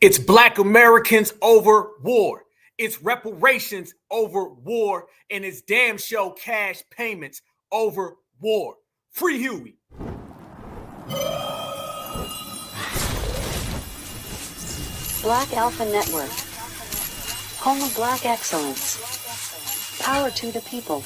It's Black Americans over war. It's reparations over war. And it's damn show cash payments over war. Free Huey. Black Alpha Network. Home of Black excellence. Power to the people.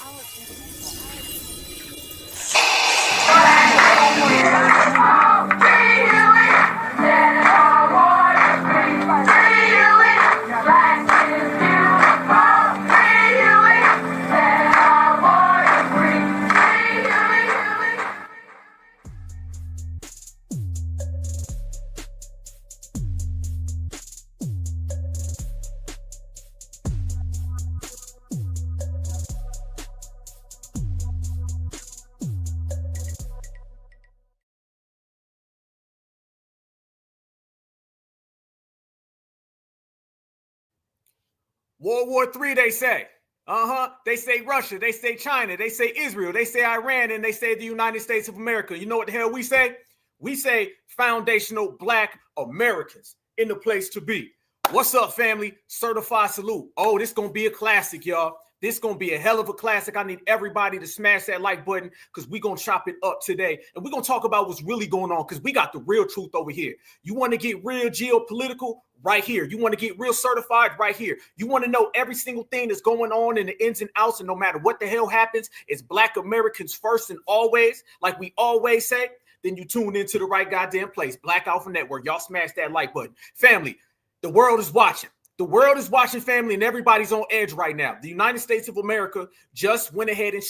World War III, they say. They say Russia, they say China, they say Israel, they say Iran, and they say the United States of America. You know what the hell we say? We say foundational Black Americans in the place to be. What's up, family? Certified salute. Oh, this going to be a classic, y'all. This going to be a hell of a classic. I need everybody to smash that like button because we're going to chop it up today. And we're going to talk about what's really going on because we got the real truth over here. You want to get real geopolitical? Right here. You want to get real certified? Right here. You want to know every single thing that's going on in the ins and outs, and no matter what the hell happens, it's Black Americans first and always, like we always say, then you tune into the right goddamn place. Black Alpha Network. Y'all smash that like button. Family, the world is watching. The world is watching, family, and everybody's on edge right now. The United States of America just went ahead and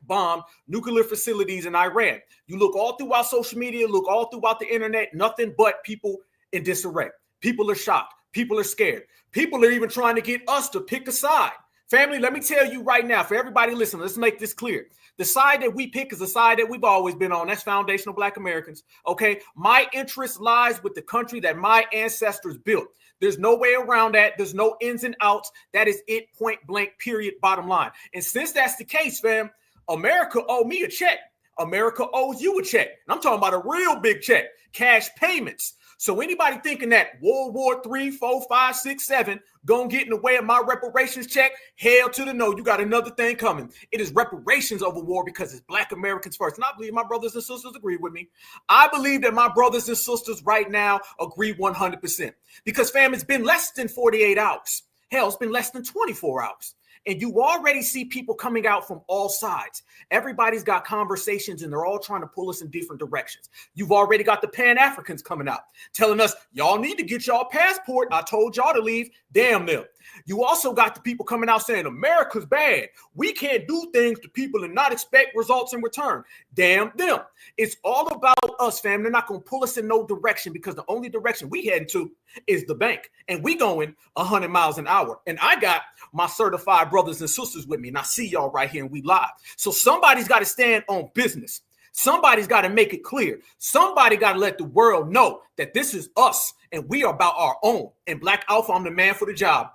bombed nuclear facilities in Iran. You look all throughout social media, look all throughout the internet, nothing but people in disarray. People are shocked. People are scared. People are even trying to get us to pick a side. Family, let me tell you right now, for everybody listening, let's make this clear. The side that we pick is the side that we've always been on. That's foundational Black Americans. Okay. My interest lies with the country that my ancestors built. There's no way around that. There's no ins and outs. That is it, point blank, period, bottom line. And since that's the case, fam, America owes me a check. America owes you a check. And I'm talking about a real big check, cash payments. So anybody thinking that World War III, 4, 5, 6, 7 gonna get in the way of my reparations check, hell to the no. You got another thing coming. It is reparations over war because it's Black Americans first. And I believe my brothers and sisters agree with me. I believe that my brothers and sisters right now agree 100%. Because, fam, it's been less than 48 hours. Hell, it's been less than 24 hours. And you already see people coming out from all sides. Everybody's got conversations and they're all trying to pull us in different directions. You've already got the Pan-Africans coming out telling us, y'all need to get y'all passport. I told y'all to leave. Damn them. You also got the people coming out saying America's bad. We can't do things to people and not expect results in return. Damn them. It's all about us, fam. They're not going to pull us in no direction because the only direction we heading to is the bank. And we going 100 miles an hour. And I got my certified brothers and sisters with me. And I see y'all right here and we live. So somebody's got to stand on business. Somebody's got to make it clear. Somebody got to let the world know that this is us and we are about our own. And Black Alpha, I'm the man for the job.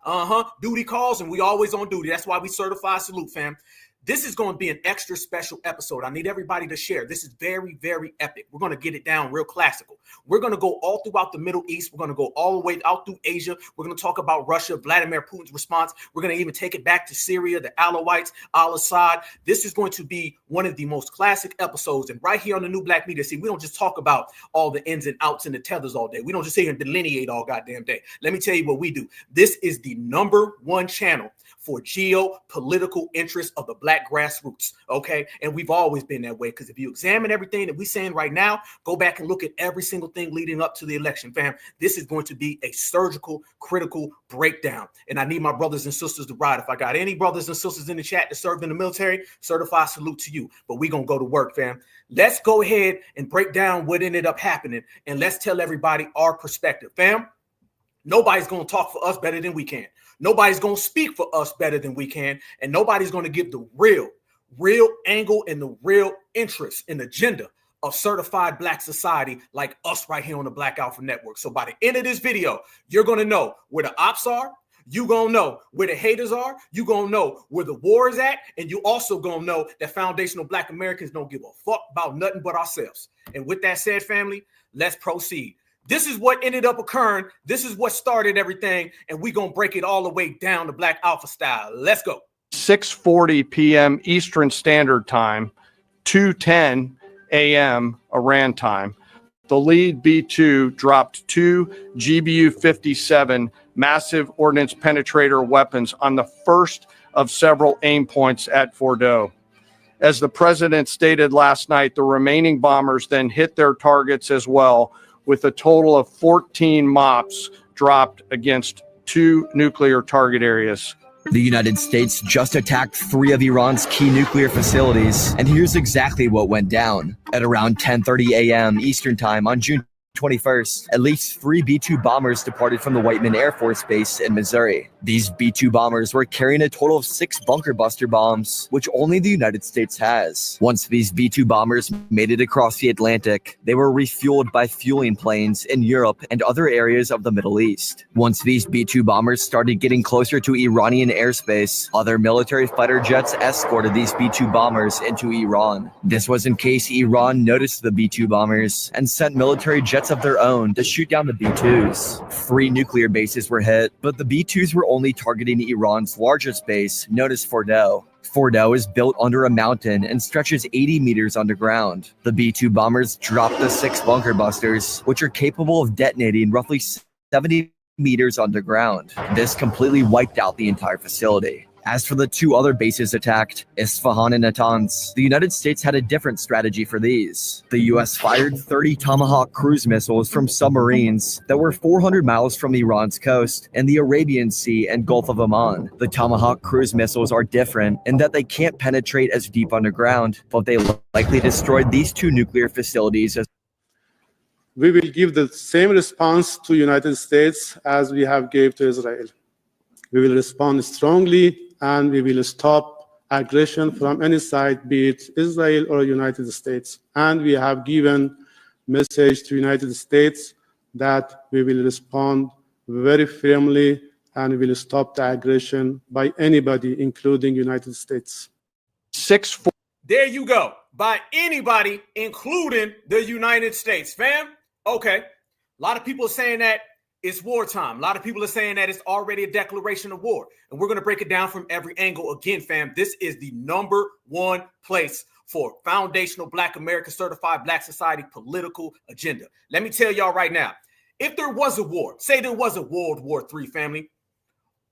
Duty calls and we always on duty. That's why we certified salute, fam. This is going to be an extra special episode. I need everybody to share. This is very, very epic. We're going to get it down real classical. We're going to go all throughout the Middle East. We're going to go all the way out through Asia. We're going to talk about Russia, Vladimir Putin's response. We're going to even take it back to Syria, the Alawites, Al-Assad. This is going to be one of the most classic episodes. And right here on the New Black Media, see, we don't just talk about all the ins and outs and the tethers all day. We don't just sit here and delineate all goddamn day. Let me tell you what we do. This is the #1 channel for geopolitical interests of the Black grassroots, okay? And we've always been that way because if you examine everything that we're saying right now, go back and look at every single thing leading up to the election, fam. This is going to be a surgical, critical breakdown. And I need my brothers and sisters to ride. If I got any brothers and sisters in the chat that served in the military, certified salute to you. But we're going to go to work, fam. Let's go ahead and break down what ended up happening. And let's tell everybody our perspective, fam. Nobody's going to talk for us better than we can. Nobody's going to speak for us better than we can. And nobody's going to give the real angle and the real interest and agenda of certified Black society like us right here on the Black Alpha Network. So by the end of this video, you're going to know where the ops are. You're going to know where the haters are. You're going to know where the war is at. And you also going to know that foundational Black Americans don't give a fuck about nothing but ourselves. And with that said, family, let's proceed. This is what ended up occurring. This is what started everything. And we're going to break it all the way down to Black Alpha style. Let's go. 6:40 p.m. Eastern Standard Time, 2:10 a.m. Iran time. The lead B-2 dropped 2 GBU-57 massive ordnance penetrator weapons on the first of several aim points at Fordow. As the president stated last night, the remaining bombers then hit their targets as well, with a total of 14 MOPs dropped against 2 nuclear target areas. The United States just attacked 3 of Iran's key nuclear facilities, and here's exactly what went down. At around 10:30 a.m. Eastern Time on June 21st, at least 3 B-2 bombers departed from the Whiteman Air Force Base in Missouri. These B-2 bombers were carrying a total of 6 bunker buster bombs, which only the United States has. Once these B-2 bombers made it across the Atlantic, they were refueled by fueling planes in Europe and other areas of the Middle East. Once these B-2 bombers started getting closer to Iranian airspace, other military fighter jets escorted these B-2 bombers into Iran. This was in case Iran noticed the B-2 bombers and sent military jets of their own to shoot down the B-2s. 3 nuclear bases were hit, but the B-2s were only targeting Iran's largest base, known as Fordow. Fordow is built under a mountain and stretches 80 meters underground. The B-2 bombers dropped the 6 bunker busters, which are capable of detonating roughly 70 meters underground. This completely wiped out the entire facility. As for the 2 other bases attacked, Isfahan and Natanz, the United States had a different strategy for these. The US fired 30 Tomahawk cruise missiles from submarines that were 400 miles from Iran's coast in the Arabian Sea and Gulf of Oman. The Tomahawk cruise missiles are different in that they can't penetrate as deep underground, but they likely destroyed these 2 nuclear facilities as we will give the same response to United States as we have gave to Israel. We will respond strongly, and we will stop aggression from any side, be it Israel or United States. And we have given message to United States that we will respond very firmly and we will stop the aggression by anybody, including United States. There you go. By anybody, including the United States, fam. Okay. A lot of people are saying that it's wartime. A lot of people are saying that it's already a declaration of war. And we're going to break it down from every angle. Again, fam, this is the #1 place for foundational Black America certified Black society political agenda. Let me tell y'all right now, if there was a war, say there was a World War III, family,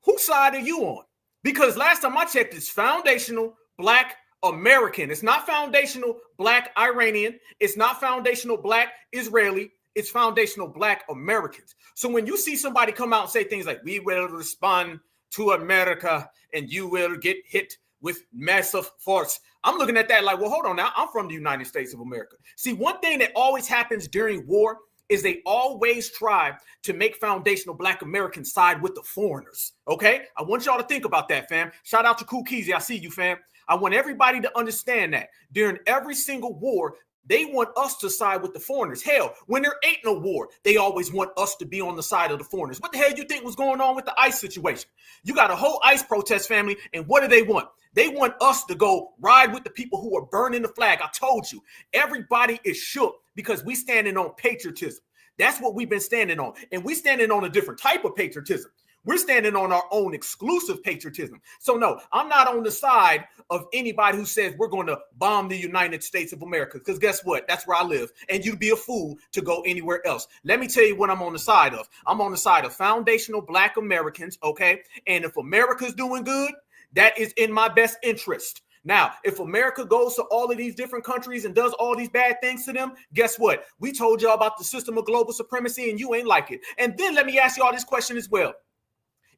whose side are you on? Because last time I checked, it's foundational Black American. It's not foundational Black Iranian. It's not foundational Black Israeli. It's foundational Black Americans. So when you see somebody come out and say things like, we will respond to America and you will get hit with massive force, I'm looking at that like, well, hold on now. I'm from the United States of America. See, one thing that always happens during war is they always try to make foundational Black Americans side with the foreigners. Okay? I want y'all to think about that, fam. Shout out to Cool Keezy. I see you, fam. I want everybody to understand that during every single war, they want us to side with the foreigners. Hell, when there ain't no war, they always want us to be on the side of the foreigners. What the hell do you think was going on with the ICE situation? You got a whole ICE protest, family, and what do they want? They want us to go ride with the people who are burning the flag. I told you, everybody is shook because we standing on patriotism. That's what we've been standing on. And we standing on a different type of patriotism. We're standing on our own exclusive patriotism. So no, I'm not on the side of anybody who says we're going to bomb the United States of America. Because guess what? That's where I live. And you'd be a fool to go anywhere else. Let me tell you what I'm on the side of. I'm on the side of foundational Black Americans, okay? And if America's doing good, that is in my best interest. Now, if America goes to all of these different countries and does all these bad things to them, guess what? We told y'all about the system of global supremacy and you ain't like it. And then let me ask y'all this question as well.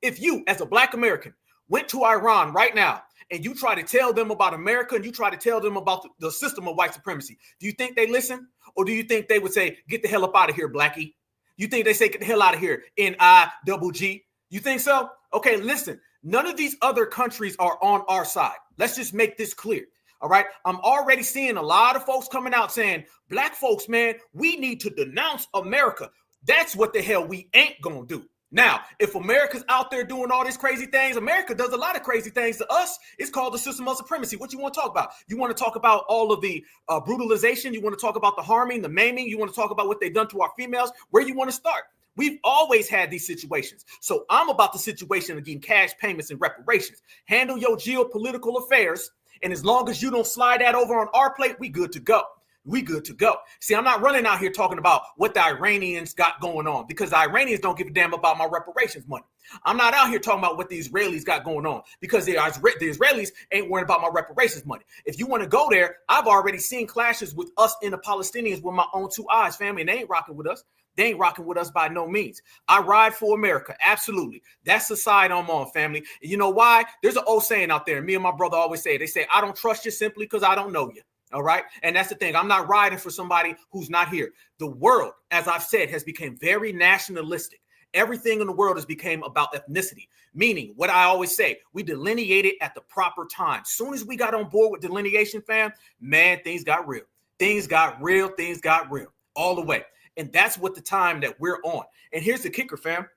If you, as a Black American, went to Iran right now and you try to tell them about America and you try to tell them about the system of white supremacy, do you think they listen? Or do you think they would say, get the hell up out of here, Blackie? You think they say, get the hell out of here, N-I-double-G? You think so? Okay, listen, none of these other countries are on our side. Let's just make this clear. All right. I'm already seeing a lot of folks coming out saying, Black folks, man, we need to denounce America. That's what the hell we ain't going to do. Now, if America's out there doing all these crazy things, America does a lot of crazy things to us. It's called the system of supremacy. What you want to talk about? You want to talk about all of the brutalization? You want to talk about the harming, the maiming? You want to talk about what they've done to our females? Where you want to start? We've always had these situations. So I'm about the situation of getting cash payments and reparations. Handle your geopolitical affairs. And as long as you don't slide that over on our plate, we good to go. We good to go. See, I'm not running out here talking about what the Iranians got going on, because the Iranians don't give a damn about my reparations money. I'm not out here talking about what the Israelis got going on, because the Israelis ain't worried about my reparations money. If you want to go there, I've already seen clashes with us and the Palestinians with my own two eyes, family, and they ain't rocking with us. They ain't rocking with us by no means. I ride for America. Absolutely. That's the side I'm on, family. And you know why? There's an old saying out there. Me and my brother always say, they say, I don't trust you simply because I don't know you. All right. And that's the thing. I'm not riding for somebody who's not here. The world, as I've said, has become very nationalistic. Everything in the world has become about ethnicity, meaning what I always say, we delineated at the proper time. Soon as we got on board with delineation, fam, man, things got real. Things got real. Things got real all the way. And that's what the time that we're on. And here's the kicker, fam.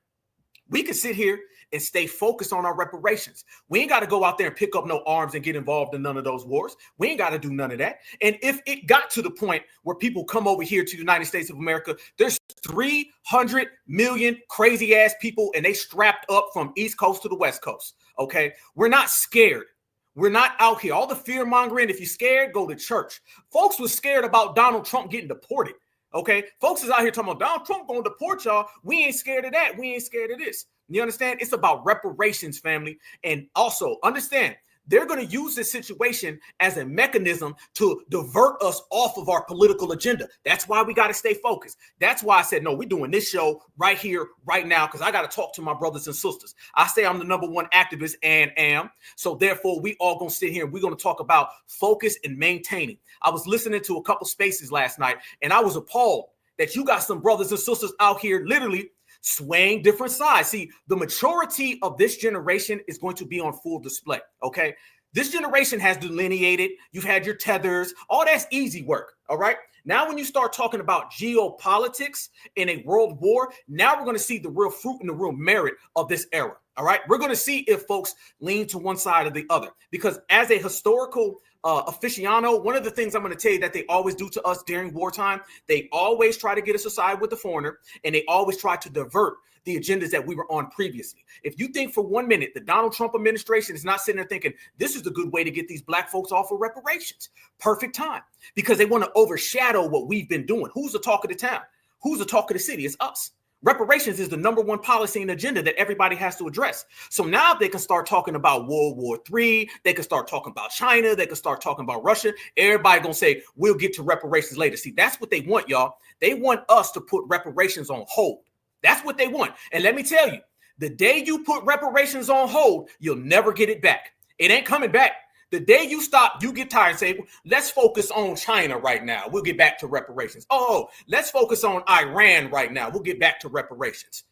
We can sit here and stay focused on our reparations. We ain't got to go out there and pick up no arms and get involved in none of those wars. We ain't got to do none of that. And if it got to the point where people come over here to the United States of America, there's 300 million crazy ass people and they strapped up from East Coast to the West Coast. Okay. We're not scared. We're not out here. All the fear mongering. If you're scared, go to church. Folks was scared about Donald Trump getting deported. Okay. Folks is out here talking about Donald Trump going to deport y'all. We ain't scared of that. We ain't scared of this. You understand? It's about reparations, family. And also understand, they're going to use this situation as a mechanism to divert us off of our political agenda. That's why we got to stay focused. That's why I said, no, we're doing this show right here, right now, because I got to talk to my brothers and sisters. I say I'm the number one activist and am. So therefore, we all going to sit here and we're going to talk about focus and maintaining. I was listening to a couple spaces last night, and I was appalled that you got some brothers and sisters out here literally swaying different sides. See, the maturity of this generation is going to be on full display, okay? This generation has delineated. You've had your tethers. All that's easy work, all right? Now, when you start talking about geopolitics in a world war, now we're going to see the real fruit and the real merit of this era, all right? We're going to see if folks lean to one side or the other, because as a historical aficionado, one of the things I'm going to tell you that they always do to us during wartime, they always try to get us aside with the foreigner, and they always try to divert the agendas that we were on previously. If you think for 1 minute the Donald Trump administration is not sitting there thinking this is the good way to get these black folks off of reparations, perfect time, because they want to overshadow what we've been doing. Who's the talk of the town? Who's the talk of the city? It's us. Reparations is the number one policy and agenda that everybody has to address. So now they can start talking about World War III. They can start talking about China. They can start talking about Russia. Everybody gonna say, we'll get to reparations later. See, that's what they want, y'all. They want us to put reparations on hold. That's what they want. And let me tell you, the day you put reparations on hold, you'll never get it back. It ain't coming back. The day you stop, you get tired and say, let's focus on China right now. We'll get back to reparations. Oh, let's focus on Iran right now. We'll get back to reparations.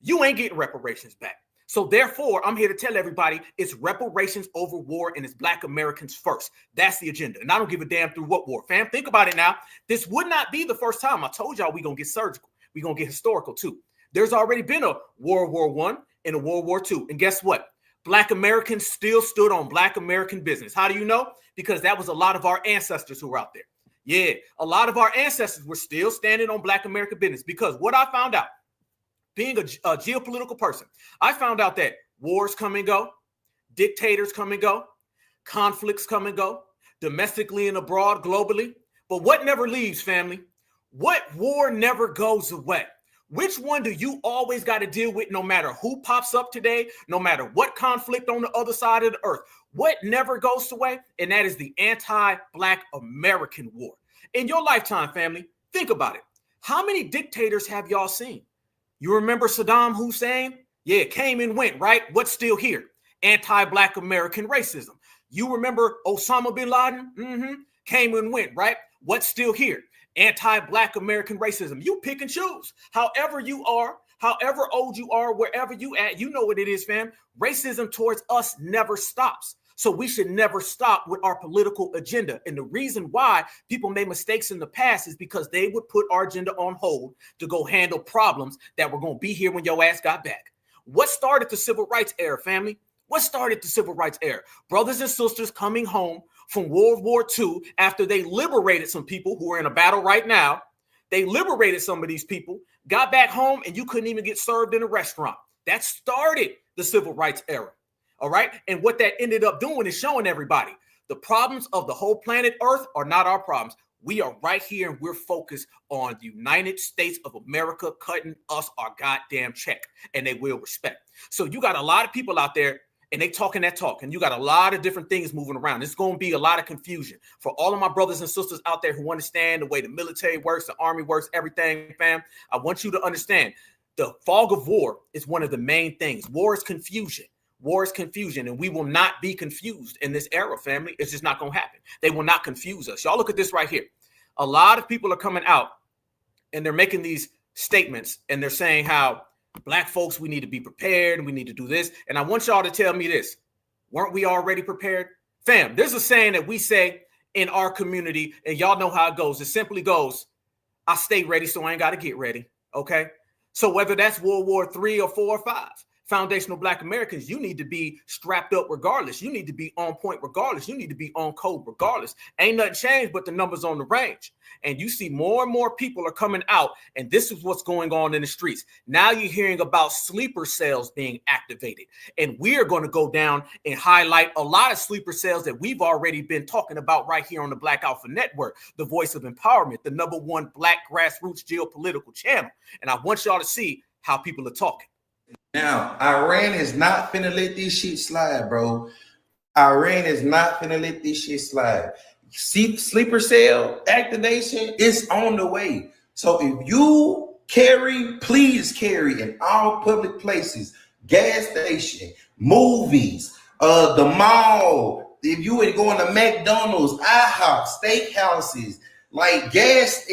You ain't getting reparations back. So therefore, I'm here to tell everybody it's reparations over war and it's Black Americans first. That's the agenda. And I don't give a damn through what war. Fam, think about it now. This would not be the first time. I told y'all we're going to get surgical. We're going to get historical too. There's already been a World War I and a World War II. And guess what? Black Americans still stood on Black American business. How do you know? Because that was a lot of our ancestors who were out there. Yeah, a lot of our ancestors were still standing on Black American business, because what I found out, being a geopolitical person, I found out that wars come and go, dictators come and go, conflicts come and go, domestically and abroad, globally. But what never leaves, family? What war never goes away? Which one do you always got to deal with no matter who pops up today, no matter what conflict on the other side of the earth? What never goes away? And that is the anti-Black American war. In your lifetime, family, think about it. How many dictators have y'all seen? You remember Saddam Hussein? Yeah, came and went, right? What's still here? Anti-Black American racism. You remember Osama bin Laden? Came and went, right? What's still here? Anti-Black American racism. You pick and choose. However you are, however old you are, wherever you at, you know what it is, fam. Racism towards us never stops. So we should never stop with our political agenda. And the reason why people made mistakes in the past is because they would put our agenda on hold to go handle problems that were going to be here when your ass got back. What started the civil rights era, family? What started the civil rights era? Brothers and sisters coming home from World War II after they liberated some people who are in a battle right now. They liberated some of these people, got back home, and you couldn't even get served in a restaurant. That started the civil rights era. All right. And what that ended up doing is showing everybody the problems of the whole planet Earth are not our problems. We are right here and we're focused on the United States of America cutting us our goddamn check, and they will respect. So you got a lot of people out there and they talking that talk, and you got a lot of different things moving around. It's going to be a lot of confusion for all of my brothers and sisters out there who understand the way the military works, the army works, everything, fam. I want you to understand the fog of war is one of the main things. War is confusion. War is confusion, and we will not be confused in this era, family. It's just not going to happen. They will not confuse us. Y'all look at this right here. A lot of people are coming out, and they're making these statements, and they're saying how Black folks, we need to be prepared, and we need to do this. And I want y'all to tell me this. Weren't we already prepared? Fam, there's a saying that we say in our community, and y'all know how it goes. It simply goes, I stay ready, so I ain't got to get ready, okay? So whether that's World War III or 4 or 5, foundational Black Americans, you need to be strapped up regardless. You need to be on point regardless. You need to be on code regardless. Ain't nothing changed but the numbers on the range. And you see more and more people are coming out, and this is what's going on in the streets. Now you're hearing about sleeper cells being activated, and we are going to go down and highlight a lot of sleeper cells that we've already been talking about right here on the Black Alpha Network, the voice of empowerment, the #1 Black grassroots geopolitical channel. And I want y'all to see how people are talking. Now, Iran is not finna let this shit slide, bro. Iran is not finna let this shit slide. See, sleeper cell activation is on the way. So if you carry, please carry in all public places, gas station, movies, the mall. If you were going to McDonald's, IHOP, steakhouses, like gas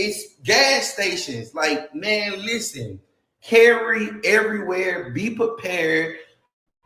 stations, like, man, listen. Carry everywhere. Be prepared.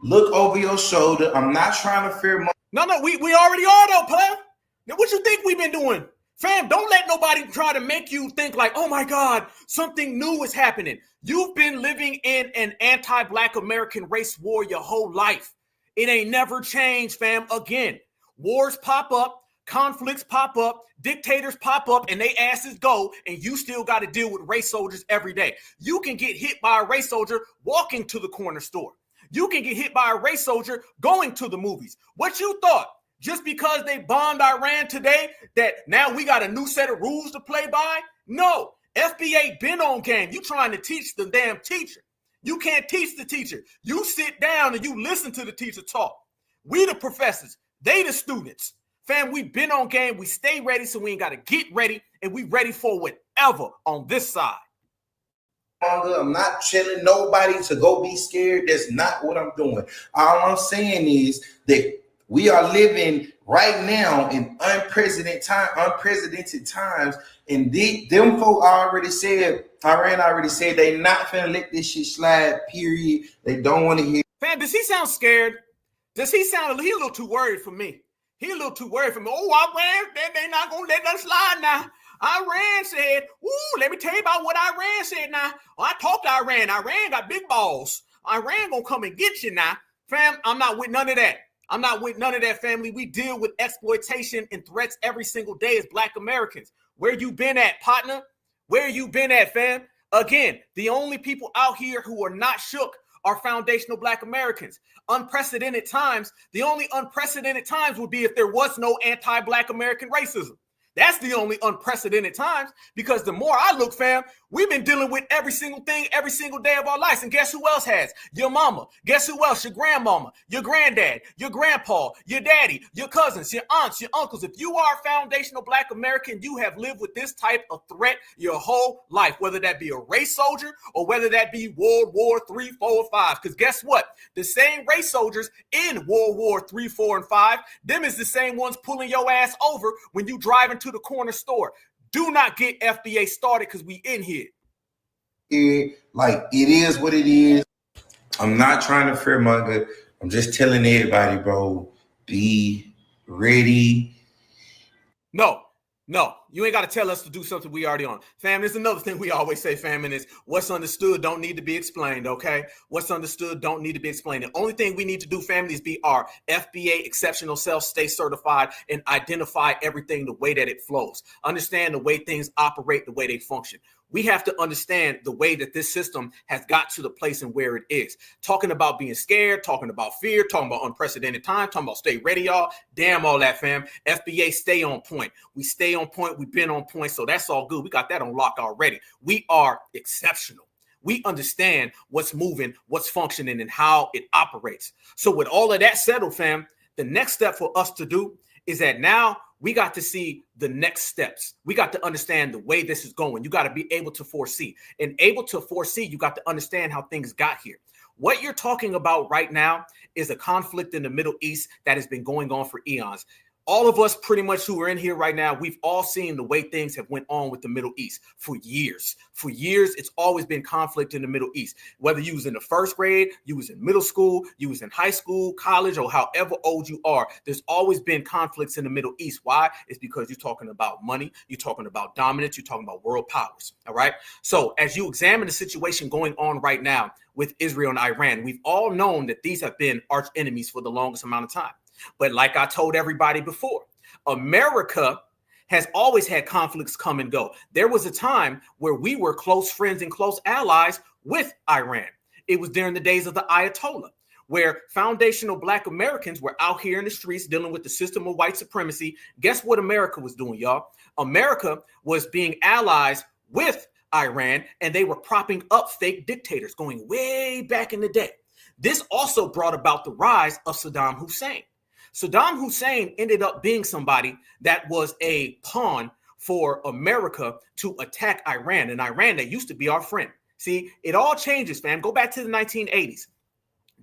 Look over your shoulder. I'm not trying to fear money. No, we already are though, pal. Now, what you think we've been doing? Fam, don't let nobody try to make you think like, oh my God, something new is happening. You've been living in an anti-Black American race war your whole life. It ain't never changed, fam. Again, wars pop up, conflicts pop up, dictators pop up, and they asses go, and you still got to deal with race soldiers every day. You can get hit by a race soldier walking to the corner store. You can get hit by a race soldier going to the movies. What you thought? Just because they bombed Iran today, that now we got a new set of rules to play by? No, FBA been on game. You trying to teach the damn teacher. You can't teach the teacher. You sit down and you listen to the teacher talk. We the professors, they the students. Fam, we been on game. We stay ready, so we ain't got to get ready, and we ready for whatever on this side. I'm not telling nobody to go be scared. That's not what I'm doing. All I'm saying is that we are living right now in unprecedented times, and them folk already said, Iran already said they not finna let this shit slide, period. They don't want to hear. Fam, does he sound scared? Does he sound, he a little too worried for me. He a little too worried for me. Oh, Iran, they not going to let us slide now. Iran said, ooh, let me tell you about what Iran said now. Oh, I talked to Iran. Iran got big balls. Iran going to come and get you now. Fam, I'm not with none of that. I'm not with none of that, family. We deal with exploitation and threats every single day as Black Americans. Where you been at, partner? Where you been at, fam? Again, the only people out here who are not shook are foundational Black Americans. Unprecedented times. The only unprecedented times would be if there was no anti-Black American racism. That's the only unprecedented times, because the more I look, fam, we've been dealing with every single thing every single day of our lives. And guess who else has? Your mama. Guess who else? Your grandmama, your granddad, your grandpa, your daddy, your cousins, your aunts, your uncles. If you are a foundational Black American, you have lived with this type of threat your whole life, whether that be a race soldier or whether that be World War III, 4, or 5. Because guess what? The same race soldiers in World War III, 4, and 5, them is the same ones pulling your ass over when you drive into the corner store. Do not get FBA started, because we in here. Like, it is what it is. I'm not trying to fearmonger. I'm just telling everybody, bro, be ready. No, you ain't got to tell us to do something we already on. Fam, there's another thing we always say, fam, and is what's understood don't need to be explained, okay? What's understood don't need to be explained. The only thing we need to do, family, is be our FBA exceptional self, stay certified, and identify everything the way that it flows. Understand the way things operate, the way they function. We have to understand the way that this system has got to the place and where it is. Talking about being scared, talking about fear, talking about unprecedented time, talking about stay ready, y'all. Damn all that, fam. FBA, stay on point. We stay on point. We've been on point. So that's all good. We got that on lock already. We are exceptional. We understand what's moving, what's functioning, and how it operates. So with all of that settled, fam, the next step for us to do is that now we got to see the next steps. We got to understand the way this is going. You got to be able to foresee. And able to foresee, you got to understand how things got here. What you're talking about right now is a conflict in the Middle East that has been going on for eons. All of us pretty much who are in here right now, we've all seen the way things have went on with the Middle East for years. For years, it's always been conflict in the Middle East. Whether you was in the first grade, you was in middle school, you was in high school, college, or however old you are, there's always been conflicts in the Middle East. Why? It's because you're talking about money, you're talking about dominance, you're talking about world powers, all right? So as you examine the situation going on right now with Israel and Iran, we've all known that these have been arch enemies for the longest amount of time. But like I told everybody before, America has always had conflicts come and go. There was a time where we were close friends and close allies with Iran. It was during the days of the Ayatollah, where foundational Black Americans were out here in the streets dealing with the system of white supremacy. Guess what America was doing, y'all? America was being allies with Iran, and they were propping up fake dictators going way back in the day. This also brought about the rise of Saddam Hussein. Saddam Hussein ended up being somebody that was a pawn for America to attack Iran, and Iran that used to be our friend. See, it all changes, fam. Go back to the 1980s.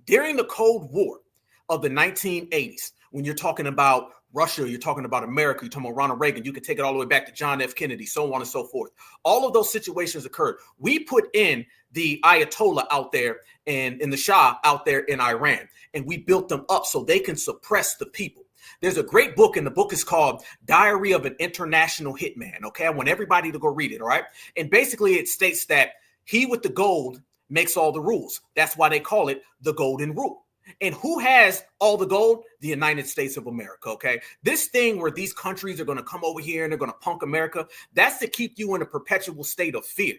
During the Cold War of the 1980s, when you're talking about Russia, you're talking about America, you're talking about Ronald Reagan, you can take it all the way back to John F. Kennedy, so on and so forth. All of those situations occurred. We put in the Ayatollah out there and in the Shah out there in Iran, and we built them up so they can suppress the people. There's a great book, and the book is called Diary of an International Hitman. Okay, I want everybody to go read it, all right? And basically it states that he with the gold makes all the rules. That's why they call it the Golden Rule. And who has all the gold? The United States of America, okay? This thing where these countries are going to come over here and they're going to punk America, that's to keep you in a perpetual state of fear.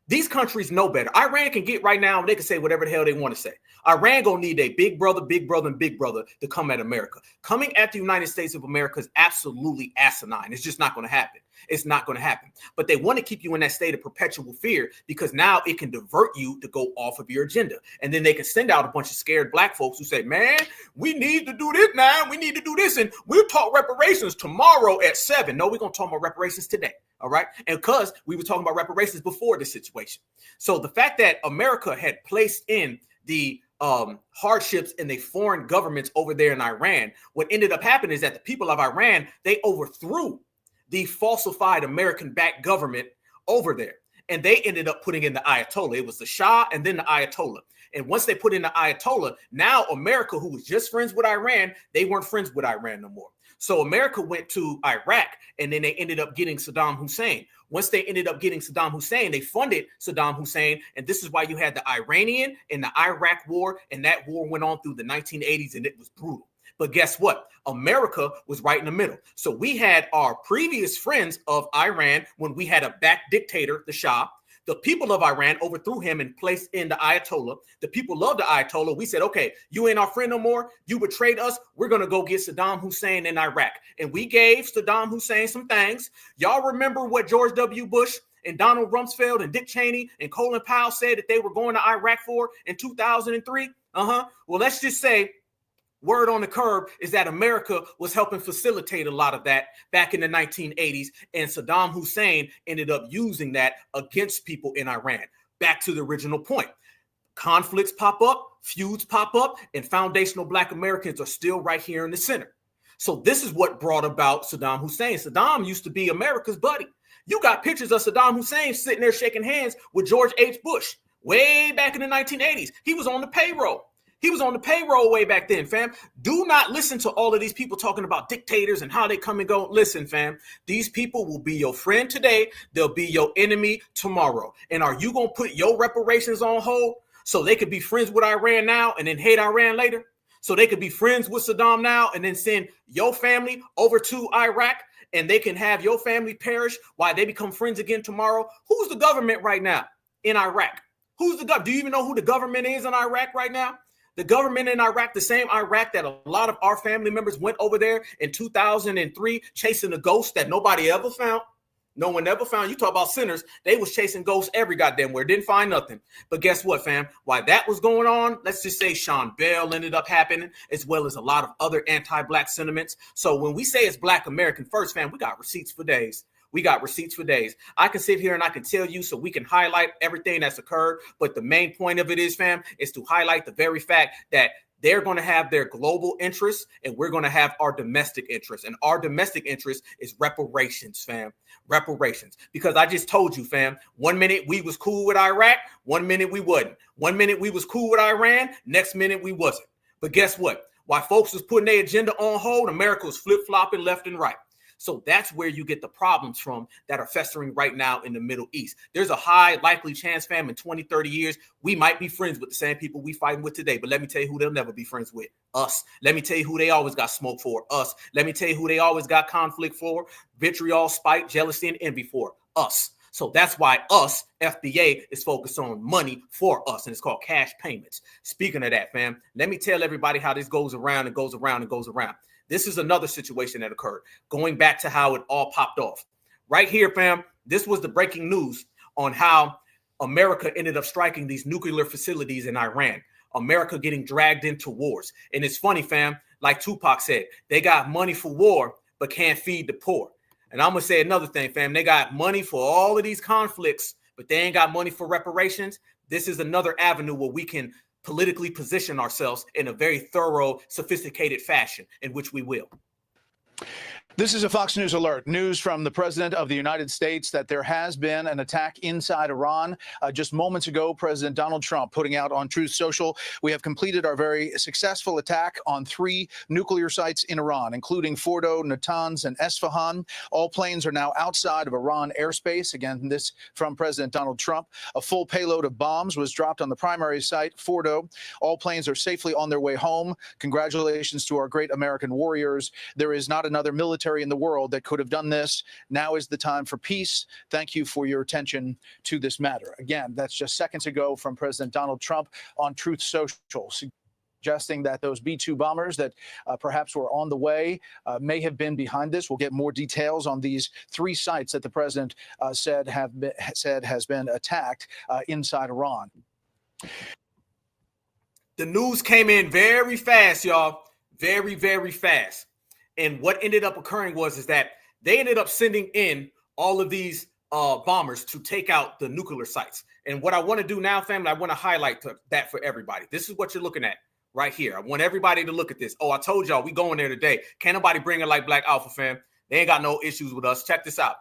These countries know better. Iran can get right now and they can say whatever the hell they want to say. Iran gonna need a big brother, and big brother to come at America. Coming at the United States of America is absolutely asinine. It's just not going to happen. It's not going to happen. But they want to keep you in that state of perpetual fear because now it can divert you to go off of your agenda. And then they can send out a bunch of scared Black folks who say, man, we need to do this now. We need to do this. And we'll talk reparations tomorrow at 7. No, we're going to talk about reparations today. All right. And because we were talking about reparations before this situation. So the fact that America had placed in the hardships in the foreign governments over there in Iran, what ended up happening is that the people of Iran, they overthrew the falsified American-backed government over there. And they ended up putting in the Ayatollah. It was the Shah and then the Ayatollah. And once they put in the Ayatollah, now America, who was just friends with Iran, they weren't friends with Iran no more. So America went to Iraq, and then they ended up getting Saddam Hussein. Once they ended up getting Saddam Hussein, they funded Saddam Hussein. And this is why you had the Iranian and the Iraq war. And that war went on through the 1980s, and it was brutal. But guess what? America was right in the middle. So we had our previous friends of Iran when we had a back dictator, the Shah. The people of Iran overthrew him and placed in the Ayatollah. The people loved the Ayatollah. We said, okay, you ain't our friend no more. You betrayed us. We're going to go get Saddam Hussein in Iraq. And we gave Saddam Hussein some things. Y'all remember what George W. Bush and Donald Rumsfeld and Dick Cheney and Colin Powell said that they were going to Iraq for in 2003? Well, let's just say word on the curb is that America was helping facilitate a lot of that back in the 1980s, and Saddam Hussein ended up using that against people in Iran. Back to the original point. Conflicts pop up, feuds pop up, and foundational Black Americans are still right here in the center. So this is what brought about Saddam Hussein. Saddam used to be America's buddy. You got pictures of Saddam Hussein sitting there shaking hands with George H. Bush way back in the 1980s. He was on the payroll. He was on the payroll way back then, fam. Do not listen to all of these people talking about dictators and how they come and go. Listen, fam, these people will be your friend today. They'll be your enemy tomorrow. And are you going to put your reparations on hold so they could be friends with Iran now and then hate Iran later? So they could be friends with Saddam now and then send your family over to Iraq and they can have your family perish while they become friends again tomorrow? Who's the government right now in Iraq? Who's the government? Do you even know who the government is in Iraq right now? The government in Iraq, the same Iraq that a lot of our family members went over there in 2003 chasing a ghost that nobody ever found. No one ever found. You talk about sinners. They was chasing ghosts every goddamn where. Didn't find nothing. But guess what, fam? While that was going on, let's just say Sean Bell ended up happening, as well as a lot of other anti-black sentiments. So when we say it's Black American first, fam, we got receipts for days. We got receipts for days. I can sit here and I can tell you so we can highlight everything that's occurred. But the main point of it is, fam, is to highlight the very fact that they're going to have their global interests and we're going to have our domestic interests. And our domestic interest is reparations, fam. Reparations. Because I just told you, fam, 1 minute we was cool with Iraq, 1 minute we wasn't. 1 minute we was cool with Iran, next minute we wasn't. But guess what? While folks was putting their agenda on hold, America was flip-flopping left and right. So that's where you get the problems from that are festering right now in the Middle East. There's a high likely chance, fam, in 20, 30 years, we might be friends with the same people we fighting with today. But let me tell you who they'll never be friends with. Us. Let me tell you who they always got smoke for. Us. Let me tell you who they always got conflict for, vitriol, spite, jealousy, and envy for. Us. So that's why us, FBA, is focused on money for us, and it's called cash payments. Speaking of that, fam, let me tell everybody how this goes around and goes around and goes around. This is another situation that occurred, going back to how it all popped off. Right here, fam, this was the breaking news on how America ended up striking these nuclear facilities in Iran. America getting dragged into wars. And it's funny, fam, like Tupac said, they got money for war, but can't feed the poor. And I'm going to say another thing, fam. They got money for all of these conflicts, but they ain't got money for reparations. This is another avenue where we can politically position ourselves in a very thorough, sophisticated fashion, in which we will. This is a Fox News alert. News from the President of the United States that there has been an attack inside Iran. Just moments ago, President Donald Trump putting out on Truth Social, we have completed our very successful attack on 3 nuclear sites in Iran, including Fordo, Natanz, and Esfahan. All planes are now outside of Iran airspace. Again, this from President Donald Trump. A full payload of bombs was dropped on the primary site, Fordo. All planes are safely on their way home. Congratulations to our great American warriors. There is not another military in the world that could have done this. Now is the time for peace. Thank you for your attention to this matter. Again, that's just seconds ago from President Donald Trump on Truth Social, suggesting that those B-2 bombers that perhaps were on the way may have been behind this. We'll get more details on these 3 sites that the president said has been attacked inside Iran. The news came in very fast, y'all. Very, very fast. And what ended up occurring was that they ended up sending in all of these bombers to take out the nuclear sites. And what I want to do now, family, I want to highlight that for everybody. This is what you're looking at right here. I want everybody to look at this. Oh, I told y'all we going there today. Can't nobody bring it like Black Alpha, fam. They ain't got no issues with us. Check this out.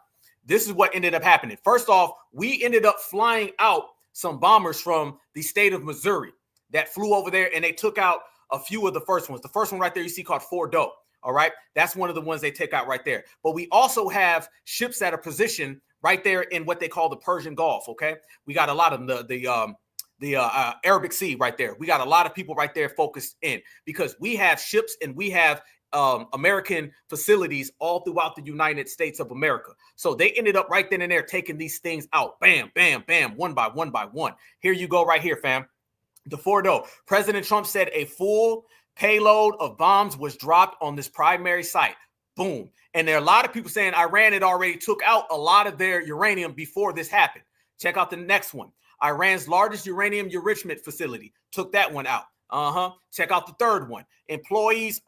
This is what ended up happening. First off, we ended up flying out some bombers from the state of Missouri that flew over there, and they took out a few of the first ones. The first one right there you see called Fordo. All right. That's one of the ones they take out right there. But we also have ships that are positioned right there in what they call the Persian Gulf. OK, we got a lot of the Arabic Sea right there. We got a lot of people right there focused in because we have ships and we have American facilities all throughout the United States of America. So they ended up right then and there taking these things out. Bam, bam, bam, one by one by one. Here you go right here, fam. The Fordo. President Trump said a full payload of bombs was dropped on this primary site. Boom. And there are a lot of people saying Iran had already took out a lot of their uranium before this happened. Check out the next one. Iran's largest uranium enrichment facility took that one out. Check out the third one. Employs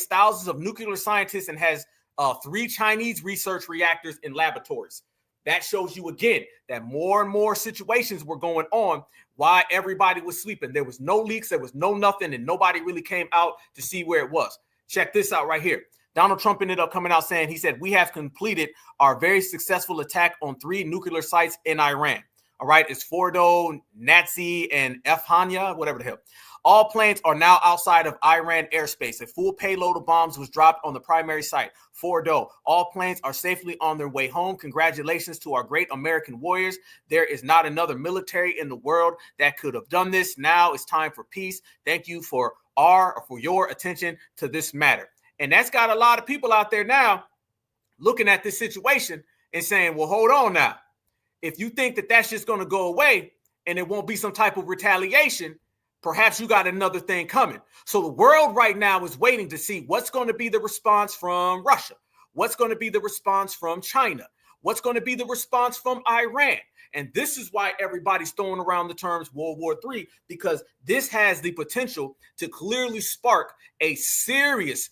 thousands of nuclear scientists and has 3 Chinese research reactors in laboratories. That shows you again that more and more situations were going on while everybody was sleeping. There was no leaks, there was no nothing, and nobody really came out to see where it was. Check this out right here. Donald Trump ended up coming out saying, he said, we have completed our very successful attack on 3 nuclear sites in Iran. All right, it's Fordo, Nazi, and Efhania, whatever the hell. All planes are now outside of Iran airspace. A full payload of bombs was dropped on the primary site, Fordo. All planes are safely on their way home. Congratulations to our great American warriors. There is not another military in the world that could have done this. Now it's time for peace. Thank you for your attention to this matter. And that's got a lot of people out there now looking at this situation and saying, well, hold on now. If you think that that's just going to go away and it won't be some type of retaliation, perhaps you got another thing coming. So the world right now is waiting to see what's going to be the response from Russia. What's going to be the response from China? What's going to be the response from Iran? And this is why everybody's throwing around the terms World War III, because this has the potential to clearly spark a serious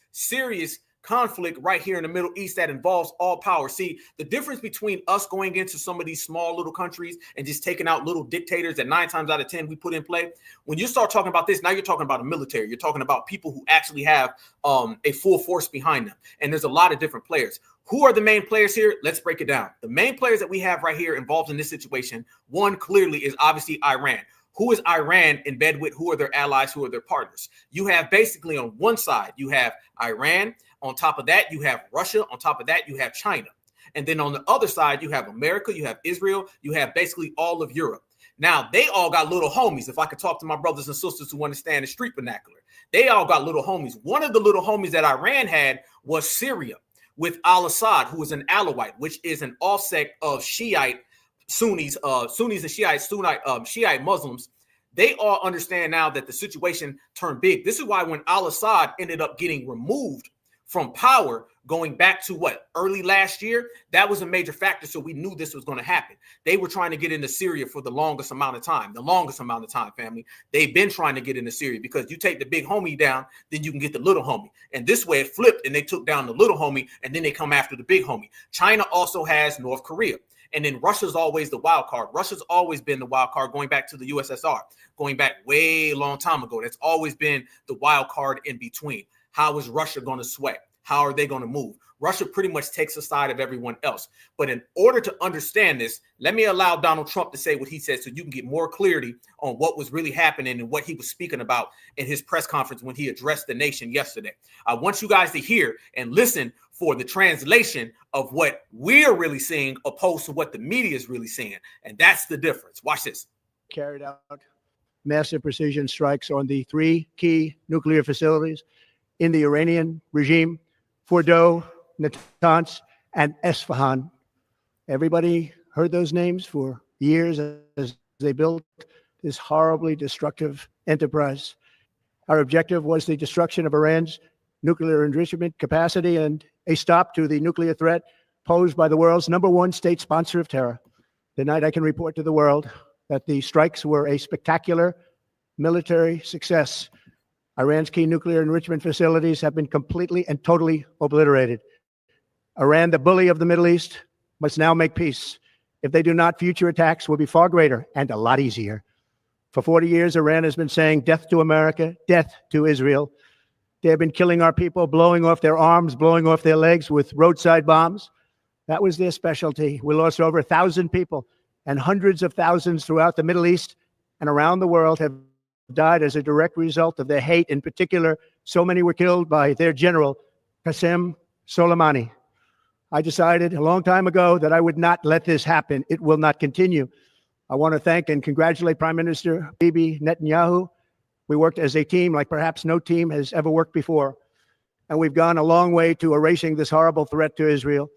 conflict right here in the Middle East that involves all power. See, the difference between us going into some of these small little countries and just taking out little dictators that 9 times out of 10 we put in play, when you start talking about this, now you're talking about a military. You're talking about people who actually have a full force behind them. And there's a lot of different players. Who are the main players here? Let's break it down. The main players that we have right here involved in this situation, one clearly is obviously Iran. Who is Iran in bed with? Who are their allies? Who are their partners? You have basically on one side, you have Iran. On top of that, you have Russia. On top of that, you have China. And then on the other side, you have America, you have Israel, you have basically all of Europe. Now, they all got little homies. If I could talk to my brothers and sisters who understand the street vernacular, they all got little homies. One of the little homies that Iran had was Syria with al-Assad, who is an Alawite, which is an offset of Shiite Sunnis, Sunnis and Shiite Muslims. They all understand now that the situation turned big. This is why when al-Assad ended up getting removed from power, going back to early last year, that was a major factor. So we knew this was going to happen. They were trying to get into Syria for the longest amount of time, family. They've been trying to get into Syria because you take the big homie down, then you can get the little homie. And this way it flipped and they took down the little homie and then they come after the big homie. China also has North Korea. And then Russia's always the wild card. Russia's always been the wild card going back to the USSR, going back way long time ago. That's always been the wild card in between. How is Russia going to sway? How are they going to move? Russia pretty much takes the side of everyone else. But in order to understand this, let me allow Donald Trump to say what he said so you can get more clarity on what was really happening and what he was speaking about in his press conference when he addressed the nation yesterday. I want you guys to hear and listen for the translation of what we're really seeing opposed to what the media is really seeing. And that's the difference. Watch this. Carried out massive precision strikes on the 3 key nuclear facilities in the Iranian regime, Fordo, Natanz, and Esfahan. Everybody heard those names for years as they built this horribly destructive enterprise. Our objective was the destruction of Iran's nuclear enrichment capacity and a stop to the nuclear threat posed by the world's #1 state sponsor of terror. Tonight, I can report to the world that the strikes were a spectacular military success. Iran's key nuclear enrichment facilities have been completely and totally obliterated. Iran, the bully of the Middle East, must now make peace. If they do not, future attacks will be far greater and a lot easier. For 40 years, Iran has been saying death to America, death to Israel. They have been killing our people, blowing off their arms, blowing off their legs with roadside bombs. That was their specialty. We lost over 1,000 people, and hundreds of thousands throughout the Middle East and around the world have died as a direct result of their hate. In particular, so many were killed by their general, Qasem Soleimani. I decided a long time ago that I would not let this happen. It will not continue. I want to thank and congratulate Prime Minister Bibi Netanyahu. We worked as a team like perhaps no team has ever worked before. And we've gone a long way to erasing this horrible threat to Israel.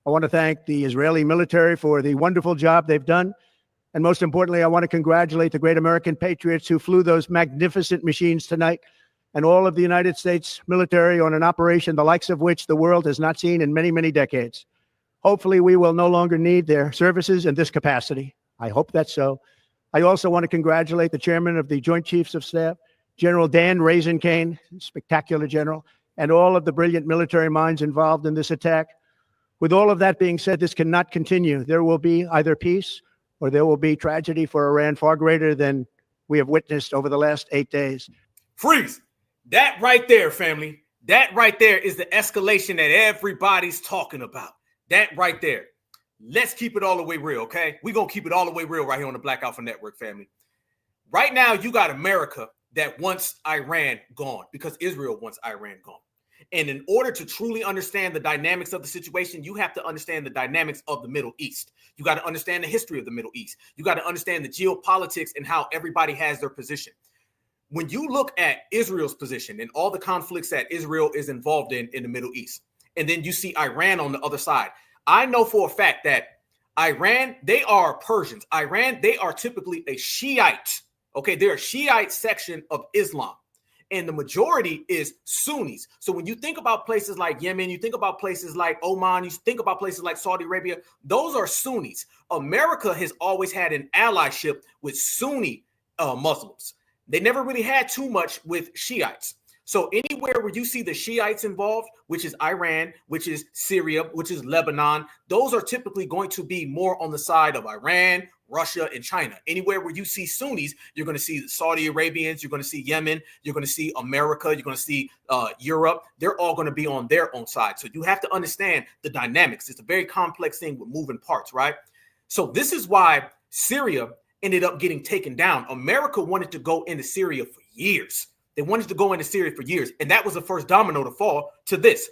I want to thank the Israeli military for the wonderful job they've done. And most importantly, I want to congratulate the great American patriots who flew those magnificent machines tonight and all of the United States military on an operation the likes of which the world has not seen in many, many decades. Hopefully, we will no longer need their services in this capacity. I hope that's so. I also want to congratulate the chairman of the Joint Chiefs of Staff, General Dan Raisin-Kane, spectacular general, and all of the brilliant military minds involved in this attack. With all of that being said, this cannot continue. There will be either peace or there will be tragedy for Iran far greater than we have witnessed over the last 8 days. Freeze. That right there, family. That right there is the escalation that everybody's talking about. That right there. let's keep it all the way real, okay? We're going to keep it all the way real right here on the Black Alpha Network, family. Right now, you got America that wants Iran gone because Israel wants Iran gone. And in order to truly understand the dynamics of the situation, you have to understand the dynamics of the Middle East. You got to understand the history of the Middle East. You got to understand the geopolitics and how everybody has their position. When you look at Israel's position and all the conflicts that Israel is involved in the Middle East, and then you see Iran on the other side, I know for a fact that Iran, they are Persians. Iran, they are typically a Shiite. Okay, they're a Shiite section of Islam. And the majority is Sunnis. So when you think about places like Yemen, you think about places like Oman, you think about places like Saudi Arabia, those are Sunnis. America has always had an allyship with Sunni Muslims. They never really had too much with Shiites. So anywhere where you see the Shiites involved, which is Iran, which is Syria, which is Lebanon, those are typically going to be more on the side of Iran, Russia, and China. Anywhere where you see Sunnis, you're going to see the Saudi Arabians, you're going to see Yemen, you're going to see America, you're going to see Europe. They're all going to be on their own side. So you have to understand the dynamics. It's a very complex thing with moving parts, right? So this is why Syria ended up getting taken down. America wanted to go into Syria for years. They wanted to go into Syria for years. And that was the first domino to fall to this.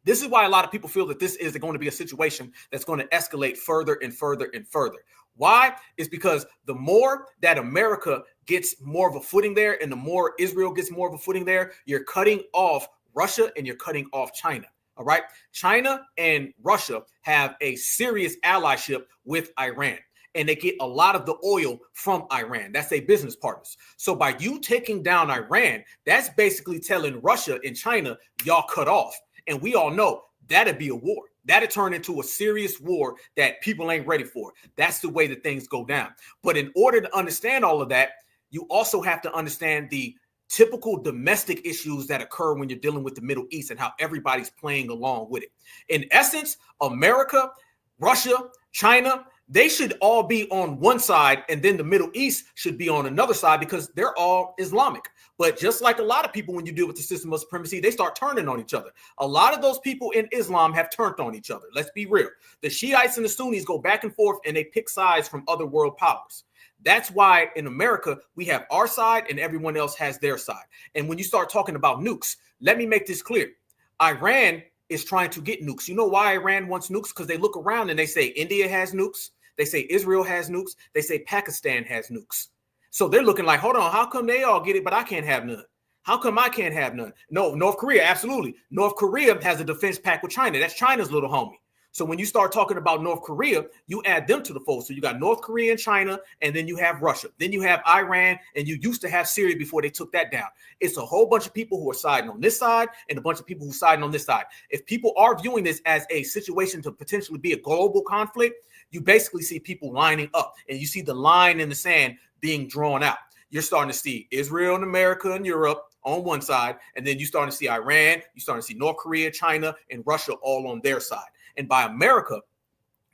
This is why a lot of people feel that this is going to be a situation that's going to escalate further and further and further. Why? It's because the more that America gets more of a footing there and the more Israel gets more of a footing there, you're cutting off Russia and you're cutting off China. All right. China and Russia have a serious allyship with Iran, and they get a lot of the oil from Iran. That's their business partners. So by you taking down Iran, that's basically telling Russia and China, y'all cut off. And we all know that'd be a war. That'd turn into a serious war that people ain't ready for. That's the way that things go down. But in order to understand all of that, you also have to understand the typical domestic issues that occur when you're dealing with the Middle East and how everybody's playing along with it. In essence, America, Russia, China, they should all be on one side, and then the Middle East should be on another side because they're all Islamic. But just like a lot of people, when you deal with the system of supremacy, they start turning on each other. A lot of those people in Islam have turned on each other. Let's be real. The Shiites and the Sunnis go back and forth, and they pick sides from other world powers. That's why in America, we have our side and everyone else has their side. And when you start talking about nukes, let me make this clear. Iran is trying to get nukes. You know why Iran wants nukes? Because they look around and they say India has nukes. They say Israel has nukes. They say Pakistan has nukes. So they're looking like, hold on, how come they all get it, but I can't have none? How come I can't have none? No, North Korea, absolutely. North Korea has a defense pact with China. That's China's little homie. So when you start talking about North Korea, you add them to the fold. So you got North Korea and China, and then you have Russia. Then you have Iran, and you used to have Syria before they took that down. It's a whole bunch of people who are siding on this side and a bunch of people who are siding on this side. If people are viewing this as a situation to potentially be a global conflict, you basically see people lining up, and you see the line in the sand being drawn out. You're starting to see Israel and America and Europe on one side, and then you're starting to see Iran, you're starting to see North Korea, China, and Russia all on their side. And by America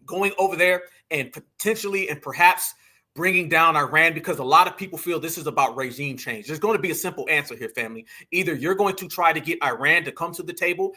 going over there and potentially and perhaps bringing down Iran, because a lot of people feel this is about regime change. There's going to be a simple answer here, family. Either you're going to try to get Iran to come to the table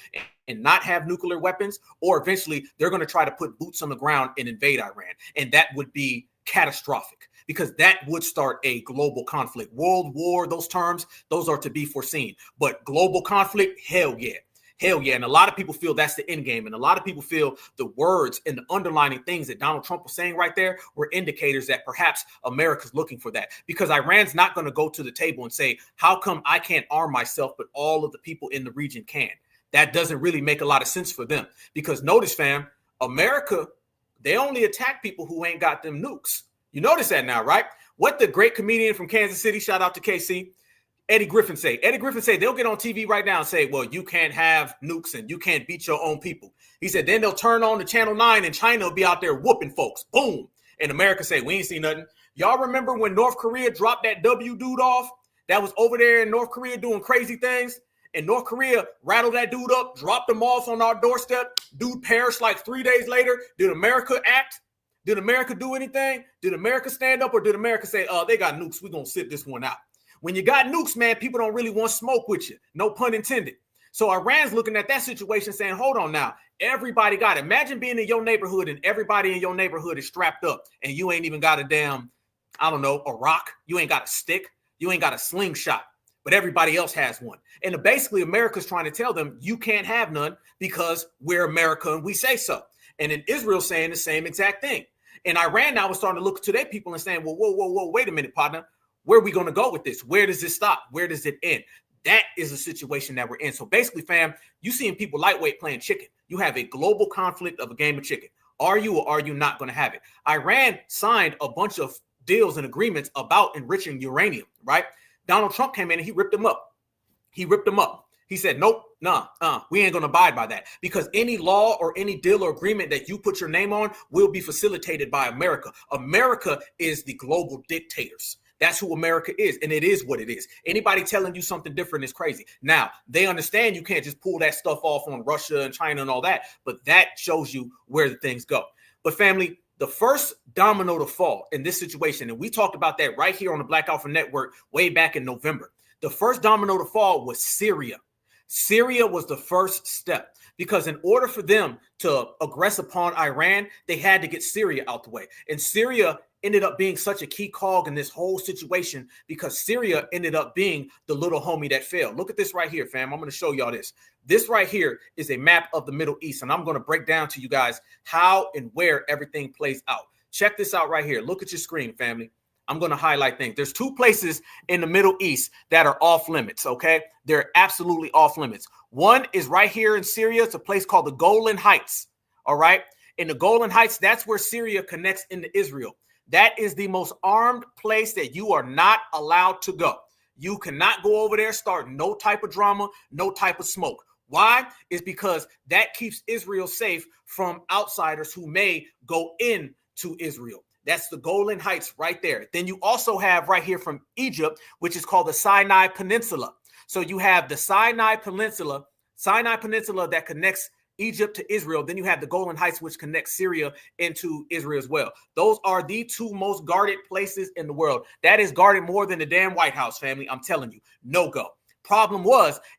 and not have nuclear weapons, or eventually they're going to try to put boots on the ground and invade Iran. And that would be catastrophic, because that would start a global conflict. World war, those terms, those are to be foreseen. But global conflict, hell yeah. Hell yeah. And a lot of people feel that's the end game. And a lot of people feel the words and the underlining things that Donald Trump was saying right there were indicators that perhaps America's looking for that. Because Iran's not going to go to the table and say, how come I can't arm myself, but all of the people in the region can? That doesn't really make a lot of sense for them. Because notice, fam, America, they only attack people who ain't got them nukes. You notice that now, right? What the great comedian from Kansas City, shout out to KC, Eddie Griffin say they'll get on TV right now and say, well, you can't have nukes and you can't beat your own people. He said, then they'll turn on the Channel 9 and China will be out there whooping folks. Boom. And America say, we ain't seen nothing. Y'all remember when North Korea dropped that W dude off that was over there in North Korea doing crazy things? And North Korea rattled that dude up, dropped him off on our doorstep. Dude perished like 3 days later. Did America act? Did America do anything? Did America stand up, or did America say, they got nukes, we're going to sit this one out? When you got nukes, man, people don't really want smoke with you. No pun intended. So Iran's looking at that situation saying, hold on now, everybody got it. Imagine being in your neighborhood and everybody in your neighborhood is strapped up and you ain't even got a damn, I don't know, a rock. You ain't got a stick. You ain't got a slingshot, but everybody else has one. And basically America's trying to tell them you can't have none because we're America and we say so. And then Israel's saying the same exact thing. And Iran now is starting to look to their people and saying, well, whoa, wait a minute, partner. Where are we going to go with this? Where does this stop? Where does it end? That is a situation that we're in. So basically, fam, you seeing people lightweight playing chicken. You have a global conflict of a game of chicken. Are you or are you not going to have it? Iran signed a bunch of deals and agreements about enriching uranium, right? Donald Trump came in and he ripped them up. He said, nope, we ain't going to abide by that because any law or any deal or agreement that you put your name on will be facilitated by America. America is the global dictators. That's who America is, and it is what it is. Anybody telling you something different is crazy. Now, they understand you can't just pull that stuff off on Russia and China and all that, but that shows you where the things go. But family, the first domino to fall in this situation, and we talked about that right here on the Black Alpha Network way back in November. The first domino to fall was Syria. Syria was the first step because in order for them to aggress upon Iran, they had to get Syria out the way. And Syria ended up being such a key cog in this whole situation because Syria ended up being the little homie that failed. Look at this right here, fam. I'm going to show y'all this. This right here is a map of the Middle East, and I'm going to break down to you guys how and where everything plays out. Check this out right here. Look at your screen, family. I'm going to highlight things. There's two places in the Middle East that are off limits, okay? They're absolutely off limits. One is right here in Syria. It's a place called the Golan Heights, all right? In the Golan Heights, that's where Syria connects into Israel. That is the most armed place that you are not allowed to go. You cannot go over there, start no type of drama, no type of smoke. Why? It's because that keeps Israel safe from outsiders who may go into Israel. That's the Golan Heights right there. Then you also have right here from Egypt, which is called the Sinai Peninsula. So you have the Sinai Peninsula that connects Egypt to Israel. Then you have the Golan Heights, which connects Syria into Israel as well. Those are the two most guarded places in the world. That is guarded more than the damn White House, family. I'm telling you, no go. Problem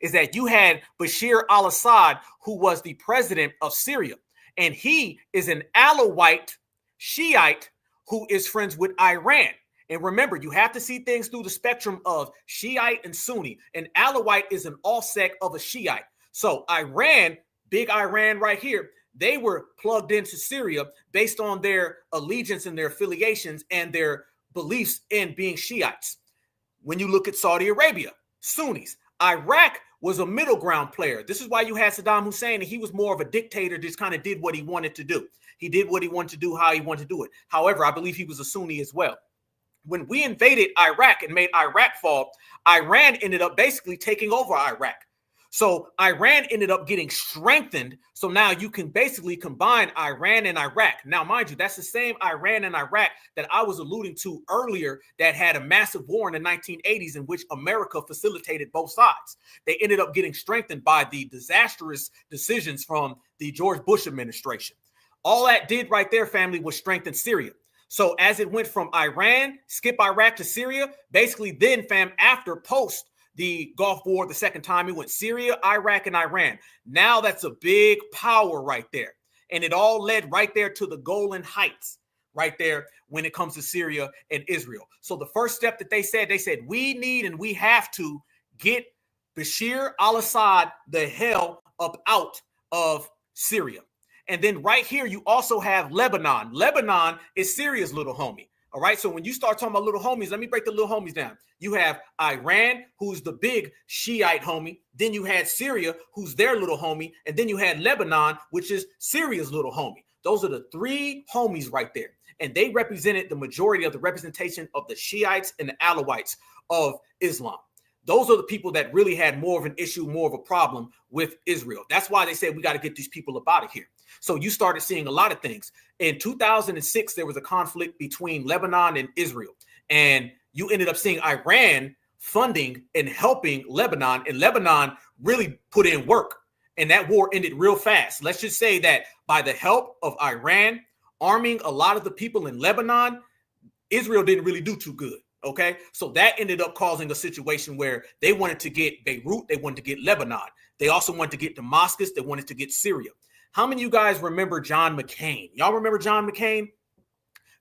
is that you had Bashir al-Assad, who was the president of Syria, and he is an Alawite Shiite who is friends with Iran. And remember, you have to see things through the spectrum of Shiite and Sunni. An Alawite is an offset of a Shiite. So Iran, big Iran right here, they were plugged into Syria based on their allegiance and their affiliations and their beliefs in being Shiites. When you look at Saudi Arabia, Sunnis. Iraq was a middle ground player. This is why you had Saddam Hussein, and he was more of a dictator, just kind of did what he wanted to do. He did what he wanted to do, how he wanted to do it. However, I believe he was a Sunni as well. When we invaded Iraq and made Iraq fall, Iran ended up basically taking over Iraq. So Iran ended up getting strengthened. So now you can basically combine Iran and Iraq. Now, mind you, that's the same Iran and Iraq that I was alluding to earlier that had a massive war in the 1980s in which America facilitated both sides. They ended up getting strengthened by the disastrous decisions from the George Bush administration. All that did right there, family, was strengthen Syria. So as it went from Iran, skip Iraq to Syria, basically then, fam, after post the Gulf War the second time, it went Syria, Iraq, and Iran. Now that's a big power right there. And it all led right there to the Golan Heights right there when it comes to Syria and Israel. So the first step that they said we need and we have to get Bashir al-Assad the hell up out of Syria. And then right here, you also have Lebanon. Lebanon is Syria's little homie. All right. So when you start talking about little homies, let me break the little homies down. You have Iran, who's the big Shiite homie. Then you had Syria, who's their little homie. And then you had Lebanon, which is Syria's little homie. Those are the three homies right there. And they represented the majority of the representation of the Shiites and the Alawites of Islam. Those are the people that really had more of an issue, more of a problem with Israel. That's why they said we got to get these people up out of here. So you started seeing a lot of things. In 2006, there was a conflict between Lebanon and Israel. And you ended up seeing Iran funding and helping Lebanon. And Lebanon really put in work. And that war ended real fast. Let's just say that by the help of Iran arming a lot of the people in Lebanon, Israel didn't really do too good. Okay, so that ended up causing a situation where they wanted to get Beirut, they wanted to get Lebanon. They also wanted to get Damascus. They wanted to get Syria. How many of you guys remember John McCain? Y'all remember John McCain?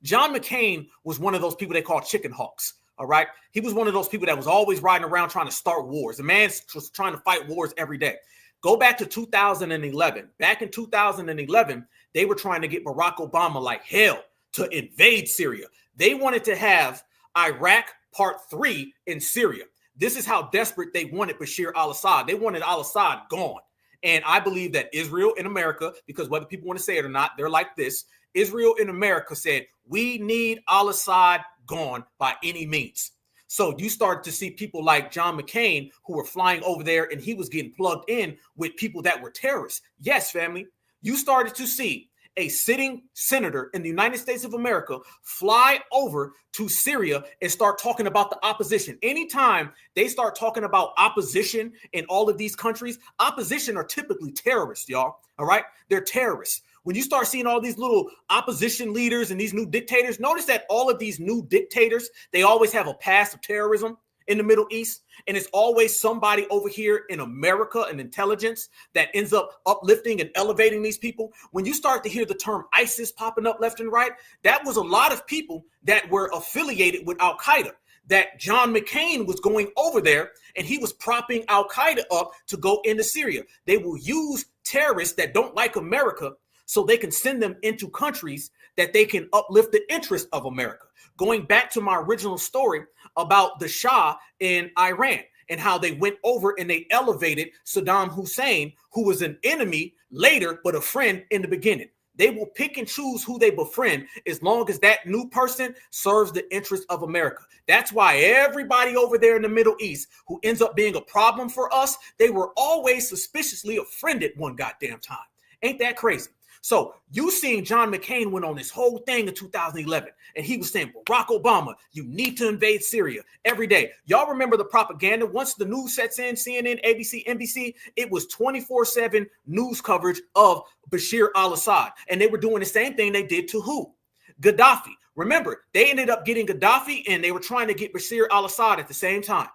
John McCain was one of those people they call chicken hawks. All right. He was one of those people that was always riding around trying to start wars. The man was trying to fight wars every day. Go back to 2011. Back in 2011, they were trying to get Barack Obama like hell to invade Syria. They wanted to have Iraq Part 3 in Syria. This is how desperate they wanted Bashir al-Assad. They wanted al-Assad gone. And I believe that Israel and America, because whether people want to say it or not, they're like this. Israel and America said, we need al-Assad gone by any means. So you start to see people like John McCain who were flying over there, and he was getting plugged in with people that were terrorists. Yes, family, you started to see a sitting senator in the United States of America fly over to Syria and start talking about the opposition. Anytime they start talking about opposition in all of these countries, opposition are typically terrorists, y'all. All right. They're terrorists. When you start seeing all these little opposition leaders and these new dictators, notice that all of these new dictators, they always have a past of terrorism in the Middle East. And it's always somebody over here in America and intelligence that ends up uplifting and elevating these people. When you start to hear the term ISIS popping up left and right, that was a lot of people that were affiliated with Al-Qaeda. That John McCain was going over there and he was propping Al-Qaeda up to go into Syria. They will use terrorists that don't like America so they can send them into countries that they can uplift the interest of America. Going back to my original story about the Shah in Iran and how they went over and they elevated Saddam Hussein, who was an enemy later, but a friend in the beginning. They will pick and choose who they befriend as long as that new person serves the interest of America. That's why everybody over there in the Middle East who ends up being a problem for us, they were always suspiciously a friend at one goddamn time. Ain't that crazy? So you seen John McCain went on this whole thing in 2011, and he was saying, Barack Obama, you need to invade Syria every day. Y'all remember the propaganda? Once the news sets in, CNN, ABC, NBC, it was 24/7 news coverage of Bashir al-Assad. And they were doing the same thing they did to who? Gaddafi. Remember, they ended up getting Gaddafi, and they were trying to get Bashir al-Assad at the same time.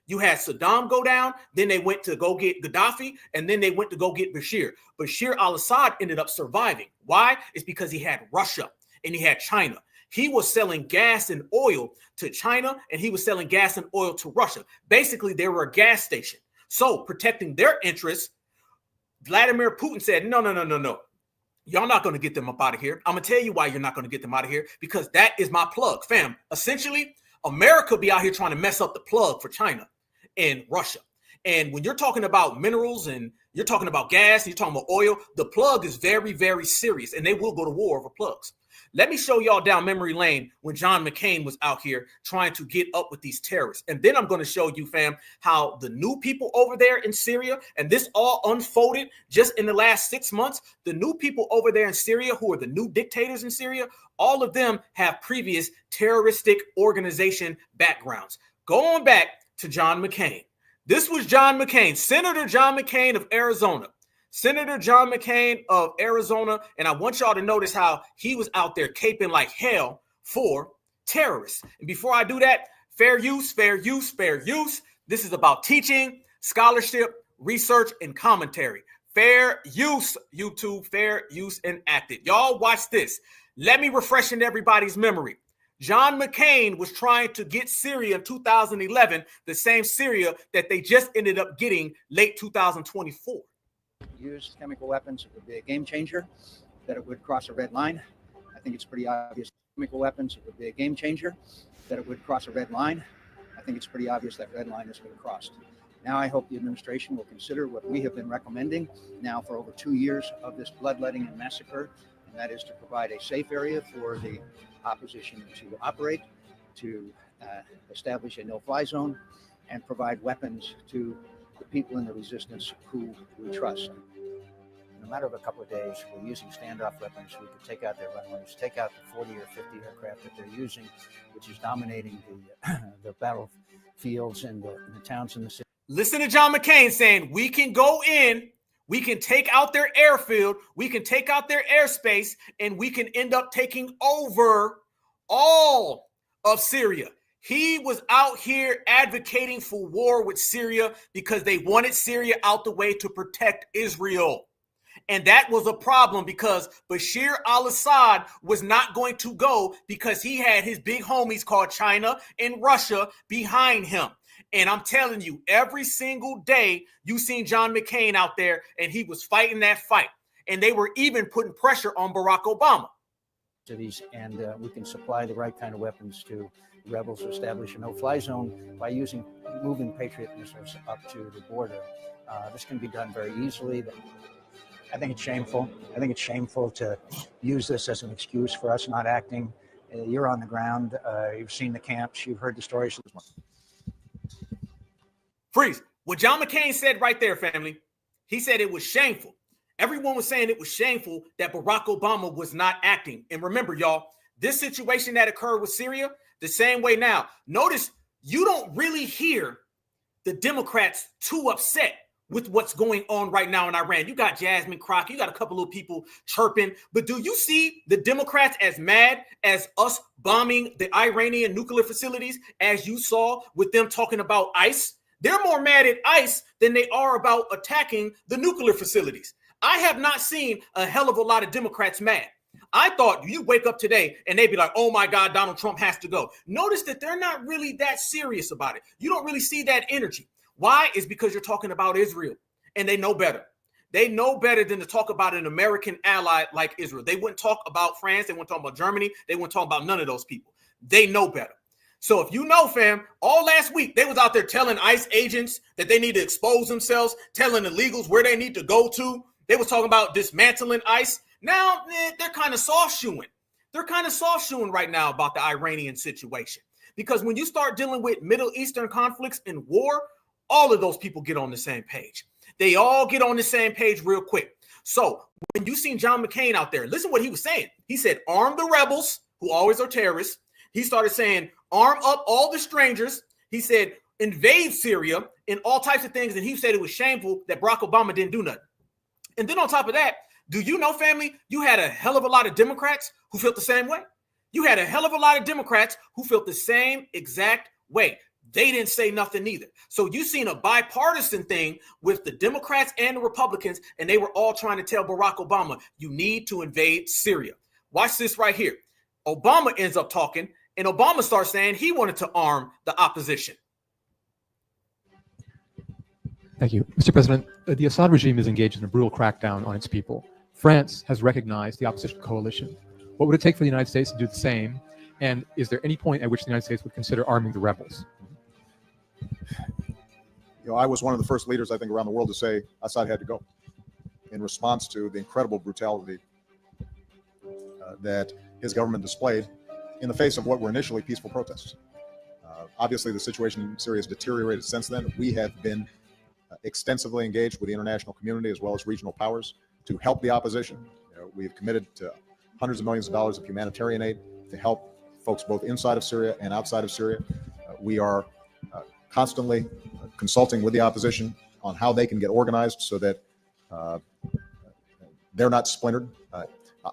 You had Saddam go down, then they went to go get Gaddafi, and then they went to go get Bashir. Bashir al-Assad ended up surviving. Why? It's because he had Russia and he had China. He was selling gas and oil to China, and he was selling gas and oil to Russia. Basically, they were a gas station. So protecting their interests, Vladimir Putin said, no. Y'all not going to get them up out of here. I'm going to tell you why you're not going to get them out of here, because that is my plug, fam. Essentially, America be out here trying to mess up the plug for China and Russia. And when you're talking about minerals and you're talking about gas, and you're talking about oil, the plug is very, very serious, and they will go to war over plugs. Let me show y'all down memory lane when John McCain was out here trying to get up with these terrorists. And then I'm going to show you, fam, how the new people over there in Syria, and this all unfolded just in the last 6 months, the new people over there in Syria who are the new dictators in Syria, all of them have previous terroristic organization backgrounds. Going back to John McCain. This was John McCain, Senator John McCain of Arizona. Senator John McCain of Arizona. And I want y'all to notice how he was out there caping like hell for terrorists. And before I do that, fair use, fair use, fair use. This is about teaching, scholarship, research, and commentary. Fair use, YouTube, fair use enacted. Y'all watch this. Let me refresh in everybody's memory. John McCain was trying to get Syria in 2011, the same Syria that they just ended up getting late 2024. Use chemical weapons, it would be a game changer, that it would cross a red line. I think it's pretty obvious. Chemical weapons, it would be a game changer, that it would cross a red line. I think it's pretty obvious that red line has been crossed. Now I hope the administration will consider what we have been recommending now for over 2 years of this bloodletting and massacre, and that is to provide a safe area for the opposition to operate, to establish a no-fly zone, and provide weapons to the people in the resistance who we trust. In a matter of a couple of days, we're using standoff weapons. We could take out their runways, take out the 40 or 50 aircraft that they're using, which is dominating the battlefields and the towns in the city. Listen to John McCain saying we can go in, we can take out their airfield, we can take out their airspace, and we can end up taking over all of Syria. He was out here advocating for war with Syria because they wanted Syria out the way to protect Israel. And that was a problem because Bashir al-Assad was not going to go because he had his big homies called China and Russia behind him. And I'm telling you, every single day you seen John McCain out there and he was fighting that fight. And they were even putting pressure on Barack Obama. And we can supply the right kind of weapons to rebels to establish a no-fly zone by moving Patriot missiles up to the border. This can be done very easily. I think it's shameful. I think it's shameful to use this as an excuse for us not acting. You're on the ground. You've seen the camps. You've heard the stories. Freeze. What John McCain said right there, family, he said it was shameful. Everyone was saying it was shameful that Barack Obama was not acting. And remember, y'all, this situation that occurred with Syria, the same way now. Notice you don't really hear the Democrats too upset with what's going on right now in Iran. You got Jasmine Crockett, you got a couple of people chirping, but do you see the Democrats as mad as us bombing the Iranian nuclear facilities as you saw with them talking about ICE? They're more mad at ICE than they are about attacking the nuclear facilities. I have not seen a hell of a lot of Democrats mad. I thought you wake up today and they'd be like, oh my God, Donald Trump has to go. Notice that they're not really that serious about it. You don't really see that energy. Why? Is because you're talking about Israel and they know better. They know better than to talk about an American ally like Israel. They wouldn't talk about France. They wouldn't talk about Germany. They wouldn't talk about none of those people. They know better. So if you know, fam, all last week, they was out there telling ICE agents that they need to expose themselves, telling illegals where they need to go to. They was talking about dismantling ICE. Now they're kind of soft-shoeing. They're kind of soft-shoeing right now about the Iranian situation. Because when you start dealing with Middle Eastern conflicts and war, all of those people get on the same page. They all get on the same page real quick. So when you seen John McCain out there, listen what he was saying. He said, arm the rebels, who always are terrorists. He started saying, arm up all the strangers. He said, invade Syria and all types of things. And he said it was shameful that Barack Obama didn't do nothing. And then on top of that, do you know, family, you had a hell of a lot of Democrats who felt the same way. You had a hell of a lot of Democrats who felt the same exact way. They didn't say nothing either. So you seen a bipartisan thing with the Democrats and the Republicans, and they were all trying to tell Barack Obama, you need to invade Syria. Watch this right here. Obama ends up talking, and Obama starts saying he wanted to arm the opposition. Thank you. Mr. President, the Assad regime is engaged in a brutal crackdown on its people. France has recognized the opposition coalition. What would it take for the United States to do the same? And is there any point at which the United States would consider arming the rebels? You know, I was one of the first leaders, I think, around the world to say Assad had to go in response to the incredible brutality that his government displayed in the face of what were initially peaceful protests. Obviously, the situation in Syria has deteriorated since then. We have been extensively engaged with the international community as well as regional powers to help the opposition. We have committed to hundreds of millions of dollars of humanitarian aid to help folks both inside of Syria and outside of Syria. We are constantly consulting with the opposition on how they can get organized so that they're not splintered.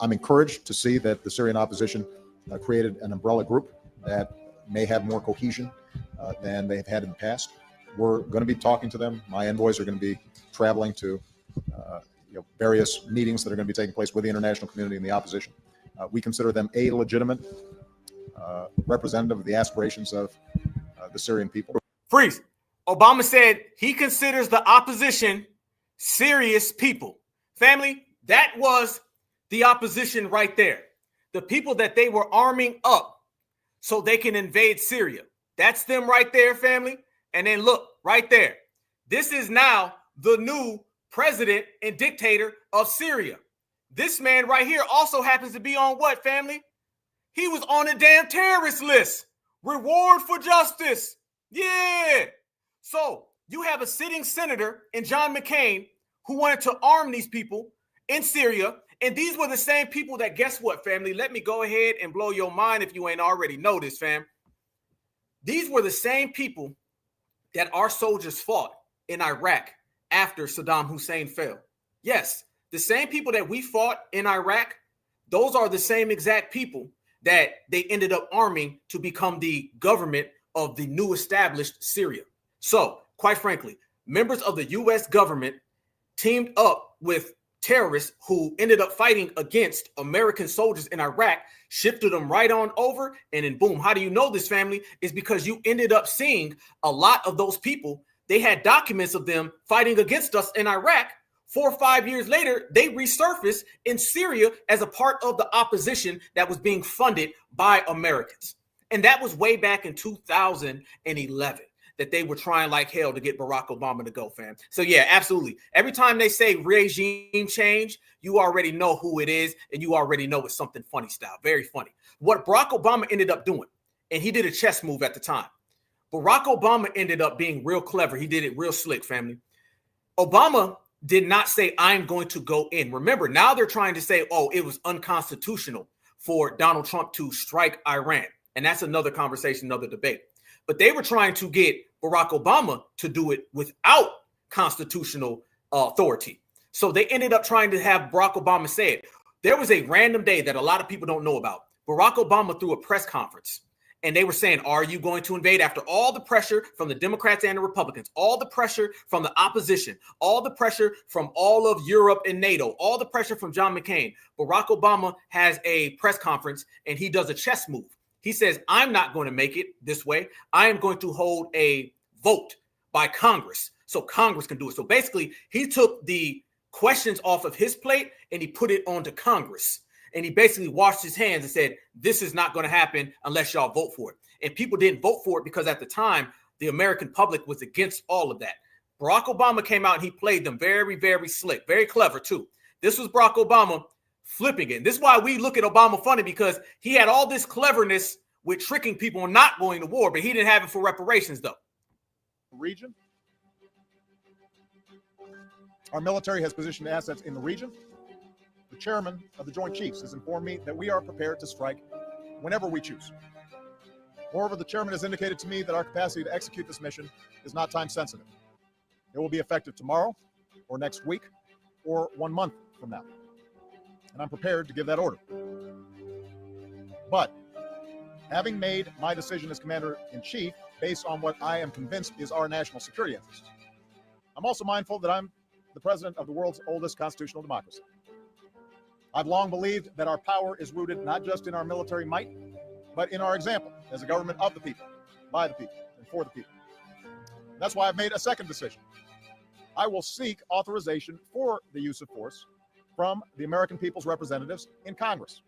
I'm encouraged to see that the Syrian opposition created an umbrella group that may have more cohesion than they've had in the past. We're going to be talking to them. My envoys are going to be traveling to various meetings that are going to be taking place with the international community and the opposition. We consider them a legitimate representative of the aspirations of the Syrian people. Freeze. Obama said he considers the opposition serious people. Family, that was the opposition right there. The people that they were arming up so they can invade Syria. That's them right there, family. And then look, right there. This is now the new president and dictator of Syria. This man right here also happens to be on what, family? He was on a damn terrorist list. Reward for justice. Yeah. So you have a sitting senator in John McCain who wanted to arm these people in Syria. And these were the same people that, guess what, family? Let me go ahead and blow your mind if you ain't already noticed, fam. These were the same people that our soldiers fought in Iraq after Saddam Hussein fell. Yes, the same people that we fought in Iraq, those are the same exact people that they ended up arming to become the government of the new established Syria. So, quite frankly, members of the U.S. government teamed up with terrorists who ended up fighting against American soldiers in Iraq, shifted them right on over, and then boom. How do you know this, family? Is because you ended up seeing a lot of those people. They had documents of them fighting against us in Iraq. 4 or 5 years later, they resurfaced in Syria as a part of the opposition that was being funded by Americans. And that was way back in 2011. That they were trying like hell to get Barack Obama to go, fam. So yeah, absolutely. Every time they say regime change, you already know who it is, and you already know it's something funny style, very funny. What Barack Obama ended up doing, and he did a chess move at the time. Barack Obama ended up being real clever. He did it real slick, family. Obama did not say, I'm going to go in. Remember, now they're trying to say, oh, it was unconstitutional for Donald Trump to strike Iran. And that's another conversation, another debate. But they were trying to get Barack Obama to do it without constitutional authority. So they ended up trying to have Barack Obama say it. There was a random day that a lot of people don't know about. Barack Obama threw a press conference, and they were saying, are you going to invade? After all the pressure from the Democrats and the Republicans, all the pressure from the opposition, all the pressure from all of Europe and NATO, all the pressure from John McCain, Barack Obama has a press conference, and he does a chess move. He says, I'm not going to make it this way. I am going to hold a vote by Congress so Congress can do it. So basically, he took the questions off of his plate and he put it onto Congress. And he basically washed his hands and said, this is not going to happen unless y'all vote for it. And people didn't vote for it because at the time, the American public was against all of that. Barack Obama came out and he played them very, very slick, very clever too. This was Barack Obama flipping it. And this is why we look at Obama funny, because he had all this cleverness with tricking people and not going to war, but he didn't have it for reparations though. Region. Our military has positioned assets in the region. The chairman of the Joint Chiefs has informed me that we are prepared to strike whenever we choose. Moreover, the chairman has indicated to me that our capacity to execute this mission is not time sensitive. It will be effective tomorrow or next week or 1 month from now. And I'm prepared to give that order. But having made my decision as commander-in-chief based on what I am convinced is our national security interest, I'm also mindful that I'm the president of the world's oldest constitutional democracy. I've long believed that our power is rooted not just in our military might, but in our example as a government of the people, by the people, and for the people. That's why I've made a second decision. I will seek authorization for the use of force from the American people's representatives in Congress.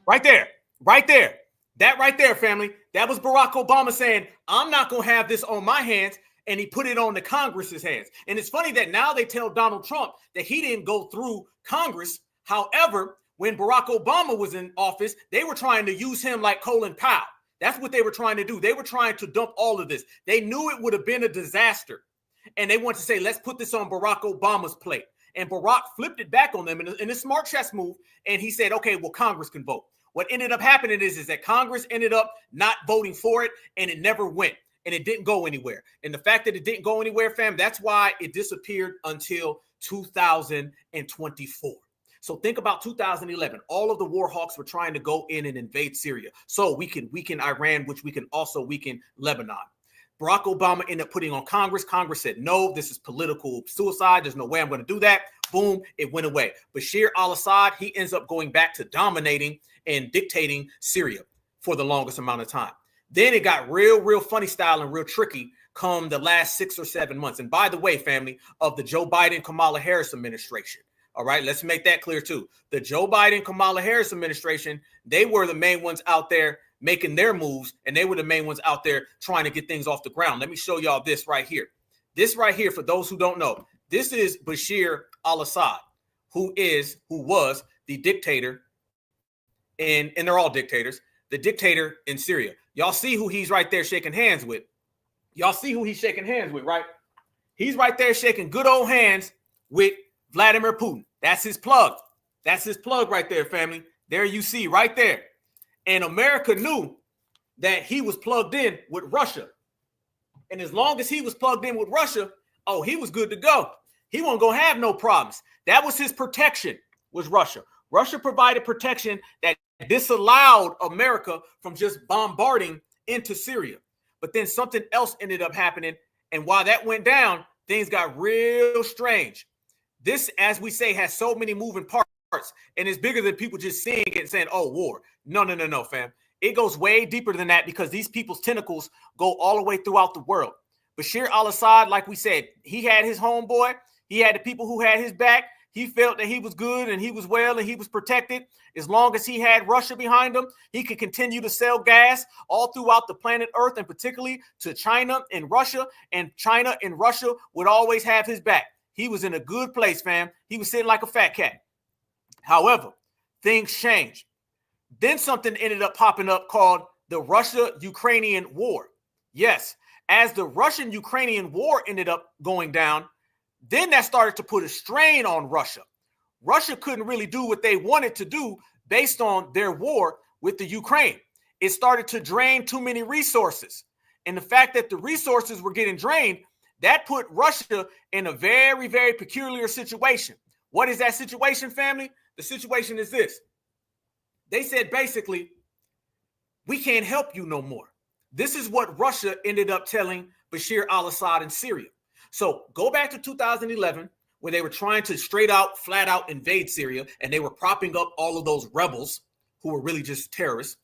Right there, right there. That right there, family. That was Barack Obama saying, I'm not going to have this on my hands. And he put it on the Congress's hands. And it's funny that now they tell Donald Trump that he didn't go through Congress. However, when Barack Obama was in office, they were trying to use him like Colin Powell. That's what they were trying to do. They were trying to dump all of this. They knew it would have been a disaster. And they wanted to say, let's put this on Barack Obama's plate. And Barack flipped it back on them in a smart chess move. And he said, okay, well, Congress can vote. What ended up happening is that Congress ended up not voting for it, and it never went. And it didn't go anywhere. And the fact that it didn't go anywhere, fam, that's why it disappeared until 2024. So think about 2011. All of the war hawks were trying to go in and invade Syria so we can weaken Iran, which we can also weaken Lebanon. Barack Obama ended up putting on Congress. Congress said, no, this is political suicide. There's no way I'm going to do that. Boom, it went away. Bashir al-Assad, he ends up going back to dominating and dictating Syria for the longest amount of time. Then it got real funny style and real tricky come the last 6 or 7 months. And by the way, family, of the Joe Biden, Kamala Harris administration. All right, let's make that clear too. The Joe Biden, Kamala Harris administration, they were the main ones out there making their moves, and they were the main ones out there trying to get things off the ground. Let me show y'all this right here. This right here, for those who don't know, this is Bashir al-Assad, who was the dictator, and they're all dictators, the dictator in Syria. Y'all see who he's right there shaking hands with. Y'all see who he's shaking hands with, right? He's right there shaking good old hands with Vladimir Putin. That's his plug. That's his plug right there, family. There you see right there. And America knew that he was plugged in with Russia. And as long as he was plugged in with Russia, oh, he was good to go. He wasn't going to have no problems. That was his protection, was Russia. Russia provided protection that disallowed America from just bombarding into Syria. But then something else ended up happening. And while that went down, things got real strange. This, as we say, has so many moving parts, and it's bigger than people just seeing it and saying, oh, war. No, fam. It goes way deeper than that because these people's tentacles go all the way throughout the world. Bashir al-Assad, like we said, he had his homeboy. He had the people who had his back. He felt that he was good and he was well and he was protected. As long as he had Russia behind him, he could continue to sell gas all throughout the planet Earth, and particularly to China and Russia. And China and Russia would always have his back. He was in a good place, fam. He was sitting like a fat cat. However, things changed. Then something ended up popping up called the Russia-Ukrainian War. Yes, as the Russian-Ukrainian War ended up going down, then that started to put a strain on Russia. Russia couldn't really do what they wanted to do based on their war with the Ukraine. It started to drain too many resources. And the fact that the resources were getting drained, that put Russia in a very, very peculiar situation. What is that situation, family? The situation is this. They said, basically, we can't help you no more. This is what Russia ended up telling Bashir al-Assad in Syria. So go back to 2011, where they were trying to straight out, flat out invade Syria, and they were propping up all of those rebels who were really just terrorists.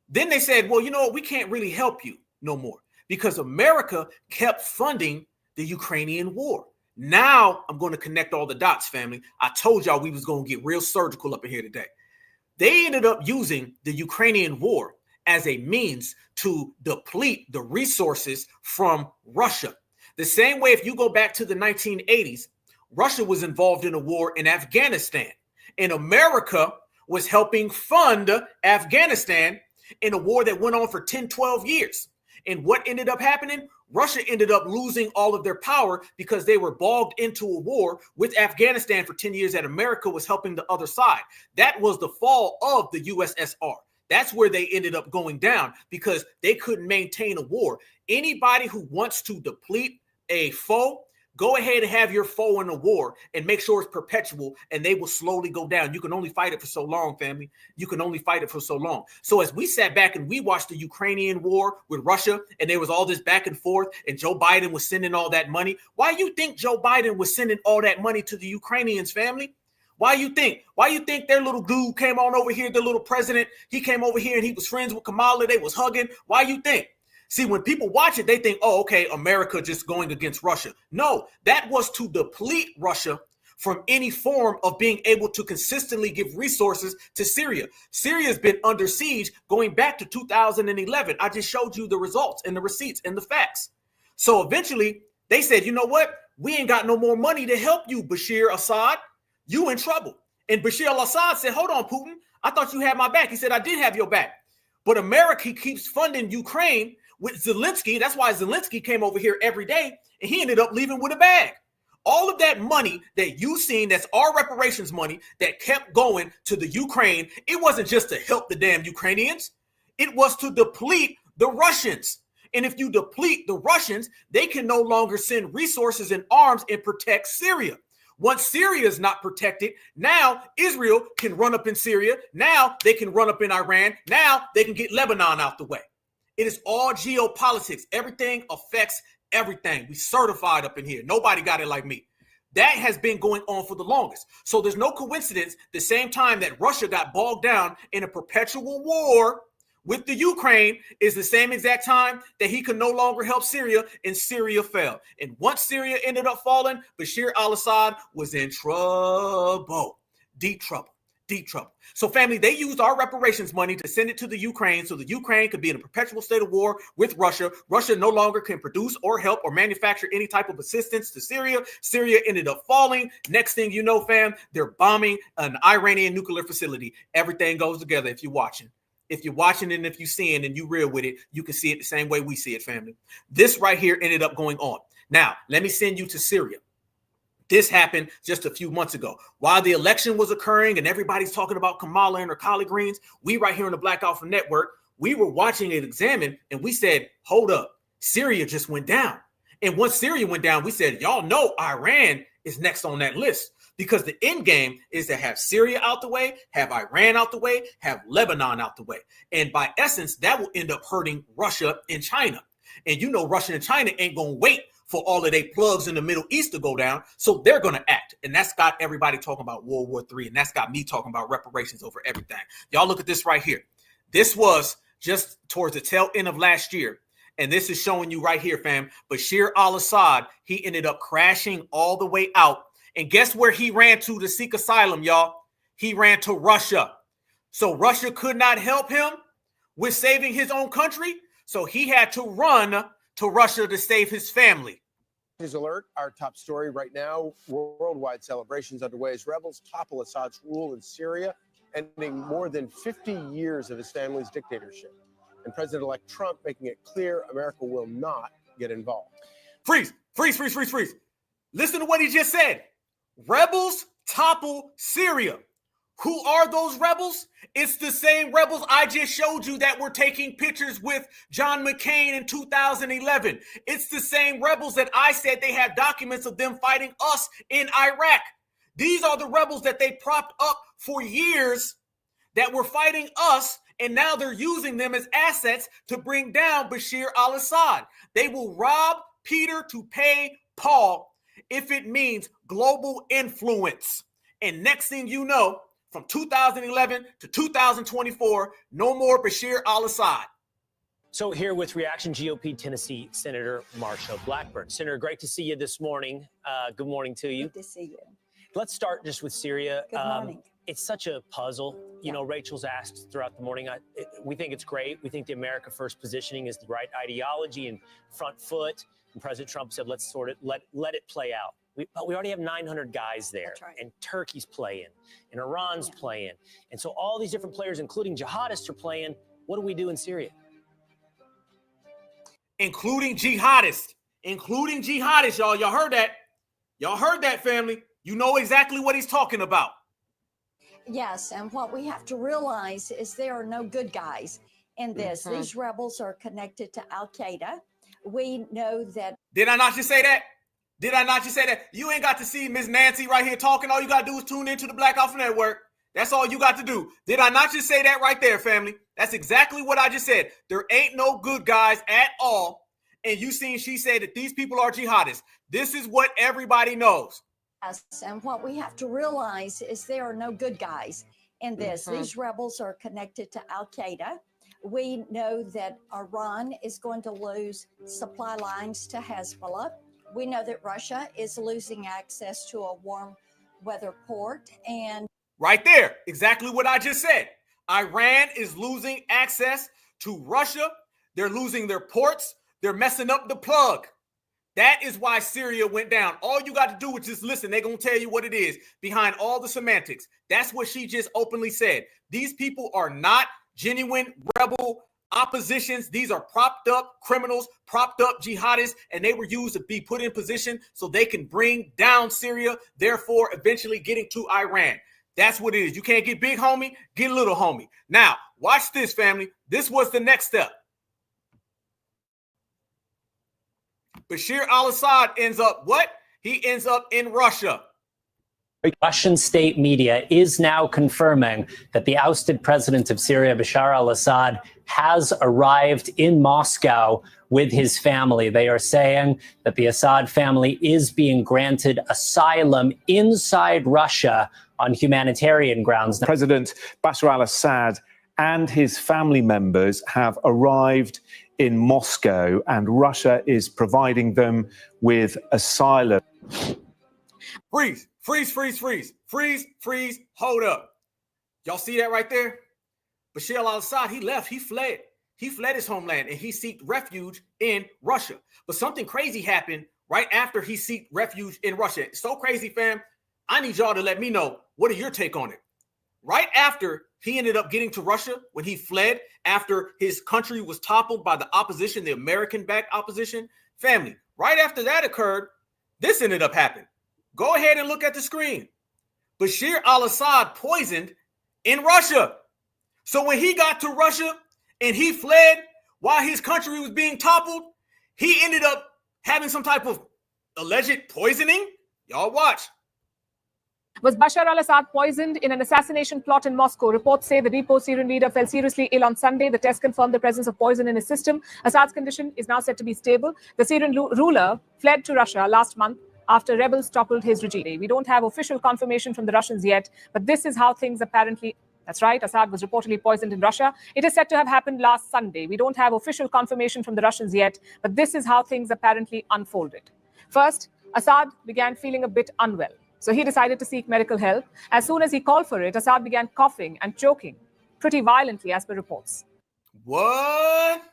Then they said, well, you know what? We can't really help you no more because America kept funding the Ukrainian war. Now I'm going to connect all the dots, family. I told y'all we was going to get real surgical up in here today. They ended up using the Ukrainian war as a means to deplete the resources from Russia. The same way, if you go back to the 1980s, Russia was involved in a war in Afghanistan, and America was helping fund Afghanistan in a war that went on for 10, 12 years. And what ended up happening? Russia ended up losing all of their power because they were bogged into a war with Afghanistan for 10 years that America was helping the other side. That was the fall of the USSR. That's where they ended up going down because they couldn't maintain a war. Anybody who wants to deplete a foe, go ahead and have your foe in a war and make sure it's perpetual, and they will slowly go down. You can only fight it for so long, family. You can only fight it for so long. So as we sat back and we watched the Ukrainian war with Russia, and there was all this back and forth, and Joe Biden was sending all that money. Why you think Joe Biden was sending all that money to the Ukrainians, family? Why you think their little dude came on over here, the little president, he came over here and he was friends with Kamala, they was hugging? Why you think? See, when people watch it, they think, oh, okay, America just going against Russia. No, that was to deplete Russia from any form of being able to consistently give resources to Syria. Syria's been under siege going back to 2011. I just showed you the results and the receipts and the facts. So eventually they said, you know what? We ain't got no more money to help you, Bashir Assad. You in trouble. And Bashir al-Assad said, hold on, Putin. I thought you had my back. He said, I did have your back. But America keeps funding Ukraine with Zelensky. That's why Zelensky came over here every day, and he ended up leaving with a bag. All of that money that you seen, that's our reparations money that kept going to the Ukraine, it wasn't just to help the damn Ukrainians. It was to deplete the Russians. And if you deplete the Russians, they can no longer send resources and arms and protect Syria. Once Syria is not protected, now Israel can run up in Syria. Now they can run up in Iran. Now they can get Lebanon out the way. It is all geopolitics. Everything affects everything. We certified up in here. Nobody got it like me. That has been going on for the longest. So there's no coincidence the same time that Russia got bogged down in a perpetual war with the Ukraine is the same exact time that he could no longer help Syria, and Syria fell. And once Syria ended up falling, Bashir al-Assad was in trouble, deep trouble. Deep trouble. So family, they used our reparations money to send it to the Ukraine so the Ukraine could be in a perpetual state of war with Russia. Russia no longer can produce or help or manufacture any type of assistance to Syria. Syria ended up falling. Next thing you know, fam, they're bombing an Iranian nuclear facility. Everything goes together if you're watching. If you're watching and if you're seeing and you're real with it, you can see it the same way we see it, family. This right here ended up going on. Now, let me send you to Syria. This happened just a few months ago. While the election was occurring and everybody's talking about Kamala and her collard greens, we right here on the Black Alpha Network, we were watching it examine and we said, hold up, Syria just went down. And once Syria went down, we said, y'all know Iran is next on that list. because the end game is to have Syria out the way, have Iran out the way, have Lebanon out the way. And by essence, that will end up hurting Russia and China. And you know, Russia and China ain't going to wait for all of their plugs in the Middle East to go down. So they're going to act. And that's got everybody talking about World War III. And that's got me talking about reparations over everything. Y'all look at this right here. This was just towards the tail end of last year. And this is showing you right here, fam. Bashir al-Assad, he ended up crashing all the way out. And guess where he ran to seek asylum, y'all? He ran to Russia. So Russia could not help him with saving his own country. So he had to run to Russia to save his family. News alert, our top story right now, worldwide celebrations underway as rebels topple Assad's rule in Syria, ending more than 50 years of his family's dictatorship. And President-elect Trump making it clear America will not get involved. Freeze. Listen to what he just said. Rebels topple Syria. Who are those rebels? It's the same rebels I just showed you that were taking pictures with John McCain in 2011. It's the same rebels that I said they had documents of them fighting us in Iraq. These are the rebels that they propped up for years that were fighting us, and now they're using them as assets to bring down Bashir al-Assad. They will rob Peter to pay Paul if it means global influence. And next thing you know, from 2011 to 2024, no more Bashir al-Assad. So here with Reaction GOP Tennessee Senator Marsha Blackburn. Senator, great to see you this morning. Good morning to you. Good to see you. Let's start just with Syria. Good morning. It's such a puzzle. You know, Rachel's asked throughout the morning. We think it's great. We think the America First positioning is the right ideology and front foot. And President Trump said, let's sort it, let it play out. We already have 900 guys there, right. And Turkey's playing, and Iran's playing. And so all these different players, including jihadists, are playing. What do we do in Syria? Including jihadists, y'all. Y'all heard that? Y'all heard that, family? You know exactly what he's talking about. Yes, and what we have to realize is there are no good guys in this. Mm-hmm. These rebels are connected to Al-Qaeda. We know that. Did I not just say that? You ain't got to see Miss Nancy right here talking. All you got to do is tune into the Black Alpha Network. That's all you got to do. Did I not just say that right there, family? That's exactly what I just said. There ain't no good guys at all. And you seen she said that these people are jihadists. This is what everybody knows. Yes, and what we have to realize is there are no good guys in this. Mm-hmm. These rebels are connected to Al-Qaeda. We know that Iran is going to lose supply lines to Hezbollah. We know that Russia is losing access to a warm weather port. And right there, exactly what I just said. Iran is losing access to Russia. They're losing their ports. They're messing up the plug. That is why Syria went down. All you got to do is just listen. They're going to tell you what it is behind all the semantics. That's what she just openly said. These people are not genuine rebel oppositions. These are propped up criminals, propped up jihadists, and they were used to be put in position so they can bring down Syria, therefore eventually getting to Iran. That's what it is. You can't get big, homie, get little, homie. Now, watch this, family. This was the next step. Bashir al-Assad ends up what? He ends up in Russia. Russian state media is now confirming that the ousted president of Syria, Bashar al-Assad, has arrived in Moscow with his family. They are saying that the Assad family is being granted asylum inside Russia on humanitarian grounds. President Bashar al-Assad and his family members have arrived in Moscow, and Russia is providing them with asylum. Freeze. Hold up. Y'all see that right there? Bashar al-Assad, he left. He fled. He fled his homeland and he sought refuge in Russia. But something crazy happened right after he sought refuge in Russia. It's so crazy, fam. I need y'all to let me know, what are your take on it? Right after he ended up getting to Russia, when he fled after his country was toppled by the opposition, the American-backed opposition, family, right after that occurred, this ended up happening. Go ahead and look at the screen. Bashir al-Assad poisoned in Russia. So when he got to Russia and he fled while his country was being toppled, he ended up having some type of alleged poisoning. Y'all watch. Was Bashar al-Assad poisoned in an assassination plot in Moscow? Reports say the deposed Syrian leader fell seriously ill on Sunday. The test confirmed the presence of poison in his system. Assad's condition is now said to be stable. The Syrian ruler fled to Russia last month after rebels toppled his regime. We don't have official confirmation from the Russians yet, but this is how things apparently... That's right, Assad was reportedly poisoned in Russia. It is said to have happened last Sunday. We don't have official confirmation from the Russians yet, but this is how things apparently unfolded. First, Assad began feeling a bit unwell, so he decided to seek medical help. As soon as he called for it, Assad began coughing and choking pretty violently, as per reports. What?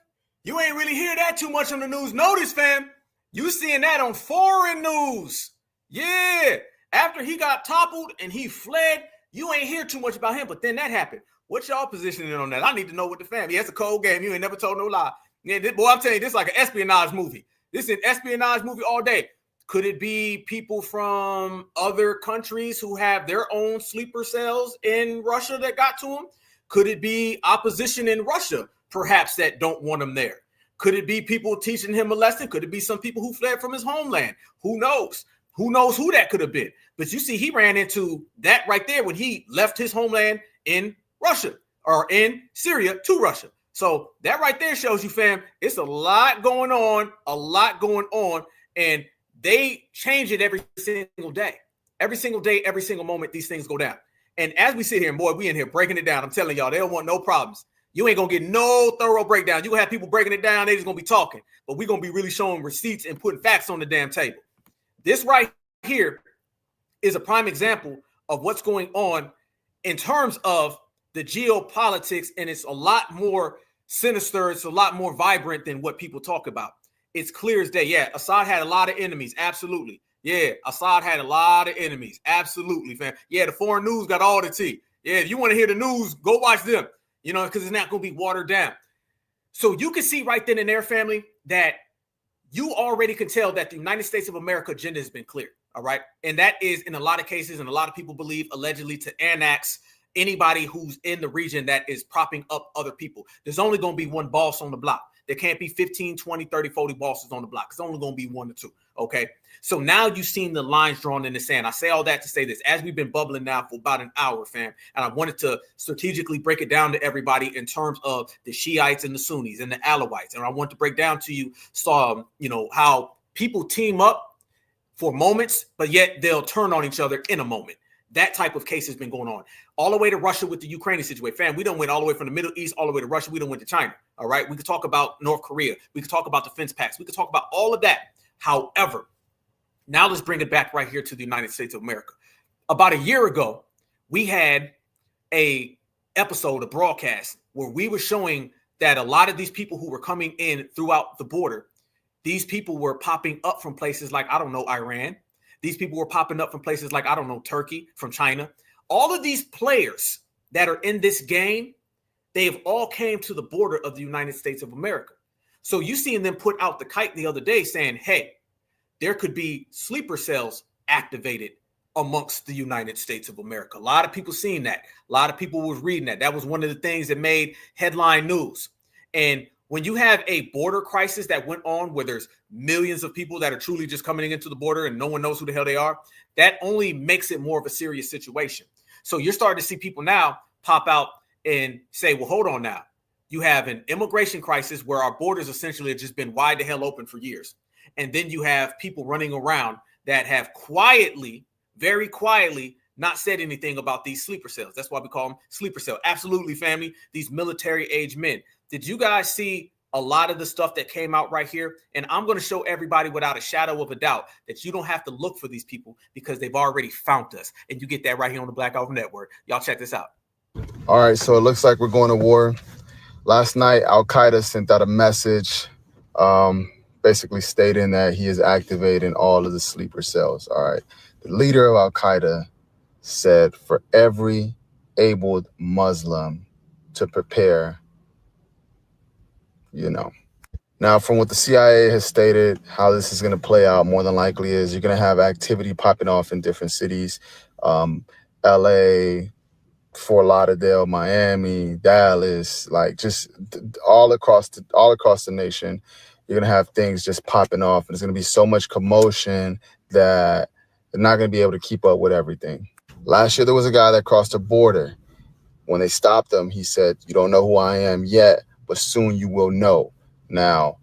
You ain't really hear that too much on the news. Notice, fam, you seeing that on foreign news. Yeah, after he got toppled and he fled, you ain't hear too much about him, but then that happened. What's y'all positioning on that? I need to know what the fam. Yeah, it's a cold game. You ain't never told no lie. Yeah, boy, I'm telling you, this is like an espionage movie. This is an espionage movie all day. Could it be people from other countries who have their own sleeper cells in Russia that got to him? Could it be opposition in Russia, perhaps, that don't want him there? Could it be people teaching him a lesson? Could it be some people who fled from his homeland? Who knows? Who knows who that could have been? But you see, he ran into that right there when he left his homeland in Russia or in Syria to Russia. So that right there shows you, fam, it's a lot going on, and they change it every single day. Every single day, every single moment, these things go down. And as we sit here, and boy, we in here breaking it down. I'm telling y'all, they don't want no problems. You ain't going to get no thorough breakdown. You have people breaking it down. They just going to be talking. But we're going to be really showing receipts and putting facts on the damn table. This right here is a prime example of what's going on in terms of the geopolitics, and it's a lot more sinister. It's a lot more vibrant than what people talk about. It's clear as day. Yeah, Assad had a lot of enemies. Absolutely. Yeah, Assad had a lot of enemies. Absolutely, fam. Yeah, the foreign news got all the tea. Yeah, if you want to hear the news, go watch them, because it's not going to be watered down. So you can see right then and there, family, that you already can tell that the United States of America agenda has been clear, all right? And that is, in a lot of cases, and a lot of people believe, allegedly to annex anybody who's in the region that is propping up other people. There's only going to be one boss on the block. There can't be 15, 20, 30, 40 bosses on the block. It's only going to be one or two, okay? So now you've seen the lines drawn in the sand. I say all that to say this. As we've been bubbling now for about an hour, fam, and I wanted to strategically break it down to everybody in terms of the Shiites and the Sunnis and the Alawites. And I want to break down to you, how people team up for moments, but yet they'll turn on each other in a moment. That type of case has been going on all the way to Russia with the Ukrainian situation. Fam, we done went all the way from the Middle East all the way to Russia. We done went to China. All right. We could talk about North Korea. We could talk about defense pacts. We could talk about all of that. However, now let's bring it back right here to the United States of America. About a year ago, we had a broadcast where we were showing that a lot of these people who were coming in throughout the border, these people were popping up from places like, I don't know, Iran. These people were popping up from places like, I don't know, Turkey, from China. All of these players that are in this game, they've all came to the border of the United States of America. So you seen them put out the kite the other day saying, hey, there could be sleeper cells activated amongst the United States of America. A lot of people seen that. A lot of people was reading that. That was one of the things that made headline news. And when you have a border crisis that went on where there's millions of people that are truly just coming into the border and no one knows who the hell they are, that only makes it more of a serious situation. So you're starting to see people now pop out and say, well, hold on now. You have an immigration crisis where our borders essentially have just been wide the hell open for years. And then you have people running around that have quietly, very quietly, not said anything about these sleeper cells. That's why we call them sleeper cell. Absolutely, family. These military age men. Did you guys see a lot of the stuff that came out right here? And I'm going to show everybody without a shadow of a doubt that you don't have to look for these people because they've already found us. And you get that right here on the Black Alpha Network. Y'all check this out. All right, so it looks like we're going to war. Last night, Al-Qaeda sent out a message basically stating that he is activating all of the sleeper cells. All right. The leader of Al-Qaeda said for every abled Muslim to prepare, Now, from what the CIA has stated, how this is going to play out more than likely is you're going to have activity popping off in different cities, LA, Fort Lauderdale, Miami, Dallas, like just all across the nation. You're going to have things just popping off, and there's going to be so much commotion that they're not going to be able to keep up with everything. Last year, there was a guy that crossed the border. When they stopped him, he said, "You don't know who I am yet, but soon you will know." Now,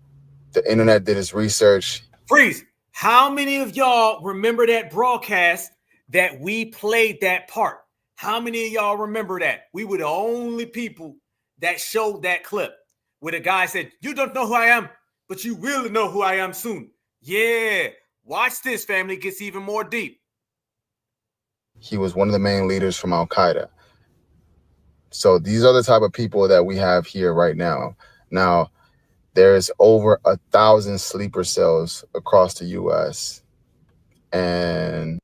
the internet did its research. Freeze. How many of y'all remember that broadcast that we played that part? How many of y'all remember that? We were the only people that showed that clip where the guy said, "You don't know who I am, but you will know who I am soon." Yeah. Watch this, family. It gets even more deep. He was one of the main leaders from Al-Qaeda. So these are the type of people that we have here right now. Now, there's over 1,000 sleeper cells across the U.S. And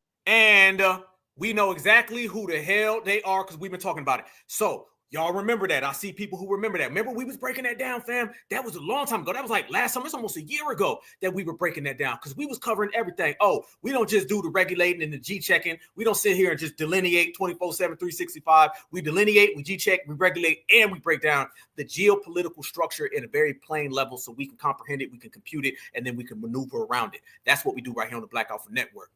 we know exactly who the hell they are because we've been talking about it. So y'all remember that. I see people who remember that. Remember we was breaking that down, fam? That was a long time ago. That was like last summer. It's almost a year ago that we were breaking that down because we was covering everything. Oh, we don't just do the regulating and the G-checking. We don't sit here and just delineate 24/7, 365. We delineate, we G-check, we regulate, and we break down the geopolitical structure in a very plain level so we can comprehend it, we can compute it, and then we can maneuver around it. That's what we do right here on the Black Alpha Network.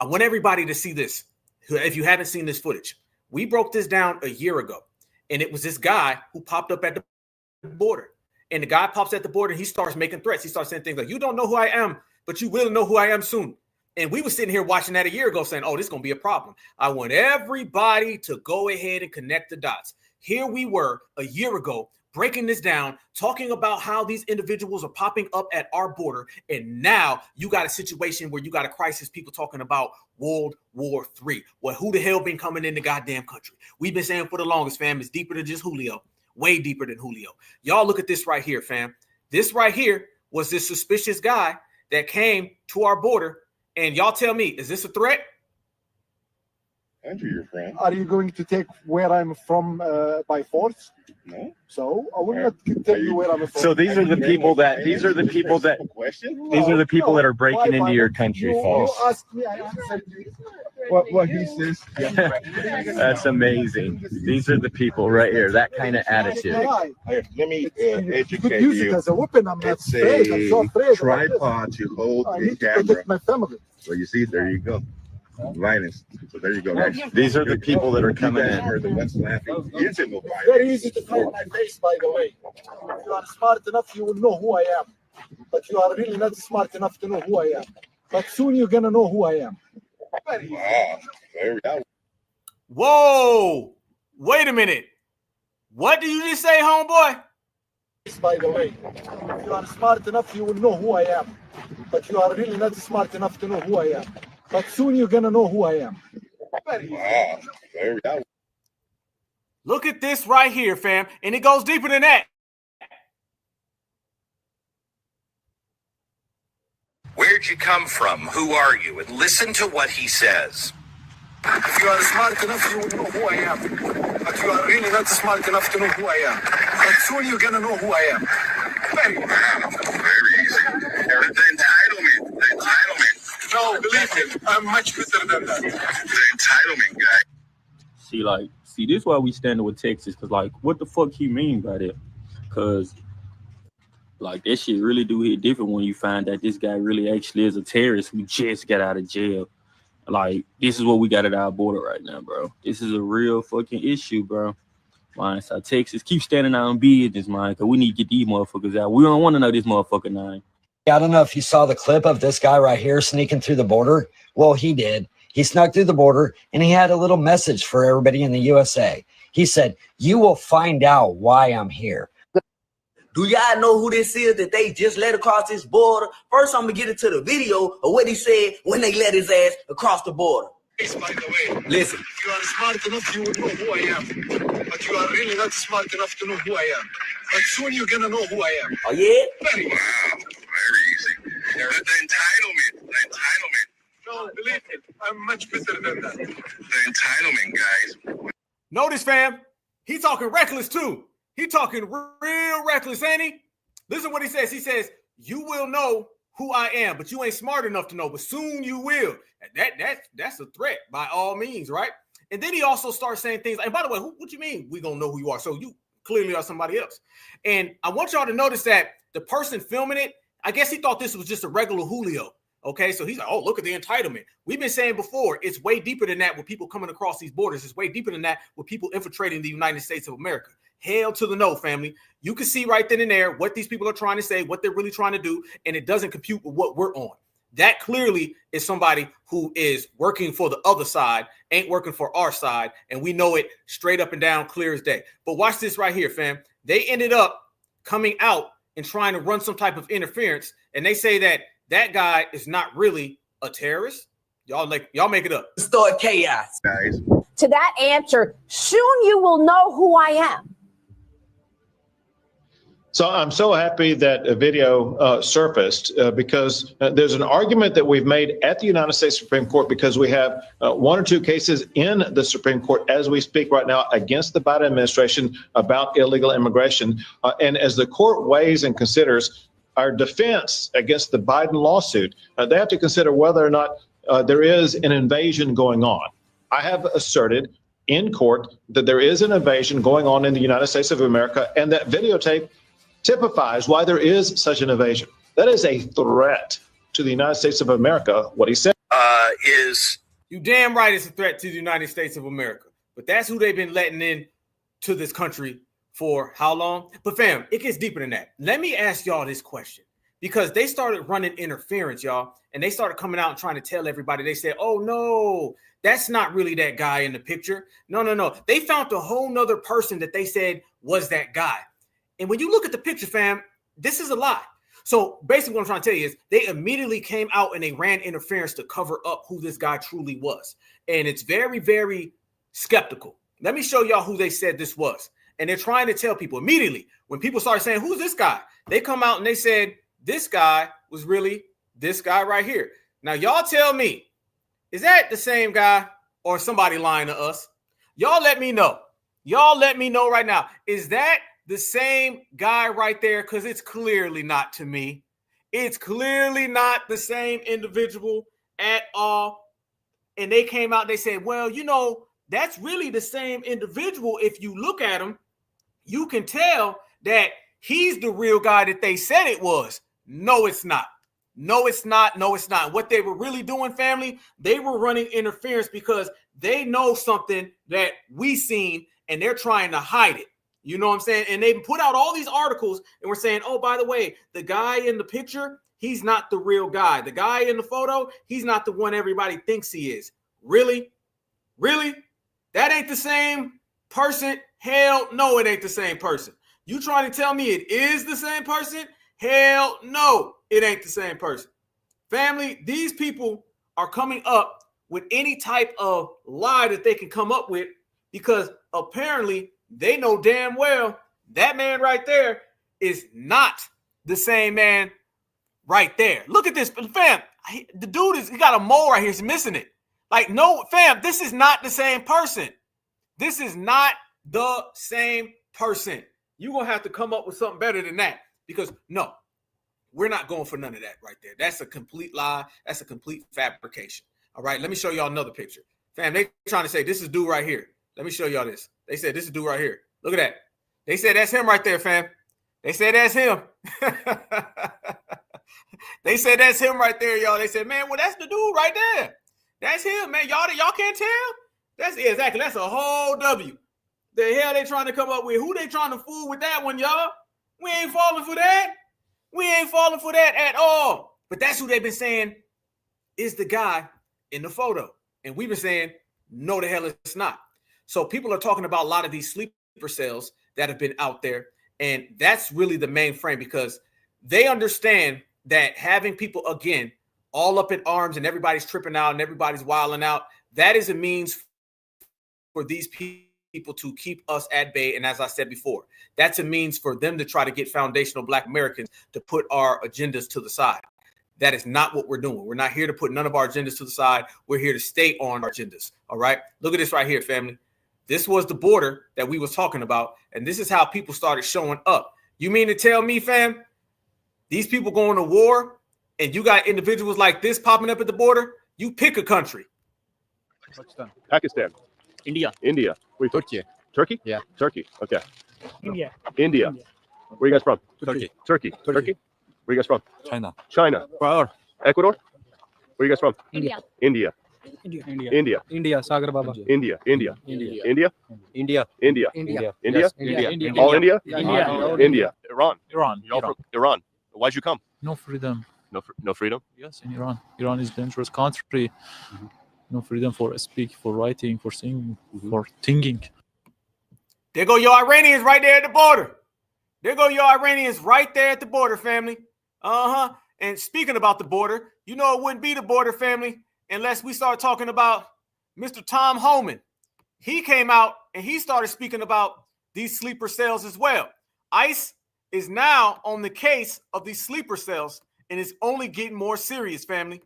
I want everybody to see this. If you haven't seen this footage, we broke this down a year ago. And it was this guy who popped up at the border. And the guy pops at the border and he starts making threats. He starts saying things like, "You don't know who I am, but you will know who I am soon." And we were sitting here watching that a year ago saying, "Oh, this is going to be a problem." I want everybody to go ahead and connect the dots. Here we were a year ago breaking this down, talking about how these individuals are popping up at our border. And now you got a situation where you got a crisis, people talking about World War III. Well, who the hell been coming in the goddamn country? We've been saying for the longest, fam, it's deeper than just Julio, way deeper than Julio. Y'all look at this right here, fam. This right here was this suspicious guy that came to our border. And y'all tell me, is this a threat? Andrew, your friend. Are you going to take where I'm from by force? No. So I will not tell you where I'm from. So these are the people that these are the people that are breaking into your country, folks. You asked me, I answered you. What he says. That's amazing. These are the people right here. That kind of attitude. Let me educate use it as a weapon. I'm not afraid. I'm so afraid. Tripod to hold I the need to camera. protect my family. So you see, there you go. Violence. So there you go, guys. These are the people that are coming in. Heard the ones laughing. It's very easy to hide my face, by the way. If you are smart enough, you will know who I am. But you are really not smart enough to know who I am. But soon you're gonna know who I am. Wow. Whoa! Wait a minute. What did you just say, homeboy? By the way, if you are smart enough, you will know who I am. But you are really not smart enough to know who I am. But soon you're gonna know who I am. Wow. Look at this right here, fam. And it goes deeper than that. Where'd you come from? Who are you? And listen to what he says. If you are smart enough, you will know who I am. But you are really not smart enough to know who I am. But soon you're gonna know who I am. Very easy. The entitlement. No, believe me, I'm much better than that. The entitlement guy. See, this is why we standing with Texas, because, like, what the fuck he mean by that? Because, like, that shit really do hit different when you find that this guy really actually is a terrorist who just got out of jail. Like, this is what we got at our border right now, bro. This is a real fucking issue, bro. Man, so Texas, keep standing out on business, man, because we need to get these motherfuckers out. We don't want to know this motherfucking name. I don't know if you saw the clip of this guy right here sneaking through the border. Well, he did. He snuck through the border and he had a little message for everybody in the USA. He said, "You will find out why I'm here." Do y'all know who this is that they just let across this border? First, I'm going to get into the video of what he said when they let his ass across the border. By the way, Listen. if you are smart enough, you will know who I am. But you are really not smart enough to know who I am. But soon you're gonna know who I am. Oh, yeah? Very easy. Very easy. The entitlement. No, believe me, I'm much better than that. The entitlement guys. Notice, fam, he talking reckless too. He talking real reckless, ain't he? Listen what he says. He says, "You will know who I am, but you ain't smart enough to know, but soon you will." That's a threat by all means, right? And then he also starts saying things like, and by the way, what you mean we gonna know who you are? So you clearly are somebody else. And I want y'all to notice that the person filming it, I guess he thought this was just a regular Julio. Okay, so he's like, oh, look at the entitlement. We've been saying before, it's way deeper than that with people coming across these borders. It's way deeper than that with people infiltrating the United States of America. Hell to the no, family. You can see right then and there what these people are trying to say, what they're really trying to do, and it doesn't compute with what we're on. That clearly is somebody who is working for the other side, ain't working for our side, and we know it straight up and down, clear as day. But watch this right here, fam. They ended up coming out and trying to run some type of interference, and they say that that guy is not really a terrorist. Y'all make it up. Start chaos. Guys. To that answer, soon you will know who I am. So I'm so happy that a video surfaced because there's an argument that we've made at the United States Supreme Court because we have one or two cases in the Supreme Court as we speak right now against the Biden administration about illegal immigration. And as the court weighs and considers our defense against the Biden lawsuit, they have to consider whether or not there is an invasion going on. I have asserted in court that there is an invasion going on in the United States of America, and that videotape typifies why there is such an invasion. That is a threat to the United States of America. What he said is you damn right it's a threat to the United States of America. But that's who they've been letting in to this country for how long? But fam, it gets deeper than that. Let me ask y'all this question, because they started running interference, y'all, and they started coming out and trying to tell everybody. They said, oh no, that's not really that guy in the picture. No. They found a whole nother person that they said was that guy. And when you look at the picture, fam, this is a lie. So basically what I'm trying to tell you is they immediately came out and they ran interference to cover up who this guy truly was. And it's very, very skeptical. Let me show y'all who they said this was. And they're trying to tell people immediately when people start saying, who's this guy? They come out and they said, this guy was really this guy right here. Now, y'all tell me, is that the same guy or somebody lying to us? Y'all let me know. Y'all let me know right now. Is that the same guy right there? Because it's clearly not to me. It's clearly not the same individual at all. And they came out, they said, well, you know, that's really the same individual. If you look at him, you can tell that he's the real guy that they said it was. No, it's not. No, it's not. No, it's not. What they were really doing, family, they were running interference because they know something that we seen and they're trying to hide it. You know what I'm saying? And they put out all these articles and we're saying, oh, by the way, the guy in the picture, he's not the real guy. The guy in the photo, he's not the one everybody thinks he is. Really? Really? That ain't the same person? Hell no, it ain't the same person. You trying to tell me it is the same person? Hell no, it ain't the same person. Family, these people are coming up with any type of lie that they can come up with because apparently they know damn well that man right there is not the same man right there. Look at this, fam. The dude he got a mole right here. He's missing it. Like, no, fam, this is not the same person. This is not the same person. You're going to have to come up with something better than that because, no, we're not going for none of that right there. That's a complete lie. That's a complete fabrication. All right, let me show y'all another picture. Fam, they trying to say this is dude right here. Let me show y'all this. They said this is dude right here. Look at that. They said that's him right there, fam. They said that's him. They said that's him right there, y'all. They said, man, well, that's the dude right there. That's him, man. Y'all can't tell? That's exactly. That's a whole W. The hell they trying to come up with? Who they trying to fool with that one, y'all? We ain't falling for that. We ain't falling for that at all. But that's who they've been saying is the guy in the photo. And we've been saying, no, the hell it's not. So people are talking about a lot of these sleeper cells that have been out there. And that's really the main frame because they understand that having people, again, all up in arms and everybody's tripping out and everybody's wilding out, that is a means for these people to keep us at bay. And as I said before, that's a means for them to try to get foundational Black Americans to put our agendas to the side. That is not what we're doing. We're not here to put none of our agendas to the side. We're here to stay on our agendas. All right. Look at this right here, family. This was the border that we was talking about. And this is how people started showing up. You mean to tell me, fam, these people going to war and you got individuals like this popping up at the border? You pick a country. Pakistan. India. Turkey. Turkey? Yeah. Turkey. Okay. India. Where you guys from? Turkey. Turkey. Where you guys from? China. Ecuador? Where you guys from? India. India. India. Sagar Baba. India. India. All India? India. India. Iran. Iran. Y'all from Iran. Why'd you come? No freedom. No freedom? Yes, in Iran. Iran is a dangerous country. No freedom for speak, for writing, for singing, for thinking. There go your Iranians right there at the border. There go your Iranians right there at the border, family. And speaking about the border, you know it wouldn't be the border, family, unless we start talking about Mr. Tom Homan. He came out and he started speaking about these sleeper cells as well. ICE is now on the case of these sleeper cells, and it's only getting more serious, family.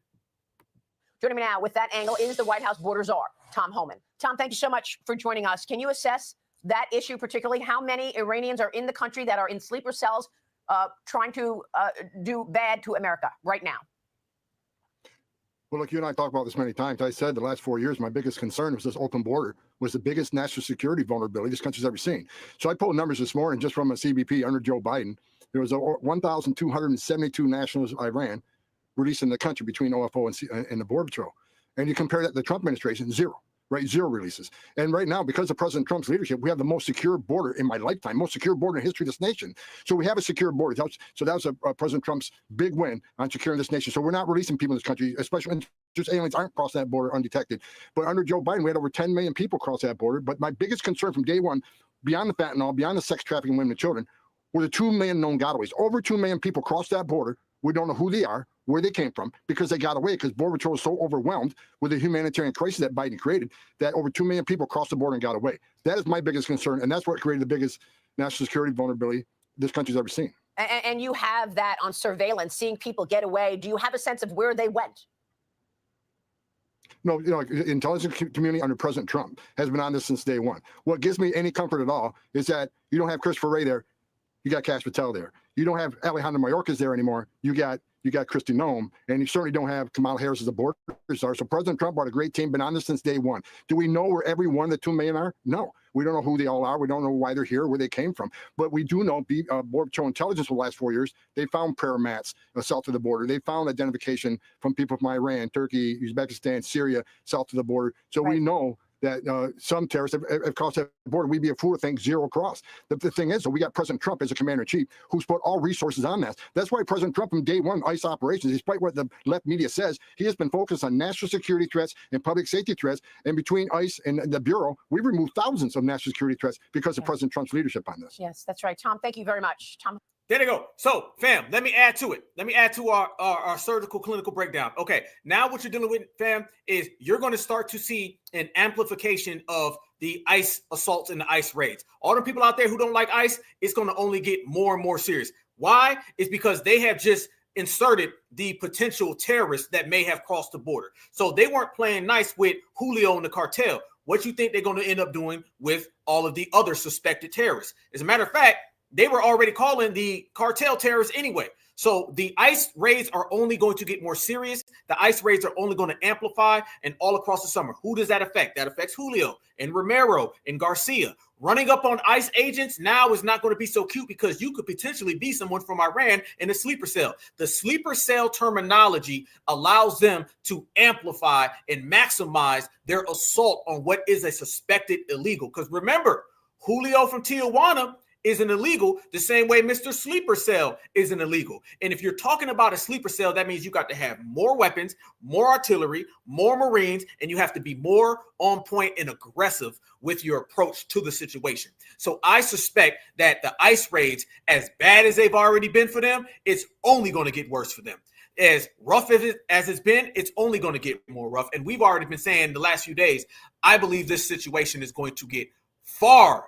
Joining me now with that angle is the White House border czar, Tom Homan. Tom, thank you so much for joining us. Can you assess that issue, particularly how many Iranians are in the country that are in sleeper cells trying to do bad to America right now? Well, look, you and I talked about this many times. I said the last 4 years, my biggest concern was this open border was the biggest national security vulnerability this country's ever seen. So I pulled numbers this morning just from a CBP under Joe Biden. There was 1,272 nationals of Iran released in the country between OFO and the Border Patrol. And you compare that to the Trump administration, zero. Right, zero releases. And right now, because of President Trump's leadership, we have the most secure border in my lifetime, most secure border in history of this nation. So we have a secure border. So that was President Trump's big win on securing this nation. So we're not releasing people in this country, especially when just aliens aren't crossing that border undetected. But under Joe Biden, we had over 10 million people cross that border. But my biggest concern from day one, beyond the fentanyl, beyond the sex trafficking women and children, were the 2 million known gotaways. Over 2 million people crossed that border. We don't know who they are, where they came from, because they got away, because Border Patrol is so overwhelmed with the humanitarian crisis that Biden created that over 2 million people crossed the border and got away. That is my biggest concern, and that's what created the biggest national security vulnerability this country's ever seen. And you have that on surveillance, seeing people get away. Do you have a sense of where they went? No, you know, the intelligence community under President Trump has been on this since day one. What gives me any comfort at all is that you don't have Christopher Wray there. You got Cash Patel there. You don't have Alejandro Mayorkas there anymore. You got Kristi Noem, and you certainly don't have Kamala Harris as a border czar. So President Trump brought a great team, been on this since day one. Do we know where every one of the 2 million are? No. We don't know who they all are. We don't know why they're here, where they came from. But we do know Border Patrol intelligence for the last 4 years, they found prayer mats south of the border. They found identification from people from Iran, Turkey, Uzbekistan, Syria, south of the border. So we know that some terrorists have crossed that border. We'd be a fool to think zero cross. The thing is, so we got President Trump as a commander-in-chief who's put all resources on that. That's why President Trump from day one, ICE operations, despite what the left media says, he has been focused on national security threats and public safety threats. And between ICE and the Bureau, we've removed thousands of national security threats because of President Trump's leadership on this. Yes, that's right. Tom, thank you very much. Tom. There they go. So, fam, let me add to it. Let me add to our surgical clinical breakdown. Okay, now what you're dealing with, fam, is you're going to start to see an amplification of the ICE assaults and the ICE raids. All the people out there who don't like ICE, it's going to only get more and more serious. Why? It's because they have just inserted the potential terrorists that may have crossed the border. So they weren't playing nice with Julio and the cartel. What you think they're going to end up doing with all of the other suspected terrorists? As a matter of fact, they were already calling the cartel terrorists anyway. So the ICE raids are only going to get more serious. The ICE raids are only going to amplify, and all across the summer. Who does that affect? That affects Julio and Romero and Garcia. Running up on ICE agents now is not going to be so cute because you could potentially be someone from Iran in a sleeper cell. The sleeper cell terminology allows them to amplify and maximize their assault on what is a suspected illegal. Because remember, Julio from Tijuana is an illegal the same way Mr. Sleeper Cell is an illegal. And if you're talking about a sleeper cell, that means you got to have more weapons, more artillery, more Marines, and you have to be more on point and aggressive with your approach to the situation. So I suspect that the ICE raids, as bad as they've already been for them, it's only going to get worse for them. As rough as it's been, it's only going to get more rough. And we've already been saying the last few days, I believe this situation is going to get far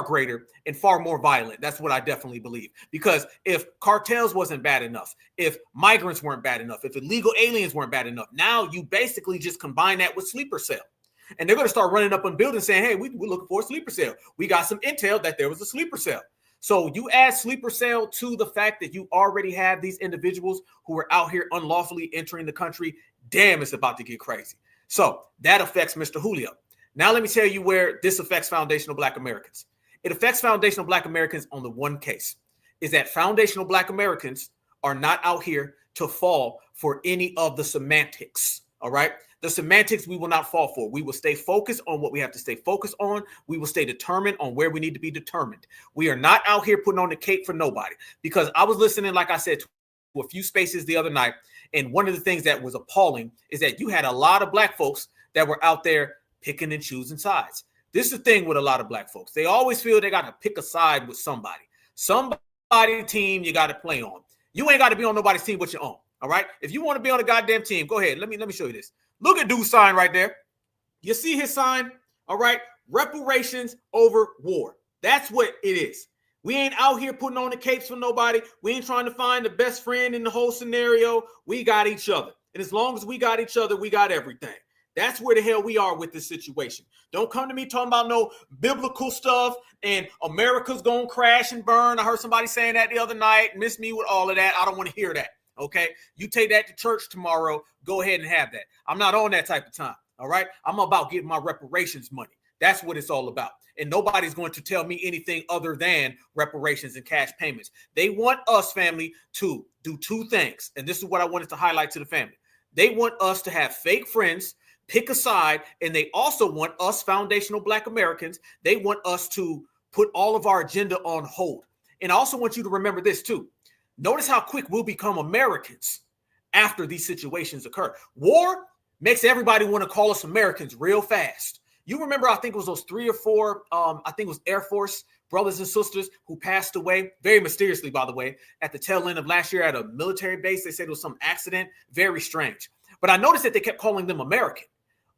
greater and far more violent. That's what I definitely believe. Because if cartels wasn't bad enough, if migrants weren't bad enough, if illegal aliens weren't bad enough, now you basically just combine that with sleeper cell. And they're going to start running up on buildings saying, hey, we're looking for a sleeper cell. We got some intel that there was a sleeper cell. So you add sleeper cell to the fact that you already have these individuals who are out here unlawfully entering the country. Damn, it's about to get crazy. So that affects Mr. Julio. Now, let me tell you where this affects foundational Black Americans. It affects foundational Black Americans on the one case is that foundational Black Americans are not out here to fall for any of the semantics. All right. The semantics we will not fall for. We will stay focused on what we have to stay focused on. We will stay determined on where we need to be determined. We are not out here putting on the cape for nobody, because I was listening, like I said, to a few spaces the other night. And one of the things that was appalling is that you had a lot of black folks that were out there picking and choosing sides. This is the thing with a lot of black folks. They always feel they got to pick a side with somebody. Somebody team you got to play on. You ain't got to be on nobody's team but your own. All right. If you want to be on a goddamn team, go ahead. Let me show you this. Look at dude's sign right there. You see his sign? All right. Reparations over war. That's what it is. We ain't out here putting on the capes for nobody. We ain't trying to find the best friend in the whole scenario. We got each other. And as long as we got each other, we got everything. That's where the hell we are with this situation. Don't come to me talking about no biblical stuff and America's going to crash and burn. I heard somebody saying that the other night. Miss me with all of that. I don't want to hear that. Okay. You take that to church tomorrow. Go ahead and have that. I'm not on that type of time. All right. I'm about getting my reparations money. That's what it's all about. And nobody's going to tell me anything other than reparations and cash payments. They want us, family, to do two things. And this is what I wanted to highlight to the family. They want us to have fake friends, pick a side, and they also want us, foundational Black Americans, they want us to put all of our agenda on hold. And I also want you to remember this too. Notice how quick we'll become Americans after these situations occur. War makes everybody want to call us Americans real fast. You remember, I think it was those 3 or 4, I think it was Air Force brothers and sisters who passed away, very mysteriously, by the way, at the tail end of last year at a military base. They said it was some accident. Very strange. But I noticed that they kept calling them American.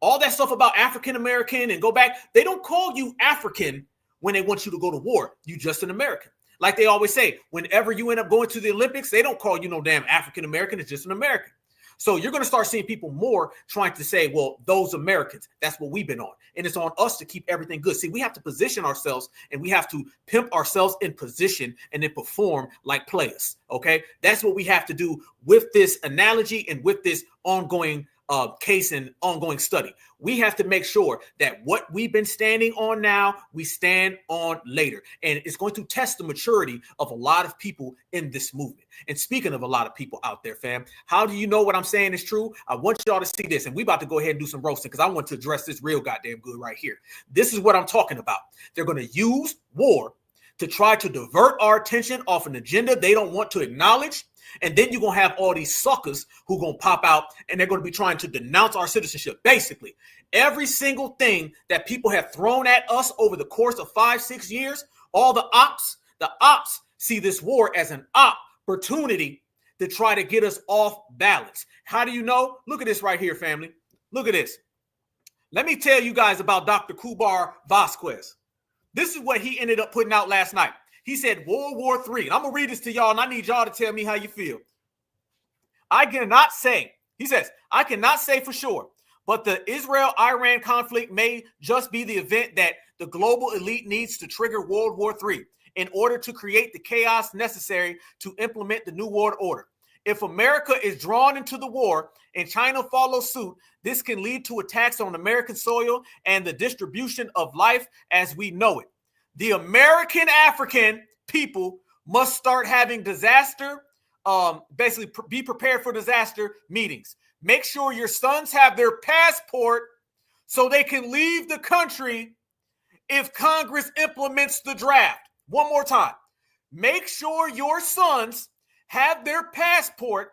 All that stuff about African-American and go back, they don't call you African when they want you to go to war. You just an American. Like they always say, whenever you end up going to the Olympics, they don't call you no damn African-American. It's just an American. So you're going to start seeing people more trying to say, well, those Americans, that's what we've been on. And it's on us to keep everything good. See, we have to position ourselves and we have to pimp ourselves in position and then perform like players. Okay. That's what we have to do with this analogy and with this ongoing case and ongoing study. We have to make sure that what we've been standing on now, we stand on later. And it's going to test the maturity of a lot of people in this movement. And speaking of a lot of people out there, fam, how do you know what I'm saying is true? I want y'all to see this. And we about to go ahead and do some roasting because I want to address this real goddamn good right here. This is what I'm talking about. They're going to use war to try to divert our attention off an agenda they don't want to acknowledge. And then you're going to have all these suckers who are going to pop out and they're going to be trying to denounce our citizenship. Basically, every single thing that people have thrown at us over the course of 5-6 years, all the ops see this war as an opportunity to try to get us off balance. How do you know? Look at this right here, family. Look at this. Let me tell you guys about Dr. Kubar Vasquez. This is what he ended up putting out last night. He said World War III. And I'm going to read this to y'all, and I need y'all to tell me how you feel. I cannot say for sure, but the Israel-Iran conflict may just be the event that the global elite needs to trigger World War III in order to create the chaos necessary to implement the New World Order. If America is drawn into the war and China follows suit, this can lead to attacks on American soil and the distribution of life as we know it. The American African people must start having be prepared for disaster meetings. Make sure your sons have their passport so they can leave the country if Congress implements the draft. One more time. Make sure your sons have their passport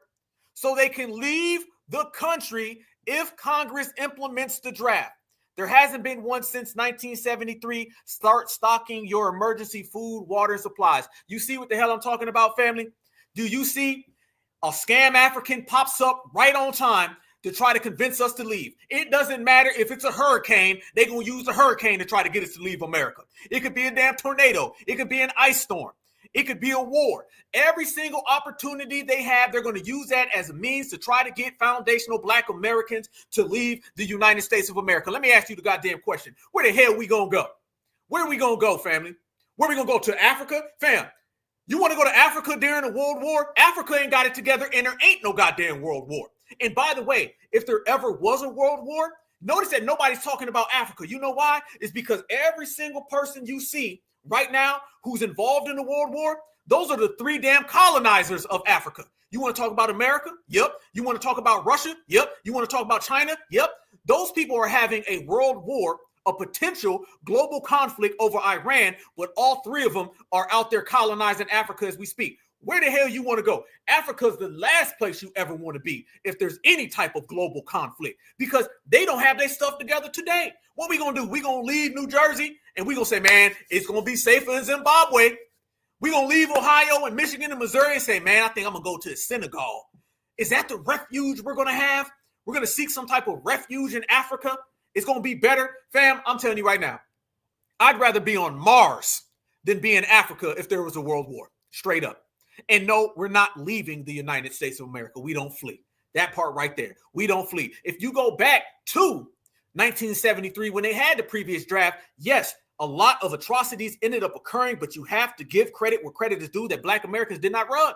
so they can leave the country if Congress implements the draft. There hasn't been one since 1973. Start stocking your emergency food, water, and supplies. You see what the hell I'm talking about, family? Do you see a scam African pops up right on time to try to convince us to leave? It doesn't matter if it's a hurricane. They're going to use the hurricane to try to get us to leave America. It could be a damn tornado. It could be an ice storm. It could be a war. Every single opportunity they have, they're going to use that as a means to try to get foundational Black Americans to leave the United States of America. Let me ask you the goddamn question. Where the hell we going to go? Where are we going to go, family? Where are we going to go? To Africa? Fam, you want to go to Africa during a world war? Africa ain't got it together and there ain't no goddamn world war. And by the way, if there ever was a world war, notice that nobody's talking about Africa. You know why? It's because every single person you see right now who's involved in the world war, Those are the 3 damn colonizers of Africa. You want to talk about America? Yep. You want to talk about Russia? Yep. You want to talk about China? Yep. Those people are having a world war, a potential global conflict over Iran, but all 3 of them are out there colonizing Africa as we speak. Where the hell you want to go? Africa's the last place you ever want to be if there's any type of global conflict, because they don't have their stuff together today. What we going to do? We going to leave New Jersey and we going to say, man, it's going to be safer in Zimbabwe. We going to leave Ohio and Michigan and Missouri and say, man, I think I'm going to go to Senegal. Is that the refuge we're going to have? We're going to seek some type of refuge in Africa. It's going to be better. Fam, I'm telling you right now, I'd rather be on Mars than be in Africa if there was a world war. Straight up. And no, we're not leaving the United States of America. We don't flee. That part right there. We don't flee. If you go back to 1973, when they had the previous draft, yes, a lot of atrocities ended up occurring, but you have to give credit where credit is due that Black Americans did not run.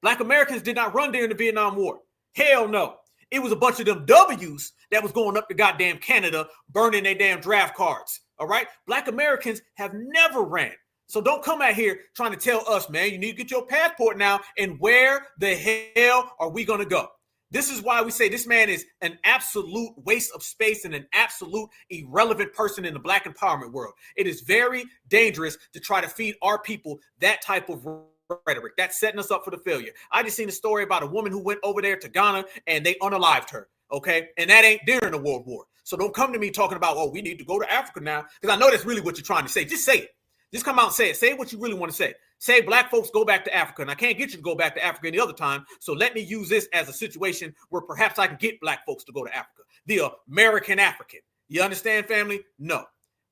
Black Americans did not run during the Vietnam War. Hell no. It was a bunch of them W's that was going up to goddamn Canada, burning their damn draft cards. All right? Black Americans have never ran. So don't come out here trying to tell us, man, you need to get your passport now. And where the hell are we going to go? This is why we say this man is an absolute waste of space and an absolute irrelevant person in the Black empowerment world. It is very dangerous to try to feed our people that type of rhetoric. That's setting us up for the failure. I just seen a story about a woman who went over there to Ghana and they unalived her. Okay. And that ain't during the World War. So don't come to me talking about, oh, we need to go to Africa now. Because I know that's really what you're trying to say. Just say it. Just come out and say it. Say what you really want to say. Say Black folks go back to Africa. And I can't get you to go back to Africa any other time. So let me use this as a situation where perhaps I can get Black folks to go to Africa. The American African. You understand, family? No.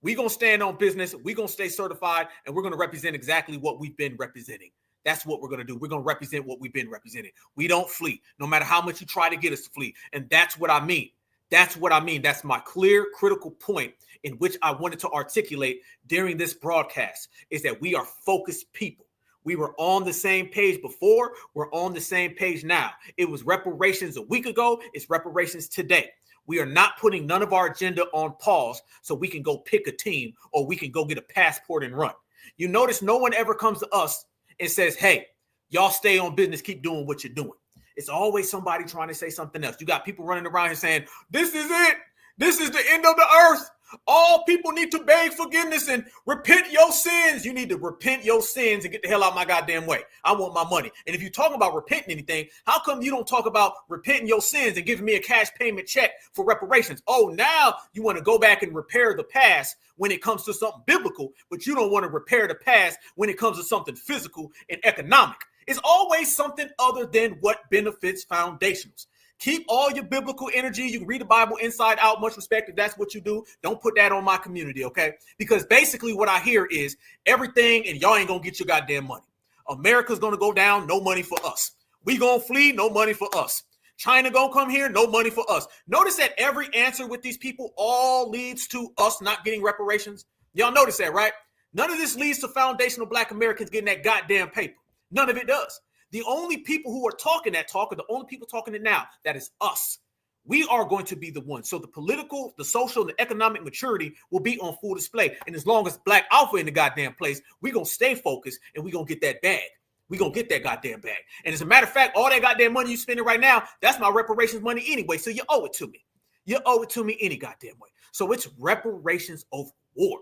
We're going to stand on business. We're going to stay certified. And we're going to represent exactly what we've been representing. That's what we're going to do. We're going to represent what we've been representing. We don't flee, no matter how much you try to get us to flee. And that's what I mean. That's what I mean. That's my clear, critical point in which I wanted to articulate during this broadcast, is that we are focused people. We were on the same page before. We're on the same page now. It was reparations a week ago. It's reparations today. We are not putting none of our agenda on pause so we can go pick a team or we can go get a passport and run. You notice no one ever comes to us and says, hey, y'all stay on business, keep doing what you're doing. It's always somebody trying to say something else. You got people running around here saying, this is it. This is the end of the earth. All people need to beg forgiveness and repent your sins. You need to repent your sins and get the hell out of my goddamn way. I want my money. And if you're talking about repenting anything, how come you don't talk about repenting your sins and giving me a cash payment check for reparations? Oh, now you want to go back and repair the past when it comes to something biblical, but you don't want to repair the past when it comes to something physical and economic. It's always something other than what benefits foundationals. Keep all your biblical energy. You can read the Bible inside out. Much respect if that's what you do. Don't put that on my community, okay? Because basically what I hear is everything and y'all ain't going to get your goddamn money. America's going to go down, no money for us. We going to flee, no money for us. China going to come here, no money for us. Notice that every answer with these people all leads to us not getting reparations. Y'all notice that, right? None of this leads to foundational Black Americans getting that goddamn paper. None of it does. The only people who are talking that talk are the only people talking it now. That is us. We are going to be the ones. So the political, the social, and the economic maturity will be on full display. And as long as Black Alpha in the goddamn place, we're going to stay focused and we're going to get that bag. We're going to get that goddamn bag. And as a matter of fact, all that goddamn money you spending right now, that's my reparations money anyway. So you owe it to me. You owe it to me any goddamn way. So it's reparations over war.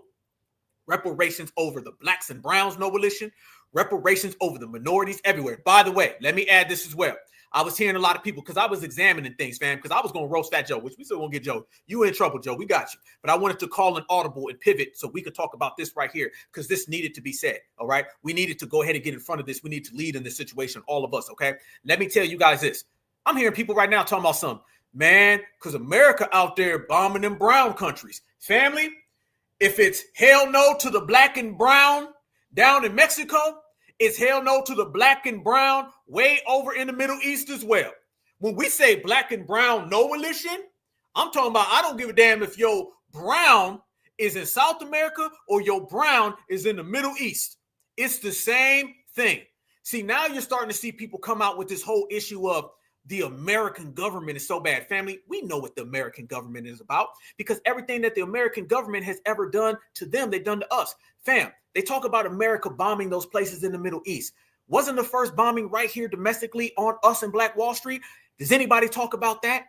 Reparations over the Blacks and Browns no volition. Reparations over the minorities everywhere. By the way, let me add this as well. I was hearing a lot of people because I was examining things, fam, because I was going to roast Fat Joe, which we still won't get Joe. You in trouble, Joe. We got you. But I wanted to call an audible and pivot so we could talk about this right here because this needed to be said, all right? We needed to go ahead and get in front of this. We need to lead in this situation, all of us, okay? Let me tell you guys this. I'm hearing people right now talking about something. Man, because America out there bombing them brown countries. Family, if it's hell no to the Black and brown down in Mexico, it's hell no to the Black and brown way over in the Middle East as well. When we say Black and brown no volition, I'm talking about I don't give a damn if your brown is in South America or your brown is in the Middle East. It's the same thing. See, now you're starting to see people come out with this whole issue of the American government is so bad. Family, we know what the American government is about because everything that the American government has ever done to them, they've done to us. Fam, they talk about America bombing those places in the Middle East. Wasn't the first bombing right here domestically on us in Black Wall Street? Does anybody talk about that?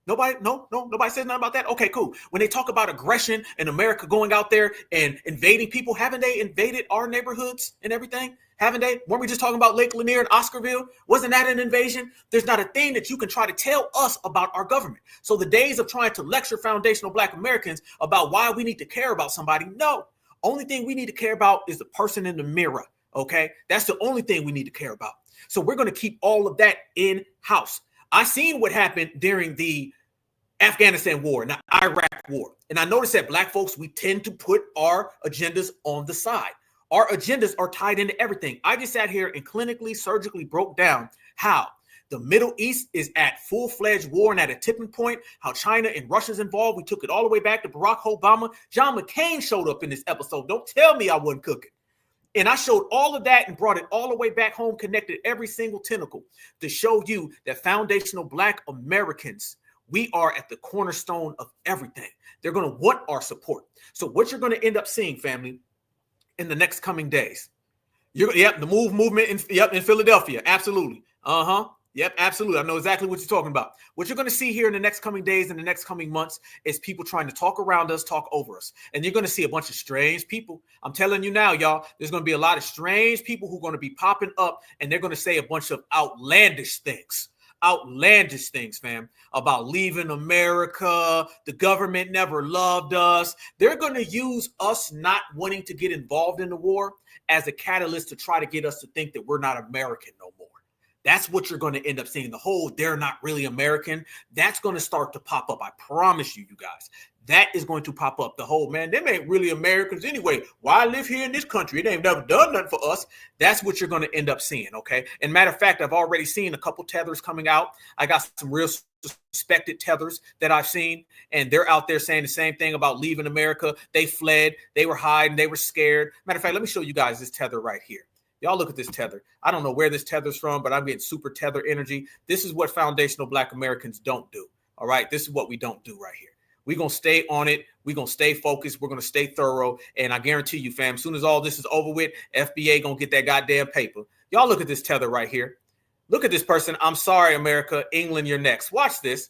Nobody? No, nobody says nothing about that? Okay, cool. When they talk about aggression and America going out there and invading people, haven't they invaded our neighborhoods and everything? Haven't they? Weren't we just talking about Lake Lanier and Oscarville? Wasn't that an invasion? There's not a thing that you can try to tell us about our government. So the days of trying to lecture foundational Black Americans about why we need to care about somebody, no. Only thing we need to care about is the person in the mirror, okay? That's the only thing we need to care about. So we're going to keep all of that in-house. I seen what happened during the Afghanistan war and the Iraq war. And I noticed that Black folks, we tend to put our agendas on the side. Our agendas are tied into everything. I just sat here and clinically, surgically broke down how the Middle East is at full-fledged war and at a tipping point, how China and Russia's involved. We took it all the way back to Barack Obama. John McCain showed up in this episode. Don't tell me I wasn't cooking. And I showed all of that and brought it all the way back home, connected every single tentacle to show you that foundational Black Americans, we are at the cornerstone of everything. They're going to want our support. So what you're going to end up seeing, family, in the next coming days, the movement in Philadelphia. Absolutely. Yep, absolutely. I know exactly what you're talking about. What you're going to see here in the next coming days and the next coming months is people trying to talk around us, talk over us. And you're going to see a bunch of strange people. I'm telling you now, y'all, there's going to be a lot of strange people who are going to be popping up, and they're going to say a bunch of outlandish things, fam, about leaving America. The government never loved us. They're going to use us not wanting to get involved in the war as a catalyst to try to get us to think that we're not American no more. That's what you're going to end up seeing. The whole they're not really American. That's going to start to pop up. I promise you, you guys. That is going to pop up. The whole, man, them ain't really Americans anyway. Why live here in this country? It ain't never done nothing for us. That's what you're going to end up seeing, okay? And matter of fact, I've already seen a couple tethers coming out. I got some real suspected tethers that I've seen, and they're out there saying the same thing about leaving America. They fled. They were hiding. They were scared. Matter of fact, let me show you guys this tether right here. Y'all look at this tether. I don't know where this tether's from, but I'm getting super tether energy. This is what foundational Black Americans don't do, all right? This is what we don't do right here. We're going to stay on it. We're going to stay focused. We're going to stay thorough. And I guarantee you, fam, as soon as all this is over with, FBA going to get that goddamn paper. Y'all look at this tether right here. Look at this person. I'm sorry, America. England, you're next. Watch this.